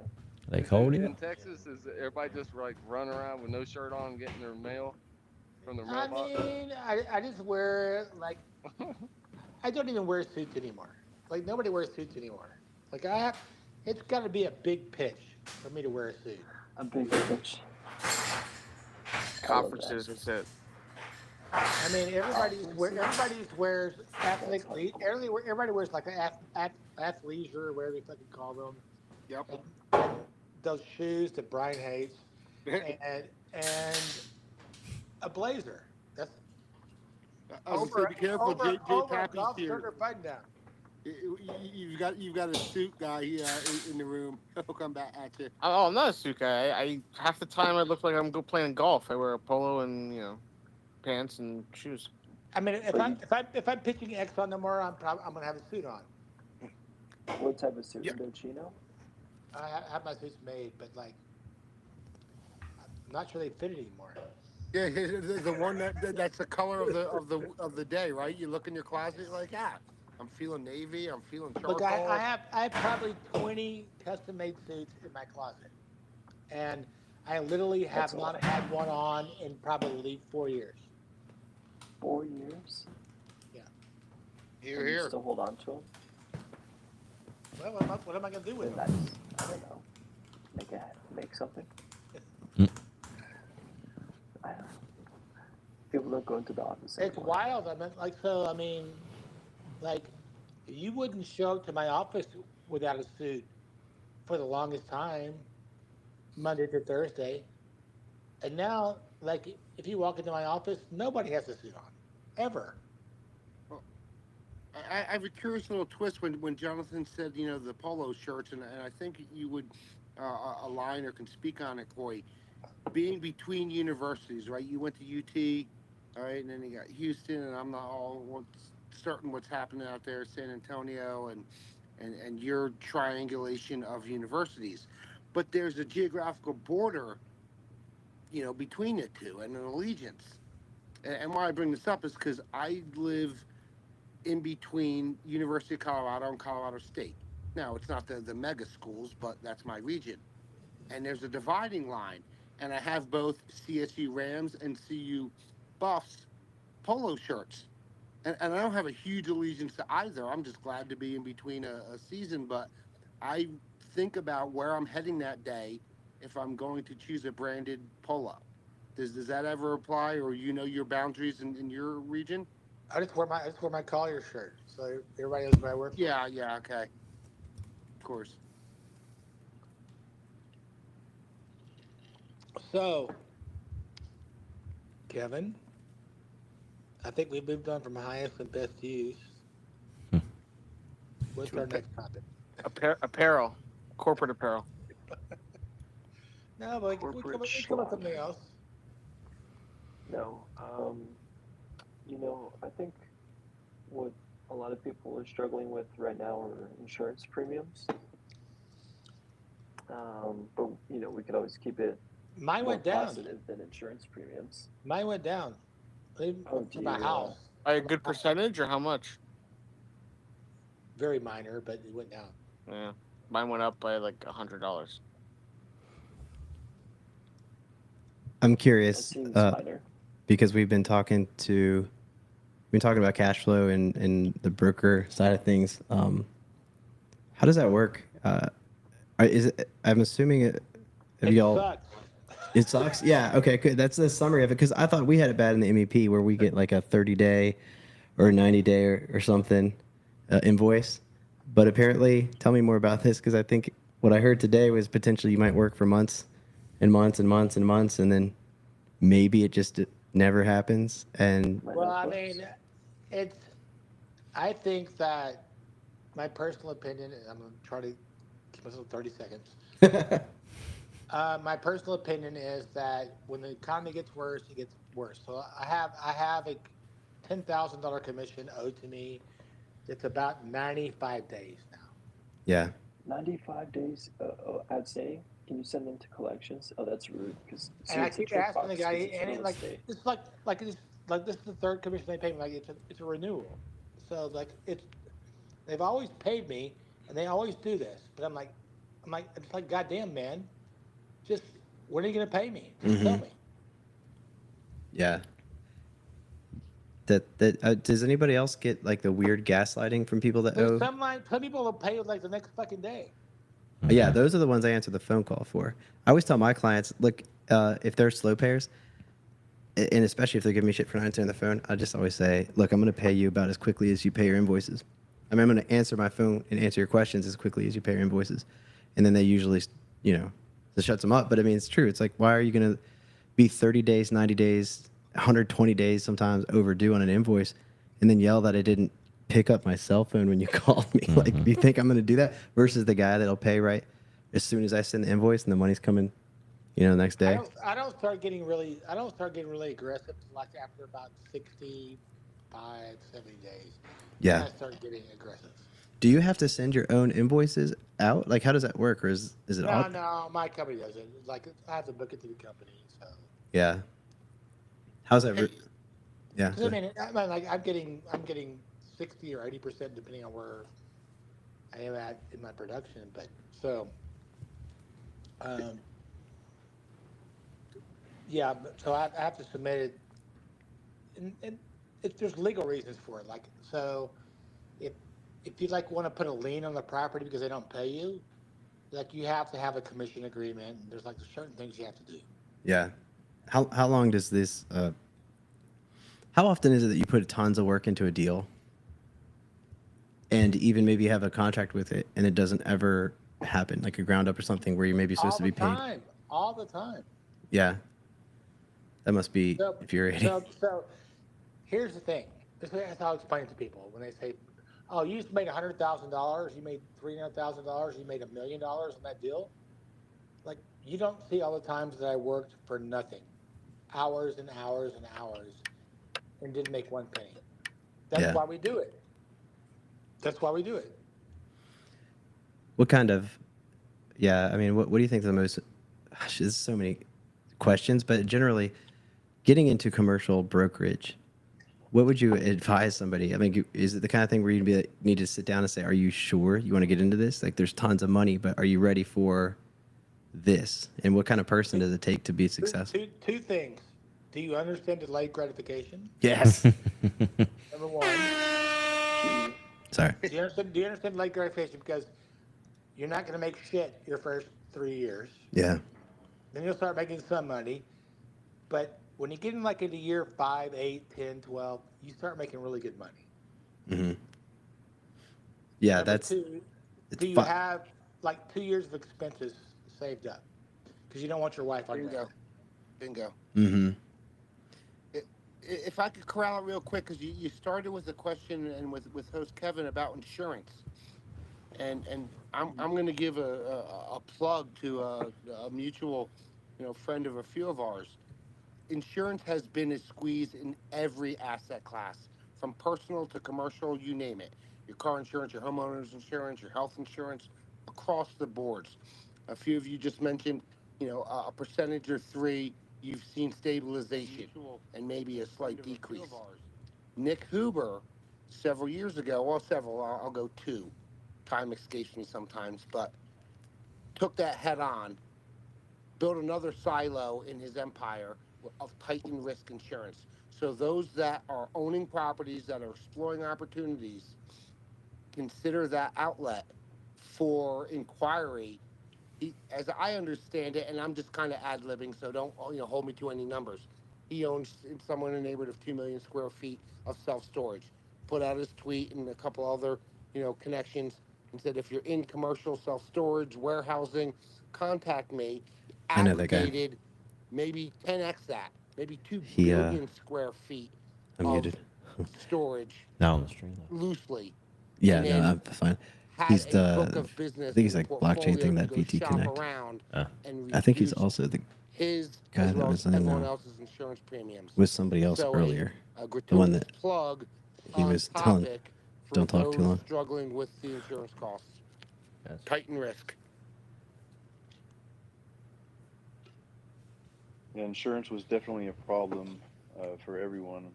They Is it cold in you? Texas? Is everybody just like running around with no shirt on, getting their mail from their I mailbox? mean, I just wear like I don't even wear suits anymore. Like nobody wears suits anymore. Like it's got to be a big pitch for me to wear a suit. A big pitch. I love that. Conferences, that's it. I mean, Conferences. everybody wears That's athletic. hardcore. Everybody wears like an athleisure, whatever you fucking call them, Yep. and those shoes that Brian hates, and a blazer. That's I was gonna say, be careful. J over a Pappy's golf shirt here. or button down. You've got a suit guy in the room. He'll come back at you. Oh, I'm not a suit guy. I half the time I look like I'm go playing golf. I wear a polo and pants and shoes. I mean, But you, if I'm pitching Exxon tomorrow, I'm gonna have a suit on. what type of suit? Yeah. Indochino? Have my suits made, but like I'm not sure they fit anymore. Yeah, the one that's the color of the day, right? You look in your closet, like, I'm feeling navy. I'm feeling Look, charcoal. I have probably 20 custom made suits in my closet, and I literally That's have a not lot. had one on in probably 4 years. 4 years, Yeah. Here, and you here. still hold on to them? Well, what am I gonna do with They're them? nice. I don't know. Make something. Mm. I don't know. People don't go into the office It's anymore. wild. I mean, like so. I mean, like you wouldn't show up to my office without a suit for the longest time, Monday to Thursday. And now, like, if you walk into my office, nobody has a suit on, ever. Well, I have a curious little twist when Jonathan said, the polo shirts, and I think you would align or can speak on it, Coy. Being between universities, right? You went to UT, all right, and then you got Houston, and I'm not certain what's happening out there, San Antonio, and your triangulation of universities. But there's a geographical border, between the two, and an allegiance. And why I bring this up is because I live in between University of Colorado and Colorado State. Now, it's not the mega schools, but that's my region. And there's a dividing line. And I have both CSU Rams and CU Buffs polo shirts. And I don't have a huge allegiance to either. I'm just glad to be in between a season. But I think about where I'm heading that day if I'm going to choose a branded polo. Does that ever apply, or you know your boundaries in your region? I just wear my collar shirt, so everybody knows what I work for. Yeah, yeah, okay, of course. So, Kevin, I think we moved on from highest and best use. What's our next topic? Apparel, corporate apparel. No, but Corporate we come up with schlock. something else. No, I think what a lot of people are struggling with right now are insurance premiums. But we could always keep it Mine more went down. positive than insurance premiums. Mine went down. Oh, For my house. By a good percentage, or how much? Very minor, but it went down. Yeah, mine went up by like $100. I'm That curious seems minor. because we've been talking about cash flow and the broker side of things. How does that work? Is it? I'm assuming it. Have It y'all? sucks. It sucks. Yeah. Okay. Good. That's the summary of it. Because I thought we had it bad in the MEP where we get like a 30-day or a 90-day or something invoice. But apparently, tell me more about this, because I think what I heard today was potentially you might work for months and months and months and months, and then maybe it just never happens. And Well, I mean, it's. I think that my personal opinion, and I'm going to try to keep myself 30 seconds. My personal opinion is that when the economy gets worse, it gets worse. So I have a $10,000 commission owed to me. It's about 95 days now. yeah. 95 days outstanding. Can you send them to collections? Oh, that's rude. Because And I keep asking the guy, and it, like it's like this is the third commission they pay me. Like it's a renewal. So like they've always paid me, and they always do this. But I'm like it's like goddamn man, just when are you gonna pay me? Just tell me. Yeah. Does anybody else get like the weird gaslighting from people that owe? Some people will pay like the next fucking day. Yeah, those are the ones I answer the phone call for. I always tell my clients, look, if they're slow payers, and especially if they're giving me shit for not answering the phone, I just always say, look, I'm going to pay you about as quickly as you pay your invoices. I mean, I'm going to answer my phone and answer your questions as quickly as you pay your invoices. And then they usually, it shuts them up. But I mean, it's true. It's like, why are you going to be 30 days, 90 days, 120 days sometimes overdue on an invoice and then yell that I didn't pick up my cell phone when you called me? Like, do you think I'm going to do that versus the guy that'll pay right as soon as I send the invoice and the money's coming, the next day? I don't start getting really aggressive until like after about 65, 70 days. Yeah. Then I start getting aggressive. Do you have to send your own invoices out? Like, how does that work? Or is it No, my company doesn't. Like, I have to book it to the company. So Yeah. How's that? Yeah. I mean, like I'm getting 60 or 80% depending on where I am at in my production. But so, yeah. So I have to submit it, and there's legal reasons for it. Like, so if you like want to put a lien on the property because they don't pay you, like you have to have a commission agreement. And there's like certain things you have to do. Yeah. How long does this? How often is it that you put tons of work into a deal, and even maybe have a contract with it, and it doesn't ever happen, like a ground up or something where you maybe supposed to be paid? All the time. Yeah. That must be infuriating. So here's the thing. This is how I explain it to people when they say, "Oh, you just made $100,000. You made $300,000. You made $1 million on that deal." Like, you don't see all the times that I worked for nothing, hours and hours and hours, and didn't make one penny. That's why we do it. That's why we do it. What kind of? Yeah, I mean, what do you think the most? Gosh, there's so many questions, but generally, getting into commercial brokerage, what would you advise somebody? I mean, is it the kind of thing where you'd need to sit down and say, "Are you sure you want to get into this? Like, there's tons of money, but are you ready for this? And what kind of person does it take to be successful?" Two things. Do you understand delayed gratification? Yes. Number one. Sorry. Do you understand delayed gratification? Because you're not going to make shit your first 3 years. Yeah. Then you'll start making some money. But when you get in like into year 5, 8, 10, 12, you start making really good money. Hmm. Yeah, Number that's two, it's do you fun. have like 2 years of expenses saved up? Because you don't want your wife on your Bingo. head. Bingo. Hmm. If I could corral it real quick, because you started with a question and with host Kevin about insurance, and I'm going to give a plug to a mutual, friend of a few of ours. Insurance has been a squeeze in every asset class, from personal to commercial, you name it. Your car insurance, your homeowner's insurance, your health insurance, across the boards. A few of you just mentioned, a percentage or three, you've seen stabilization and maybe a slight decrease. Nick Huber, several years ago, well, several, I'll go two. Time escapes me sometimes, but took that head on, built another silo in his empire of Titan risk insurance. So those that are owning properties that are exploring opportunities, consider that outlet for inquiry. As I understand it, and I'm just kind of ad libbing, so don't hold me to any numbers. He owns somewhere in the neighborhood of 2 million square feet of self storage. Put out his tweet and a couple other connections and said, if you're in commercial self storage warehousing, contact me. I know that guy. Aggregated maybe 10x that, maybe two He billion square feet I'm of muted. storage Not on the stream. loosely, Yeah, and no, then I'm fine. had He's a book the of I business think in he's the like blockchain portfolio thing to that go VT shop Connect. around and I think he's reduce also the his guy as that well was as in everyone else's insurance premiums. with somebody else So earlier. a The one gratuitous that plug he on was telling topic for don't talk too those long. struggling with the insurance costs. Yes. Titan risk. Yeah, insurance was definitely a problem for everyone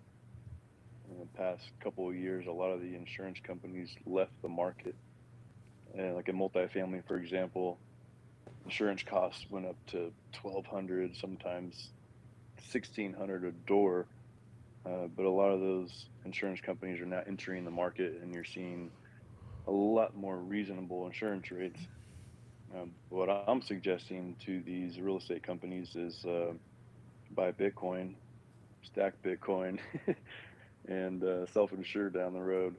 in the past couple of years. A lot of the insurance companies left the market. And like in multifamily, for example, insurance costs went up to 1,200, sometimes 1,600 a door. But a lot of those insurance companies are now entering the market, and you're seeing a lot more reasonable insurance rates. What I'm suggesting to these real estate companies is buy Bitcoin, stack Bitcoin, and self-insure down the road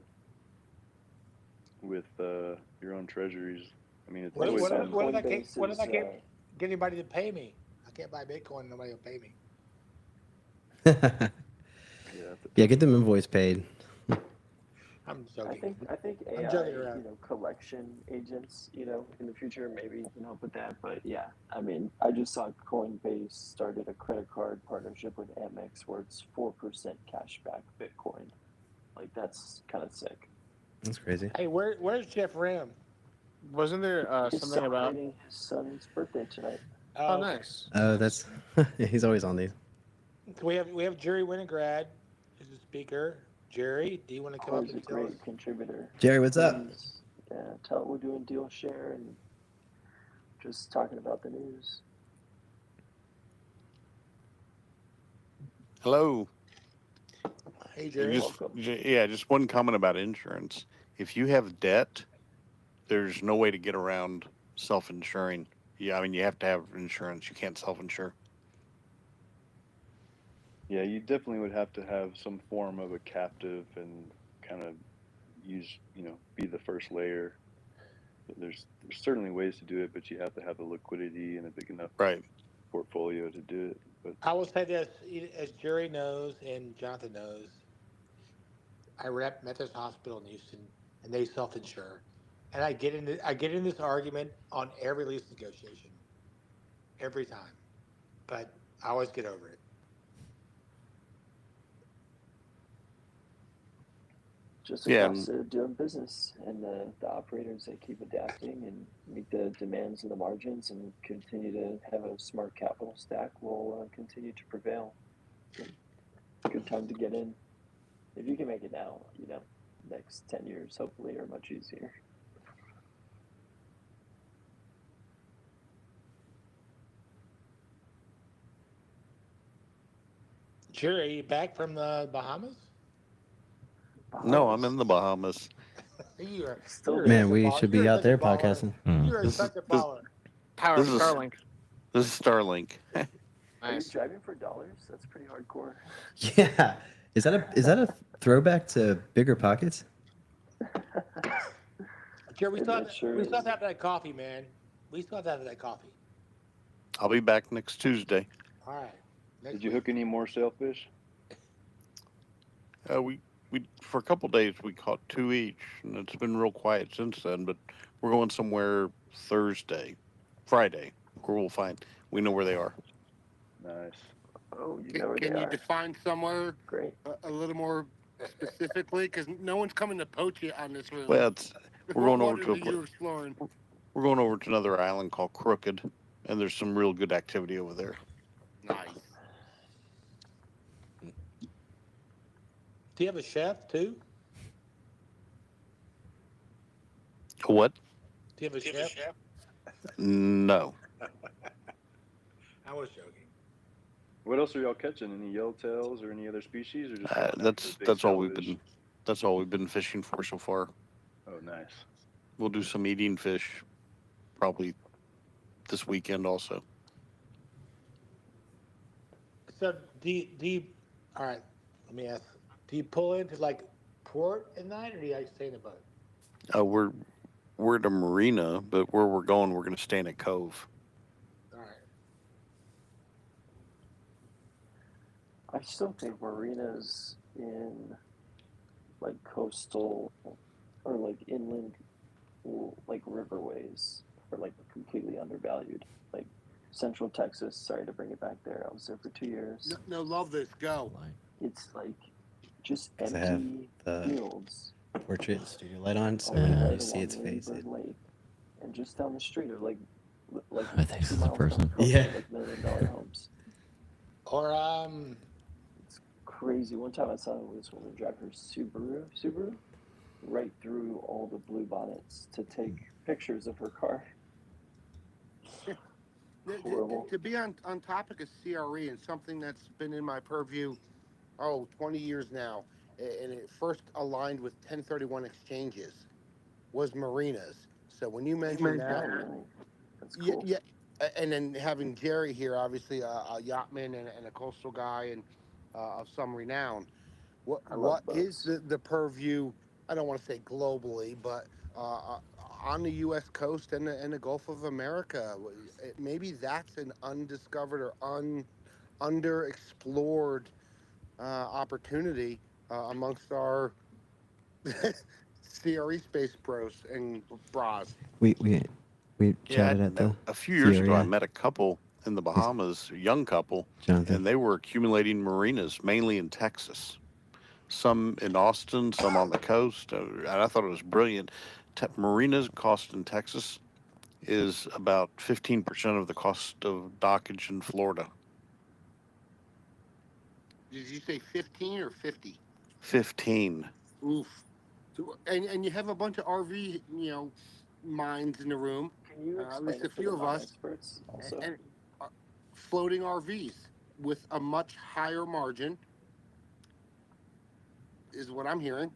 with your own treasuries. I mean, it's What, always what, So if- been. what if I can't? Coinbase What if I is can't get anybody to pay me? I can't buy Bitcoin. Nobody will pay me. Yeah, that's a Yeah, tough get them one. invoice paid. I'm I joking. think I'm AI, joking around. collection agents, in the future maybe can help with that. But yeah, I mean, I just saw Coinbase started a credit card partnership with Amex where it's 4% cash back Bitcoin. Like that's kind of sick. That's crazy. Hey, where's Jeff Ram? Wasn't there He's something about? celebrating his son's birthday tonight. Oh, Oh, okay. nice. Oh, Nice. that's he's always on these. So we have Jerry Winograd as the speaker. Jerry, do you want to come up Always a and tell us? great contributor. Jerry, what's up? Please, tell we're doing deal share and just talking about the news. Hello. Hey, And Jerry. Welcome. just one comment about insurance. If you have debt, there's no way to get around self-insuring. Yeah, I mean you have to have insurance. You can't self-insure. Yeah, you definitely would have to have some form of a captive and kind of use, be the first layer. There's certainly ways to do it, but you have to have the liquidity and a big enough Right. portfolio to do it. But I will say this, as Jerry knows and Jonathan knows, I rep Methodist Hospital in Houston, and they self-insure, and I get in this argument on every lease negotiation, every time, but I always get over it. Just a Yeah, cost of doing business, and the operators that keep adapting and meet the demands of the margins and continue to have a smart capital stack will continue to prevail. So, good time to get in. If you can make it now, next 10 years hopefully are much easier. Jerry, are you back from the Bahamas? no, I'm Bahamas. in the Bahamas. You're Still you're there. Man, such a we baller. should be You're out such a there baller. podcasting. You are This is such a this baller. Power this of is Starlink. this is Starlink. Are you Nice. driving for dollars? That's pretty hardcore. Yeah. Is that a throwback to bigger pockets? Jerry, It sure we still have is. to have that coffee, man. We still have to have that coffee. I'll be back next Tuesday. All right. Did Next you week. hook any more sailfish? We for a couple days we caught two each, and it's been real quiet since then. But we're going somewhere Friday, where we'll find. We know where they are. Nice. Oh, you know where they Can you are. define somewhere Great. a little more specifically? Because no one's coming to poach you on this room. Well, we're going over What to are you exploring? we're going over to another island called Crooked, and there's some real good activity over there. Nice. Do you have a chef too? What? Do you have a chef? No. I was joking. What else are y'all catching? Any yellowtails or any other species, or just going after That's the big that's all we've sailfish? been that's all we've been fishing for so far. Oh, nice. We'll do some eating fish probably this weekend also. So all right, let me ask. Do you pull into like port at night or do you like stay in the boat? We're at a marina, but where we're going, we're going to stay in a cove. All right. I still think marinas in like coastal or like inland, like riverways, are like completely undervalued. Like Central Texas. Sorry to bring it back there. I was there for 2 years. No, love this. Go. It's like just Does it have empty the fields portrait studio light on, so all when right you see along its face, Ladybird Lake, and just down the street are like I think this 2 is a miles down person. the coast, Yeah. are, like $1 million homes. Or It's crazy. One time I saw this woman drive her Subaru right through all the blue bonnets to take pictures of her car. Horrible. To be on topic of CRE and something that's been in my purview, 20 years now, and it first aligned with 1031 exchanges, was marinas. So when you mentioned Oh, that, really? That's yeah, cool. yeah, and then having Jerry here, obviously a yachtman and a coastal guy and of some renown. I love What is boats. the purview? I don't want to say globally, but on the U.S. coast and the Gulf of America, maybe that's an undiscovered or underexplored opportunity amongst our CRE space bros and bras. we Yeah, chatted at the a few years ago, I Fiera. met a couple in the Who's Bahamas, a young couple, Jonathan? and they were accumulating marinas, mainly in Texas. Some in Austin, some on the coast. And I thought it was brilliant. Marinas cost in Texas is about 15% of the cost of dockage in Florida. Did you say 15 or 50? 15. Oof. So, and you have a bunch of RV, minds in the room, Can you at explain least a it for few the of us, non-experts also? and floating RVs with a much higher margin is what I'm hearing.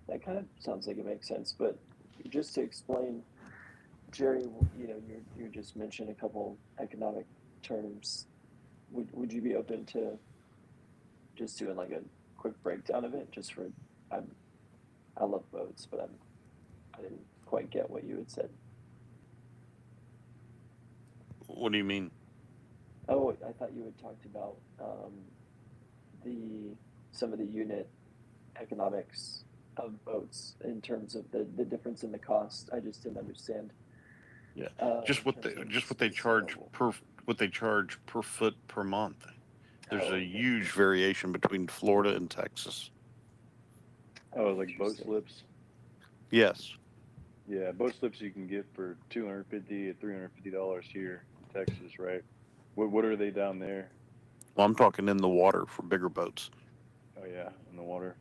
That kind of sounds like it makes sense, but just to explain, Jerry, you just mentioned a couple economic terms. Would you be open to just doing like a quick breakdown of it? Just for I love boats, but I didn't quite get what you had said. What do you mean? Oh, I thought you had talked about some of the unit economics of boats in terms of the difference in the cost. I just didn't understand. Yeah, In just what terms they of just what they space charge available. per foot per month. There's Oh, a okay. huge variation between Florida and Texas. Oh, like boat Interesting. slips. Yes. Yeah, boat slips you can get for $250 to $350 here in Texas, right? What are they down there? Well, I'm talking in the water for bigger boats. Oh yeah, in the water.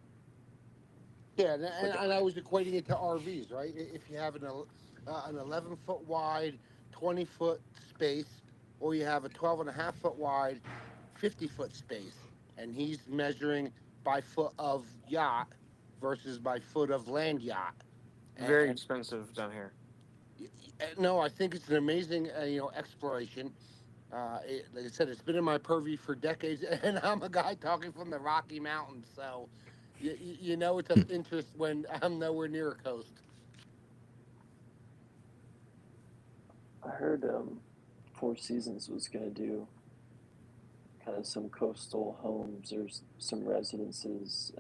Yeah, and I was equating it to RVs, right? If you have an 11-foot wide, 20-foot space, or you have a 12 and a half foot wide, 50-foot space, and he's measuring by foot of yacht versus by foot of land yacht. Very And expensive down here. no, I think it's an amazing exploration. Like I said, it's been in my purview for decades, and I'm a guy talking from the Rocky Mountains, so you know it's of interest when I'm nowhere near a coast. I heard Four Seasons was going to do kind of some coastal homes or some residences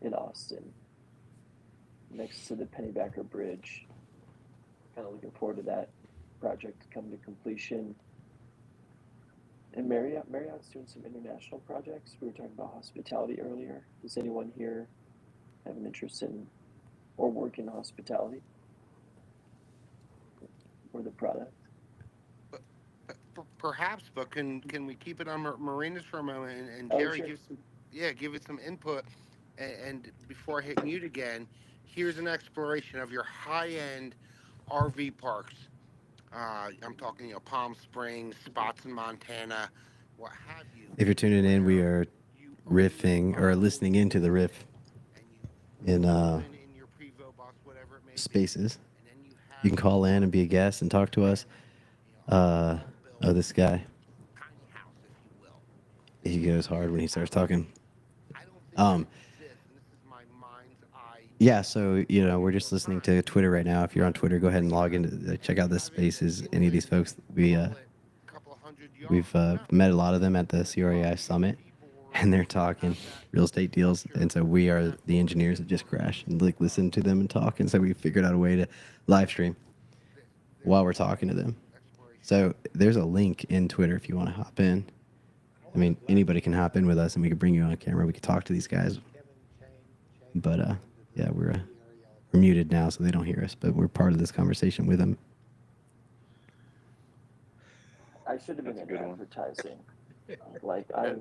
in Austin next to the Pennybacker Bridge. Kind of looking forward to that project to come to completion. And Marriott's doing some international projects. We were talking about hospitality earlier. Does anyone here have an interest in or work in hospitality or the product? Perhaps, but can we keep it on marinas for a moment and Oh, Jerry sure. give it some input and before I hit mute again, here's an exploration of your high end RV parks. I'm talking Palm Springs, spots in Montana, what have you. If you're tuning in, we Where are you riffing or listening into the riff and you in pull in your Prevo box, whatever it may be, Spaces. and then you You have can call in and be a guest and talk to us. This guy, tiny house, if you will. he goes hard when he starts talking. I don't think that exists, and this is my mind's eye. Yeah, so we're just listening to Twitter right now. If you're on Twitter, go ahead and log in. Check out the Spaces. Any of these folks, we've met a lot of them at the CRAI summit, and they're talking real estate deals. And so we are the engineers that just crash and like listen to them and talk. And so we figured out a way to live stream while we're talking to them. So there's a link in Twitter if you want to hop in. I mean, anybody can hop in with us, and we can bring you on camera. We can talk to these guys. But yeah, we're muted now, so they don't hear us. But we're part of this conversation with them. I should have been in advertising. Like I've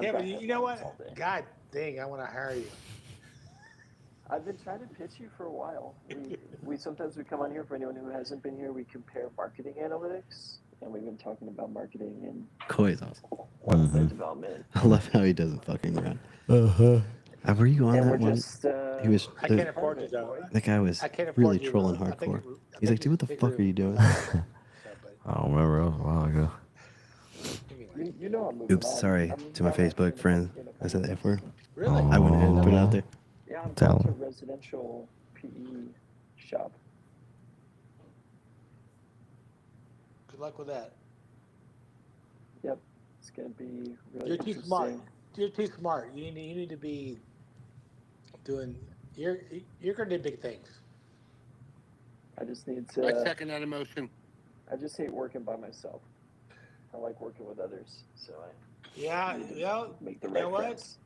Kevin, got you know headlines all what? day. God dang, I want to hire you. I've been trying to pitch you for a while. We sometimes we come on here for anyone who hasn't been here. We compare marketing analytics, and we've been talking about marketing and Coy is awesome. website development. I love how he doesn't fucking run. Were you on And that we're one? just. He was. I can't afford you though. That guy was I can't afford really you. trolling I think hardcore. it- I He's think like, dude, what the it's fuck are you doing? I don't remember. That was a while ago. You know I'm moving Oops, on. sorry I'm to my moving on Facebook friend. I said the F word. Really? I went ahead and put it out there. Yeah, I'm Tell going to him. a residential PE shop. Good luck with that. Yep, it's gonna be really You're too interesting. smart. You're too smart. You need to be doing. You're gonna do big things. I just need I to. second that emotion. I just hate working by myself. I like working with others, so I Yeah, need to make the you right know what? friends.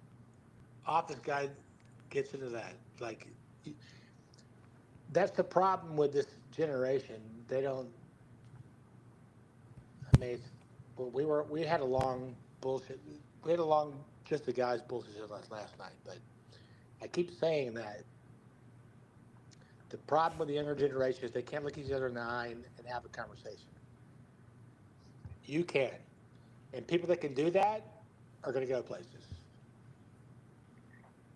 Office guy gets into that. Like, that's the problem with this generation. They don't. I mean, we had a long bullshit. We had a long just the guys bullshit last night. But I keep saying that the problem with the younger generation is they can't look each other in the eye and have a conversation. You can, and people that can do that are going to go places.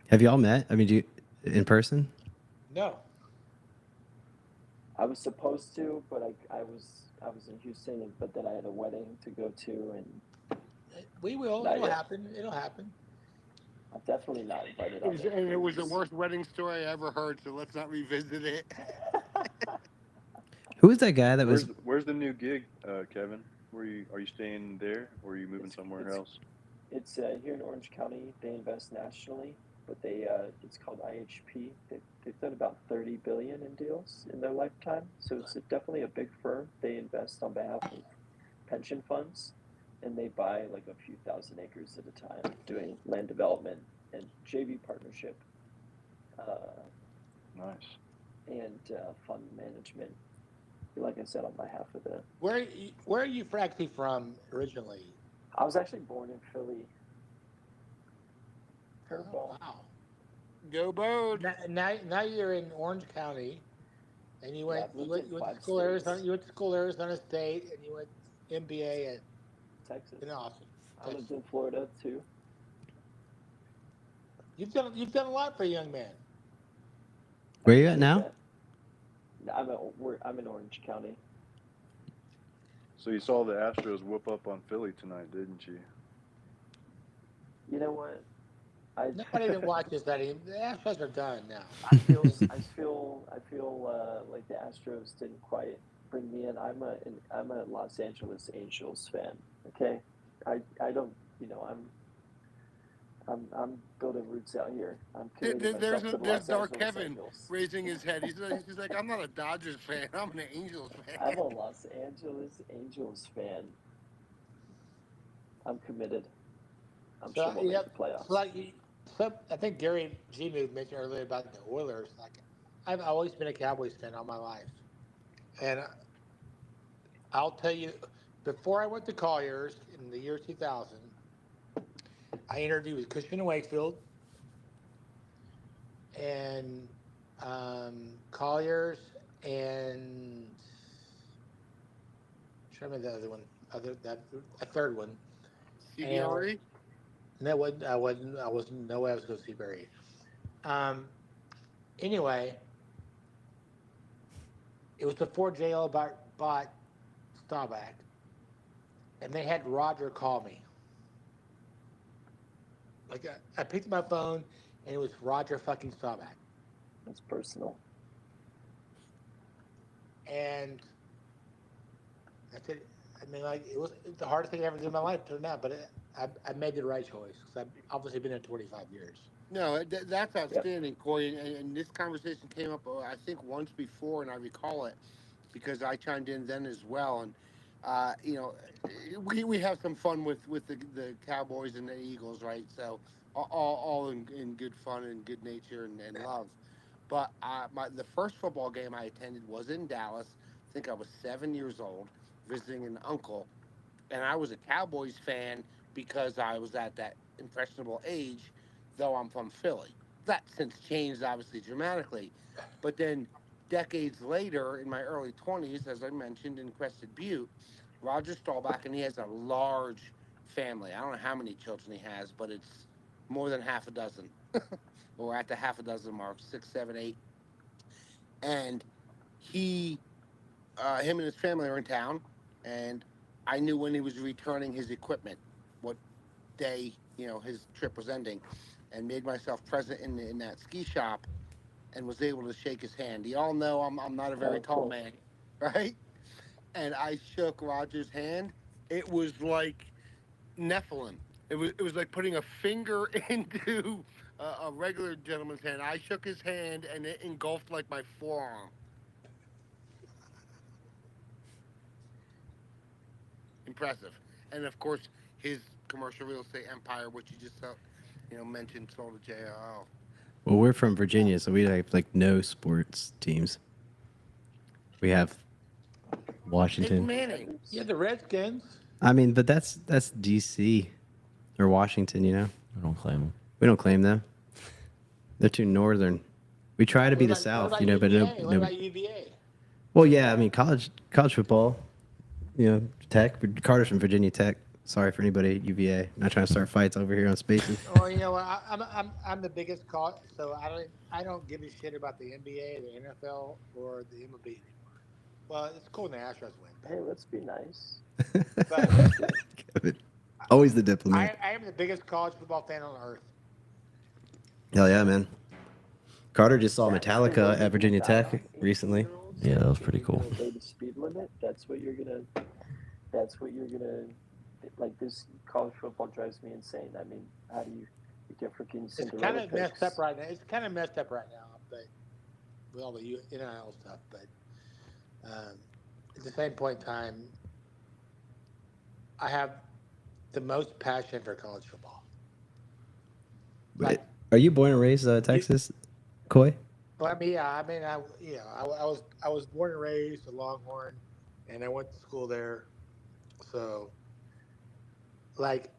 Have y'all met? I mean, do you in person? No. I was supposed to, but I was in Houston, but then I had a wedding to go to, and We will. Not It'll yet. happen. It'll happen. I'm definitely not invited on that And it was the cruise. worst wedding story I ever heard, so let's not revisit it. Who was that guy that was? Where's the new gig, Kevin? Are you staying there, or are you moving somewhere else? It's here in Orange County. They invest nationally, but it's called IHP. They've done about 30 billion in deals in their lifetime, so it's definitely a big firm. They invest on behalf of pension funds, and they buy like a few thousand acres at a time, doing land development and JV partnership, Nice. and fund management. Like I said, on behalf of the. Where are you actually from originally? I was actually born in Philly. Curveball. Wow. Go Bird. Now you're in Orange County, and you went I've lived in to 5 school states. Arizona. You went to school Arizona State, and you went MBA at Texas. in Austin. I lived in Florida too. You've done a lot for a young man. Where you at Appreciate now? that. I'm in Orange County. So you saw the Astros whoop up on Philly tonight, didn't you? You know what? I Nobody that watches that even the Astros are done now. I feel like the Astros didn't quite bring me in. I'm a Los Angeles Angels fan. Okay, I don't I'm building roots out here. I'm committing myself to the There's Los Dark Angeles Kevin Angels. raising his head. He's like, I'm not a Dodgers fan. I'm an Angels fan. I'm a Los Angeles Angels fan. I'm committed. I'm sure So we'll yeah, make the playoffs. so I think Gary G mentioned earlier about the Oilers. Like, I've always been a Cowboys fan all my life, and I'll tell you, before I went to Colliers in the year 2000, I interviewed with Cushman and Wakefield and Colliers and show me the other one, a third one, and CBRE. no, I wasn't. No way I was going to see Barry. Um, anyway, it was before JL bought Staubach, and they had Roger call me. Like I picked up my phone, and it was Roger fucking Staubach. That's personal. And I said, I mean, like it was the hardest thing I ever did in my life. Turned out, but I made the right choice because I've obviously been there 25 years. No, that's Yep. outstanding, Corey. And this conversation came up, I think, once before, and I recall it because I chimed in then as well. And you know, we have some fun with the Cowboys and the Eagles, right? So all in good fun and good nature and love. But the first football game I attended was in Dallas. I think I was 7 years old, visiting an uncle, and I was a Cowboys fan because I was at that impressionable age, though I'm from Philly. That since changed obviously dramatically. But then decades later, in my early 20s, as I mentioned in Crested Butte, Roger Staubach, and he has a large family. I don't know how many children he has, but it's more than half a dozen. Or at the half a dozen mark, six, seven, eight. And he him and his family are in town, and I knew when he was returning his equipment, what day his trip was ending, and made myself present in that ski shop, and was able to shake his hand. You all know I'm not a very Oh, tall cool. man, right? And I shook Roger's hand. It was like Nephilim. It was like putting a finger into a regular gentleman's hand. I shook his hand, and it engulfed like my forearm. Impressive. And of course, his commercial real estate empire, which you just mentioned, sold to JLL. Well, we're from Virginia, so we have like no sports teams. We have Peyton Washington. Manning. Yeah, the Redskins. I mean, but that's DC or Washington. I don't claim them. We don't claim them. They're too northern. We try to be the What South, about but no. UVA? What about UVA? Well, yeah, I mean college football. Tech. Carter's from Virginia Tech. Sorry for anybody at UVA. Not trying to start fights over here on Spaces. Well, you know what? I'm the biggest call, so I don't give a shit about the NBA, the NFL, or the MLB anymore. Well, it's cool when the Astros win. Hey, let's be nice. But Kevin. Always the diplomat. I am the biggest college football fan on earth. Hell yeah, man. Carter just saw That's the Metallica one at Virginia about Tech recently. 18-year-olds Yeah, that was pretty that are cool. gonna obey the speed limit. That's what you're gonna like. This college football drives me insane. I mean, how do you get freaking It's kind Cinderella of messed picks? up right now. It's kind of messed up right now, but with all the NIL stuff. But at the same point in time, I have the most passion for college football. Wait, are you born and raised Texas, Coy? Well, I mean, I was born and raised a Longhorn, and I went to school there. So, like,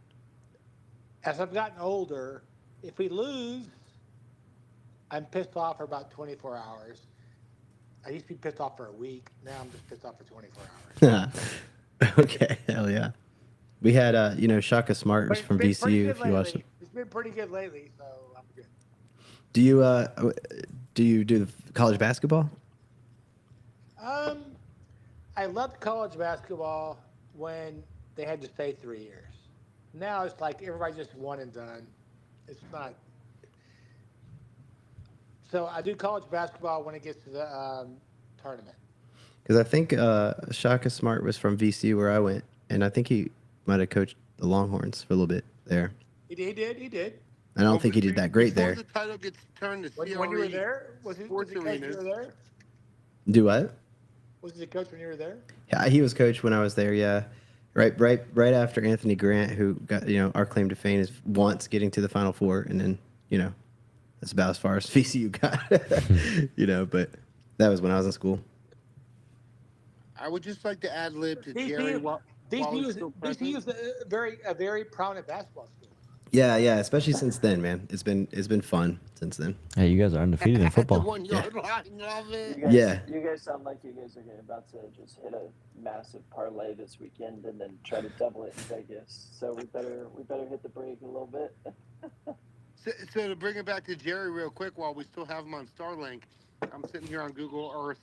as I've gotten older, if we lose, I'm pissed off for about 24 hours. I used to be pissed off for a week. Now I'm just pissed off for 24 hours. Okay, hell yeah. We had Shaka Smart was from But it's been pretty VCU. good If you watched lately. it. been pretty good lately, so I'm good. Do you do the college basketball? Um, I loved college basketball when they had to stay 3 years. Now it's like everybody just one and done. It's not. So I do college basketball when it gets to the tournament. Because I think Shaka Smart was from VCU where I went, and I think he might have coached the Longhorns for a little bit there. He did. I don't Well, think he did that great before there. the title gets turned to When you were CRE there, was sports he coach when you arenas, were there? Do what? Was he the coach when you were there? Yeah, he was coach when I was there. Yeah, right after Anthony Grant, who got our claim to fame is once getting to the Final Four, and then that's about as far as VCU got. But that was when I was in school. I would just like to add lib to Jerry VCU, while he's still VCU present. is a very prominent basketball school. Yeah, especially since then, man. It's been fun since then. Hey, you guys are undefeated in At the football. 1 yard line, love it. You guys sound like you guys are about to just hit a massive parlay this weekend and then try to double it in Vegas. So we better hit the brake a little bit. So to bring it back to Jerry real quick, while we still have him on Starlink, I'm sitting here on Google Earth,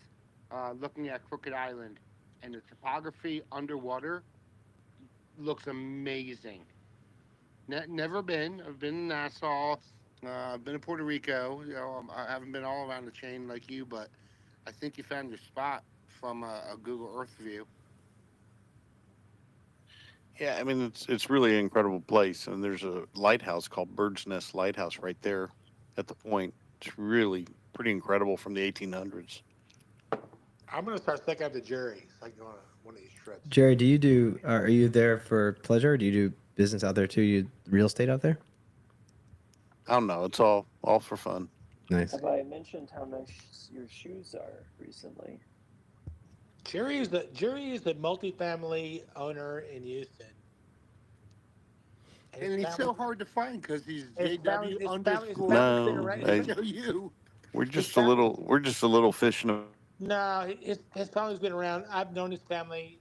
looking at Crooked Island, and the topography underwater looks amazing. Never been. I've been in Nassau. I've been in Puerto Rico. I haven't been all around the chain like you, but I think you found your spot from a Google Earth view. Yeah, I mean it's really an incredible place, and there's a lighthouse called Bird's Nest Lighthouse right there at the point. It's really pretty incredible from the 1800s. I'm gonna start thinking of the Jerry. It's like going on one of these trips. Jerry, are you there for pleasure? Or do you do business out there too? You real estate out there? I don't know. It's all for fun. Nice. Have I mentioned how nice your shoes are recently? Jerry is the multifamily owner in Houston. And he's so hard to find because he's his family- JW his underscore family's been around- HOU. We're just a little fish in a. No, his family's been around. I've known his family.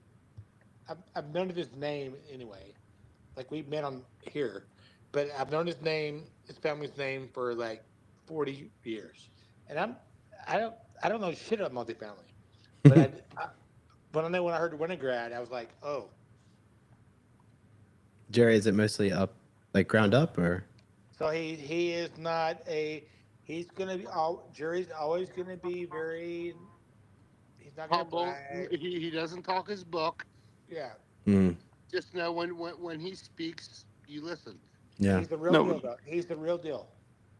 I've known of his name anyway. Like we've met on here, but I've known his family's name for like 40 years, and I don't know shit about multifamily, but but I know when I heard Winograd, I was like, oh. Jerry, is it mostly up, like ground up, or? So he is not a. He's gonna be Jerry's always gonna be very. He's not gonna brag. He doesn't talk his book. Yeah. Just know when he speaks, you listen. Yeah. He's the real deal, though. He's the real deal.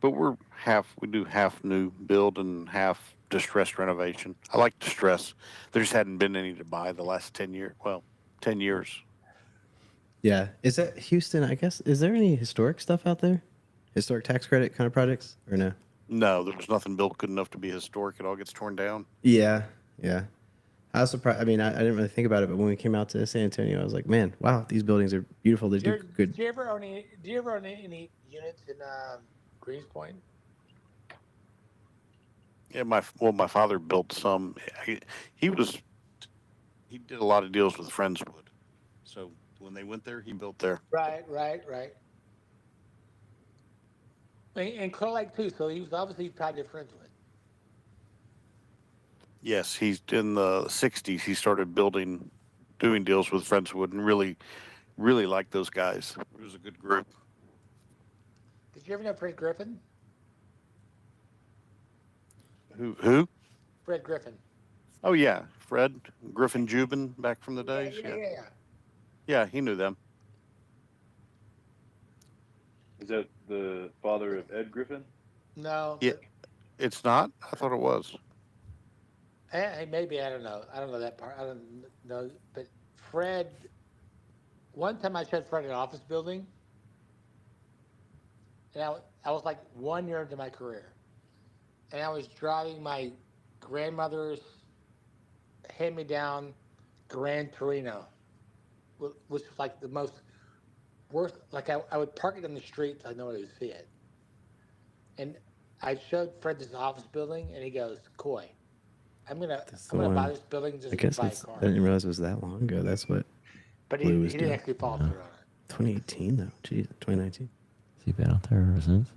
But we do half new build and half distressed renovation. I like distress. There just hadn't been any to buy the last 10 years. Well, 10 years. Yeah. Is that Houston? I guess. Is there any historic stuff out there? Historic tax credit kind of projects, or no? No, there was nothing built good enough to be historic. It all gets torn down. Yeah. I was surprised. I mean, I didn't really think about it, but when we came out to San Antonio, I was like, man, wow, these buildings are beautiful. They do good. Do you ever own any units in Greens Point? Yeah, my father built some. He did a lot of deals with Friendswood. So when they went there, he built there. Right. And Crow Lake too. So he was obviously tied to Friendswood. Yes, he's in the 60s. He started doing deals with Friendswood, and really liked those guys. It was a good group. Did you ever know Fred Griffin? Who? Fred Griffin. Oh yeah, Fred Griffin Jubin back from the days. Yeah. Yeah, he knew them. Is that the father of Ed Griffin? No. Yeah, it's not. I thought it was. Hey, maybe I don't know. I don't know that part. I don't know. But Fred, one time I showed Fred an office building, and I was like 1 year into my career, and I was driving my grandmother's hand-me-down Grand Torino, which was like the most worst. Like I would park it in the street. I know I would see it, and I showed Fred this office building, and he goes, "Coy, I'm gonna buy this building just to buy a car." I didn't realize it was that long ago. That's what. But he didn't actually follow through on it. 2018 though. Jeez, 2019. he been out there ever since?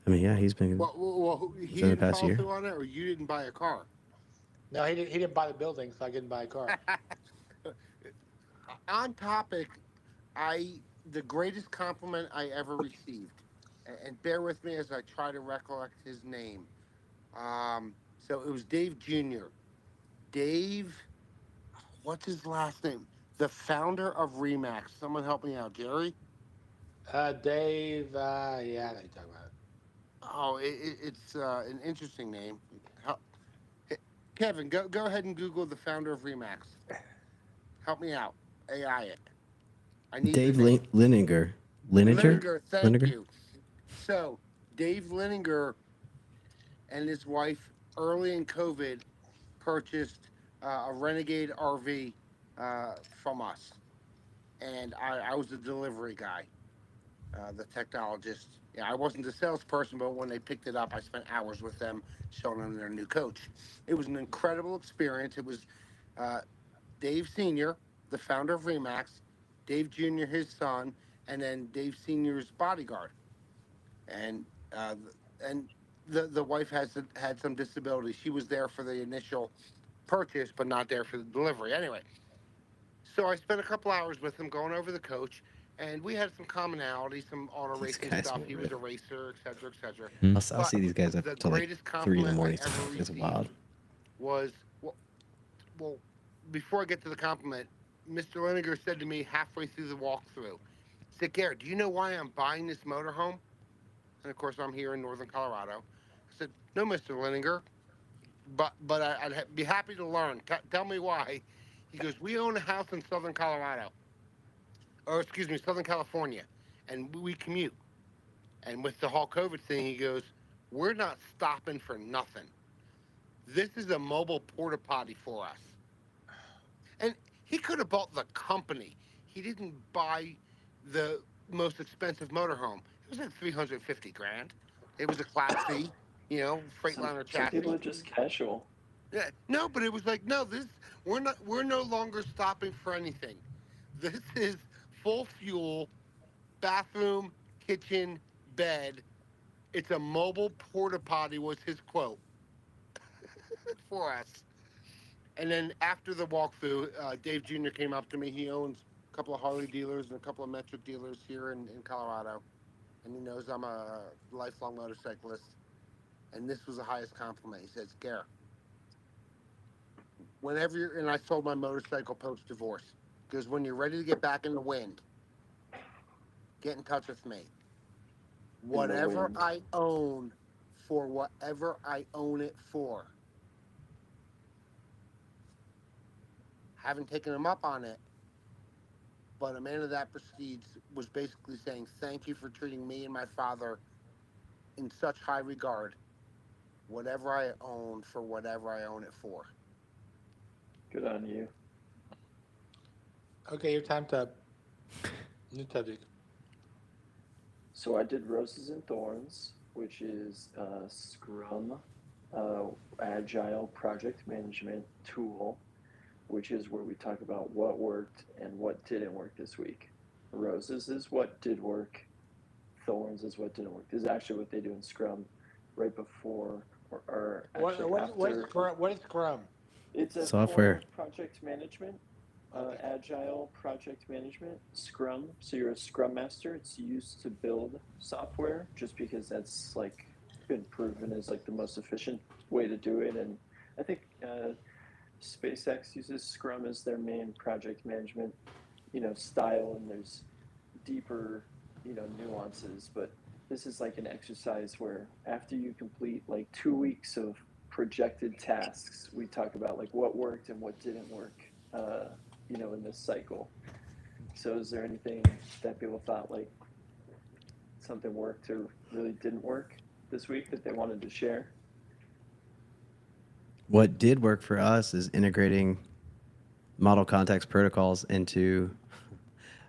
I mean, yeah, he's been Well, he within the didn't past follow year. through on it, or you didn't buy a car. No, he didn't buy the building, so I didn't buy a car. On topic, the greatest compliment I ever received, and bear with me as I try to recollect his name. So it was Dave Jr. Dave, what's his last name? The founder of Remax. Someone help me out, Jerry. Dave, yeah, I know you're talking about. Oh, it's an interesting name. Help, Kevin, go ahead and Google the founder of Remax. Help me out. AI it. I need the Dave name. Lininger. Lininger? Lininger, thank Lininger? you. So Dave Lininger and his wife, early in COVID, purchased a Renegade RV from us, and I was the delivery guy, the technologist. Yeah, I wasn't the salesperson, but when they picked it up, I spent hours with them, showing them their new coach. It was an incredible experience. It was uh, Dave Senior, the founder of Remax, Dave Junior, his son, and then Dave Senior's bodyguard, and uh, and the wife had some disability. She was there for the initial purchase, but not there for the delivery. Anyway, so I spent a couple hours with him going over the coach, and we had some commonality, some auto These racing guys stuff. will He was rip. a racer, et cetera, et cetera. I'll But see these guys up the till like greatest 3 in the compliment I morning. ever It's wild. received was well, before I get to the compliment, Mr. Leniger said to me halfway through the walkthrough, he said, Garrett, do you know why I'm buying this motorhome? And of course, I'm here in northern Colorado. I said, no, Mr. Leniger, but I'd be happy to learn. Tell me why. He goes, we own a house in southern Colorado, or excuse me, Southern California, and we commute. And with the whole COVID thing, he goes, we're not stopping for nothing. This is a mobile porta potty for us. And he could have bought the company. He didn't buy the most expensive motorhome. It was like 350 grand. It was a Class C, Freightliner Some people chassis. are just casual. Yeah, no, but it was like, no, we're no longer stopping for anything. This is full fuel, bathroom, kitchen, bed. It's a mobile porta potty was his quote for us. And then after the walkthrough, Dave Jr. came up to me. He owns a couple of Harley dealers and a couple of metric dealers here in Colorado. And he knows I'm a lifelong motorcyclist. And this was the highest compliment. He says, Garrett, whenever you're, and I sold my motorcycle post divorce, because when you're ready to get back in the wind, get in touch with me. In the Whatever wind. I own for whatever I own it for. Haven't taken him up on it, but a man of that prestige was basically saying, thank you for treating me and my father in such high regard. Whatever I own for whatever I own it for. Good on you. Okay, your time's up. New subject. So I did Roses and Thorns, which is a Scrum agile project management tool, which is where we talk about what worked and what didn't work this week. Roses is what did work. Thorns is what didn't work. This is actually what they do in Scrum right before or actually after. What is Scrum? It's a form Software. of project management, Okay. agile project management, Scrum. So you're a Scrum master. It's used to build software just because that's like been proven as like the most efficient way to do it. And I think SpaceX uses Scrum as their main project management, style, and there's deeper, nuances. But this is like an exercise where after you complete like 2 weeks of projected tasks, we talk about like what worked and what didn't work, in this cycle. So is there anything that people thought like something worked or really didn't work this week that they wanted to share? What did work for us is integrating model context protocols into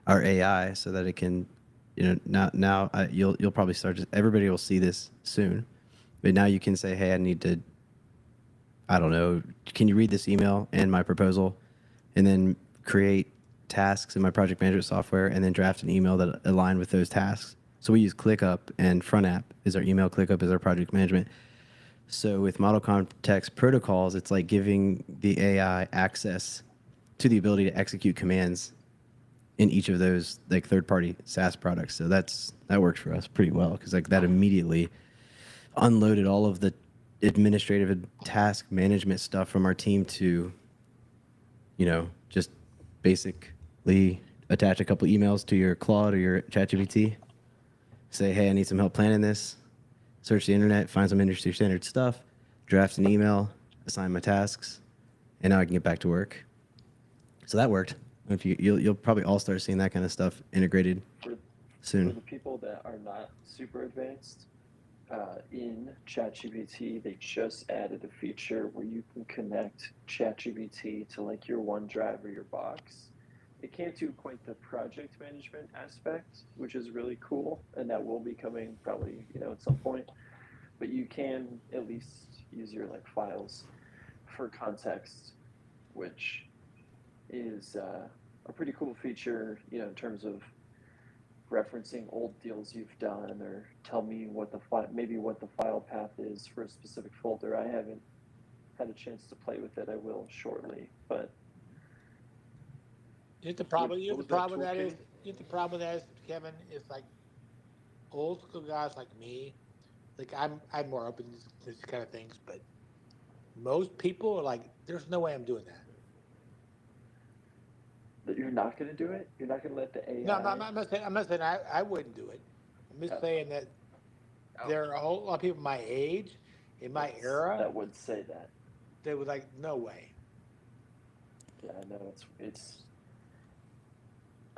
our AI so that it can, you'll probably start to, everybody will see this soon, but now you can say, hey, I don't know, can you read this email and my proposal, and then create tasks in my project management software, and then draft an email that align with those tasks, So we use ClickUp, and Front App is our email. ClickUp is our project management. So with model context protocols, it's like giving the AI access to the ability to execute commands in each of those like third-party SaaS products. So that works for us pretty well, because like that immediately unloaded all of the administrative and task management stuff from our team to, just basically attach a couple emails to your Claude or your ChatGPT. Say, hey, I need some help planning this. Search the internet, find some industry standard stuff, draft an email, assign my tasks, and now I can get back to work. So that worked. If you'll probably all start seeing that kind of stuff integrated soon. For the people that are not super advanced, in ChatGPT, they just added a feature where you can connect ChatGPT to like your OneDrive or your Box. It can't do quite the project management aspect, which is really cool, and that will be coming probably, at some point. But you can at least use your like files for context, which is a pretty cool feature, in terms of referencing old deals you've done, or tell me what the file path is for a specific folder. I haven't had a chance to play with it. I will shortly, but The problem with that is, Kevin, is like old school guys like me. Like I'm more open to these kind of things, but most people are like, there's no way I'm doing that. That you're not going to do it. You're not going to let the AI. No, I'm not saying I wouldn't do it. I'm just saying that there are a whole lot of people my age, in my era, that would say that. They would like, no way. Yeah, I know it's.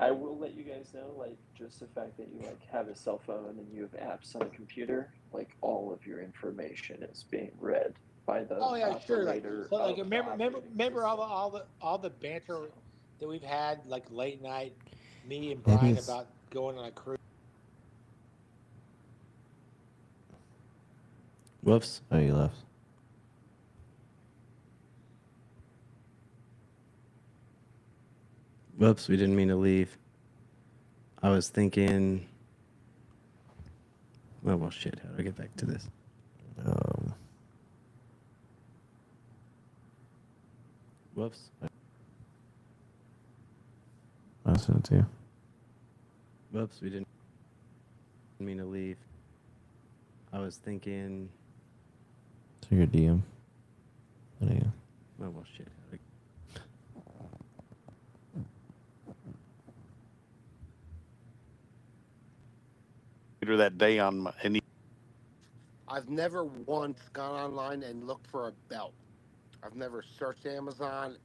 I will let you guys know, like, just the fact that you like have a cell phone and you have apps on a computer, like all of your information is being read by the operator. Sure. Like remember all the banter that we've had, like late night, me and Brian about going on a cruise. Whoops. Oh, you left. Whoops, we didn't mean to leave. I was thinking... Oh, well, shit. How do I get back to this? Whoops. I sent it to you. Whoops, we didn't mean to leave. I was thinking... To your DM. There you go. Oh, well, shit. That day on any. I've never once gone online and looked for a belt. I've never searched Amazon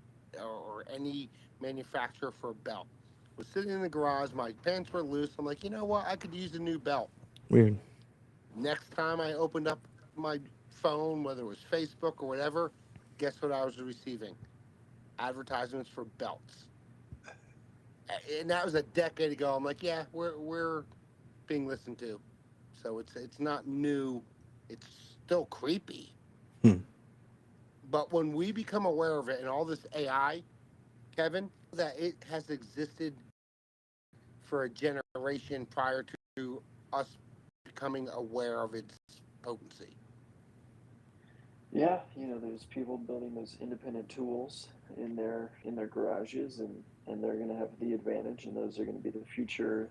or any manufacturer for a belt. I was sitting in the garage, my pants were loose. I'm like, you know what? I could use a new belt. Weird. Next time I opened up my phone, whether it was Facebook or whatever, guess what I was receiving? Advertisements for belts. And that was a decade ago. I'm like, yeah, we're being listened to. So it's not new. It's still creepy. But when we become aware of it and all this AI, Kevin, that it has existed for a generation prior to us becoming aware of its potency. Yeah, there's people building those independent tools in their garages, and they're going to have the advantage, and those are going to be the future,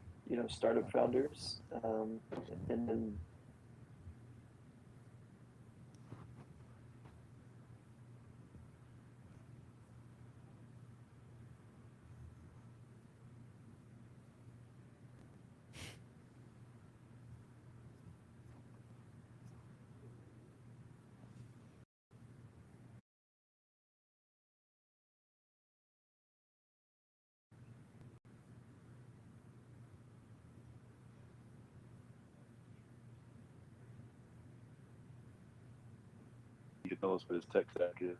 startup founders, and then. You can tell us what his tech stack is.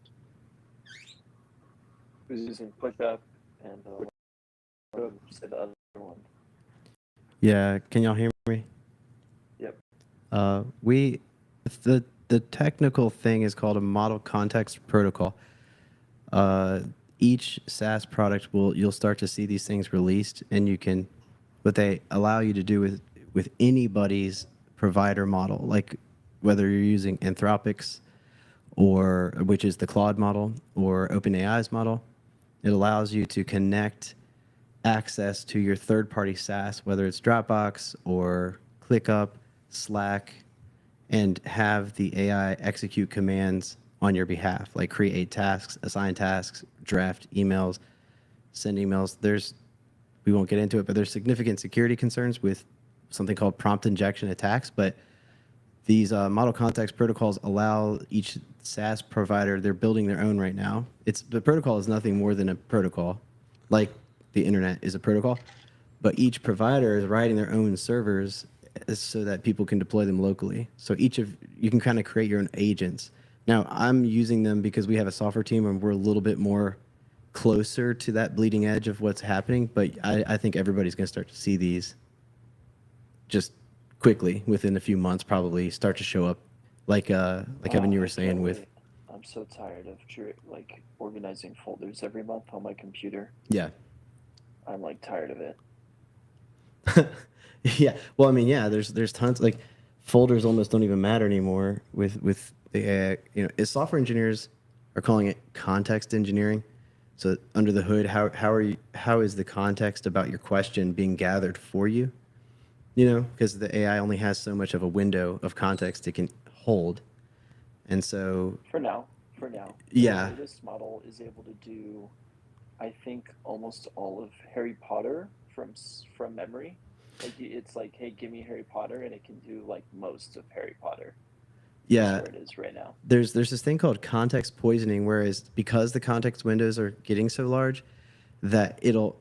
Who's using ClickUp and say the other one. Yeah, can y'all hear me? Yep. The technical thing is called a model context protocol. Each SaaS product you'll start to see these things released, and what they allow you to do with anybody's provider model, like whether you're using Anthropic's or which is the Claude model or OpenAI's model. It allows you to connect access to your third-party SaaS, whether it's Dropbox or ClickUp, Slack, and have the AI execute commands on your behalf, like create tasks, assign tasks, draft emails, send emails. We won't get into it, but there's significant security concerns with something called prompt injection attacks. But these model context protocols allow each SaaS provider, they're building their own right now. The protocol is nothing more than a protocol, like the internet is a protocol, but each provider is writing their own servers so that people can deploy them locally. So you can kind of create your own agents. Now, I'm using them because we have a software team and we're a little bit more closer to that bleeding edge of what's happening, but I think everybody's going to start to see these just quickly within a few months, probably start to show up, like Evan, you were saying with. I'm so tired of like organizing folders every month on my computer. Yeah. I'm like tired of it. Yeah. Well, I mean, yeah. There's tons, like folders almost don't even matter anymore with the AI. As software engineers are calling it context engineering. So under the hood, how is the context about your question being gathered for you? Because the AI only has so much of a window of context it can hold. And so for now, yeah, the latest model is able to do, I think, almost all of Harry Potter from memory. Like it's like, hey, give me Harry Potter, and it can do like most of Harry Potter. Yeah, that's where it is right now. There's this thing called context poisoning, whereas because the context windows are getting so large, that it'll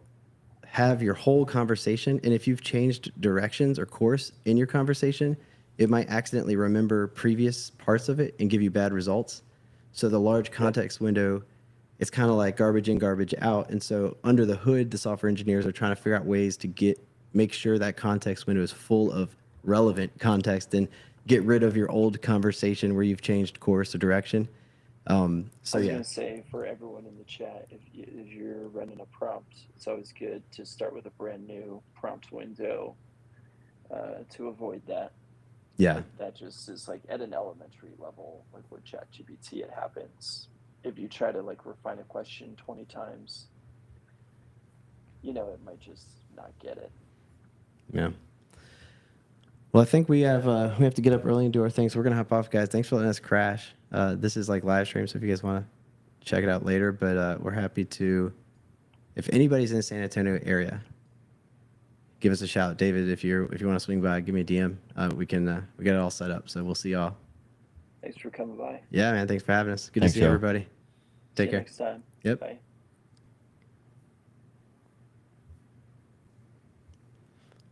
have your whole conversation, and if you've changed directions or course in your conversation, it might accidentally remember previous parts of it and give you bad results. So the large context window, it's kind of like garbage in, garbage out. And so under the hood, the software engineers are trying to figure out ways to make sure that context window is full of relevant context and get rid of your old conversation where you've changed course or direction. I was gonna say, for everyone in the chat, if you're running a prompt, it's always good to start with a brand new prompt window to avoid that. Yeah. That just is like at an elementary level, like with ChatGPT, it happens. If you try to like refine a question 20 times, it might just not get it. Yeah. Well, I think we have to get up early and do our thing, so we're gonna hop off, guys. Thanks for letting us crash. This is like live stream, so if you guys want to check it out later, but we're happy to. If anybody's in the San Antonio area, give us a shout, David. If you want to swing by, give me a DM. We got it all set up, so we'll see y'all. Thanks for coming by. Yeah, man. Thanks for having us. Good Thanks, to see y'all. everybody. Take care. Next time. Yep. Bye.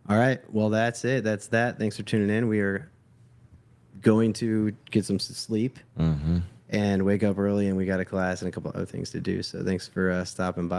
All right. Well, that's it. That's that. Thanks for tuning in. We are going to get some sleep and wake up early, and we got a class and a couple other things to do. So thanks for stopping by.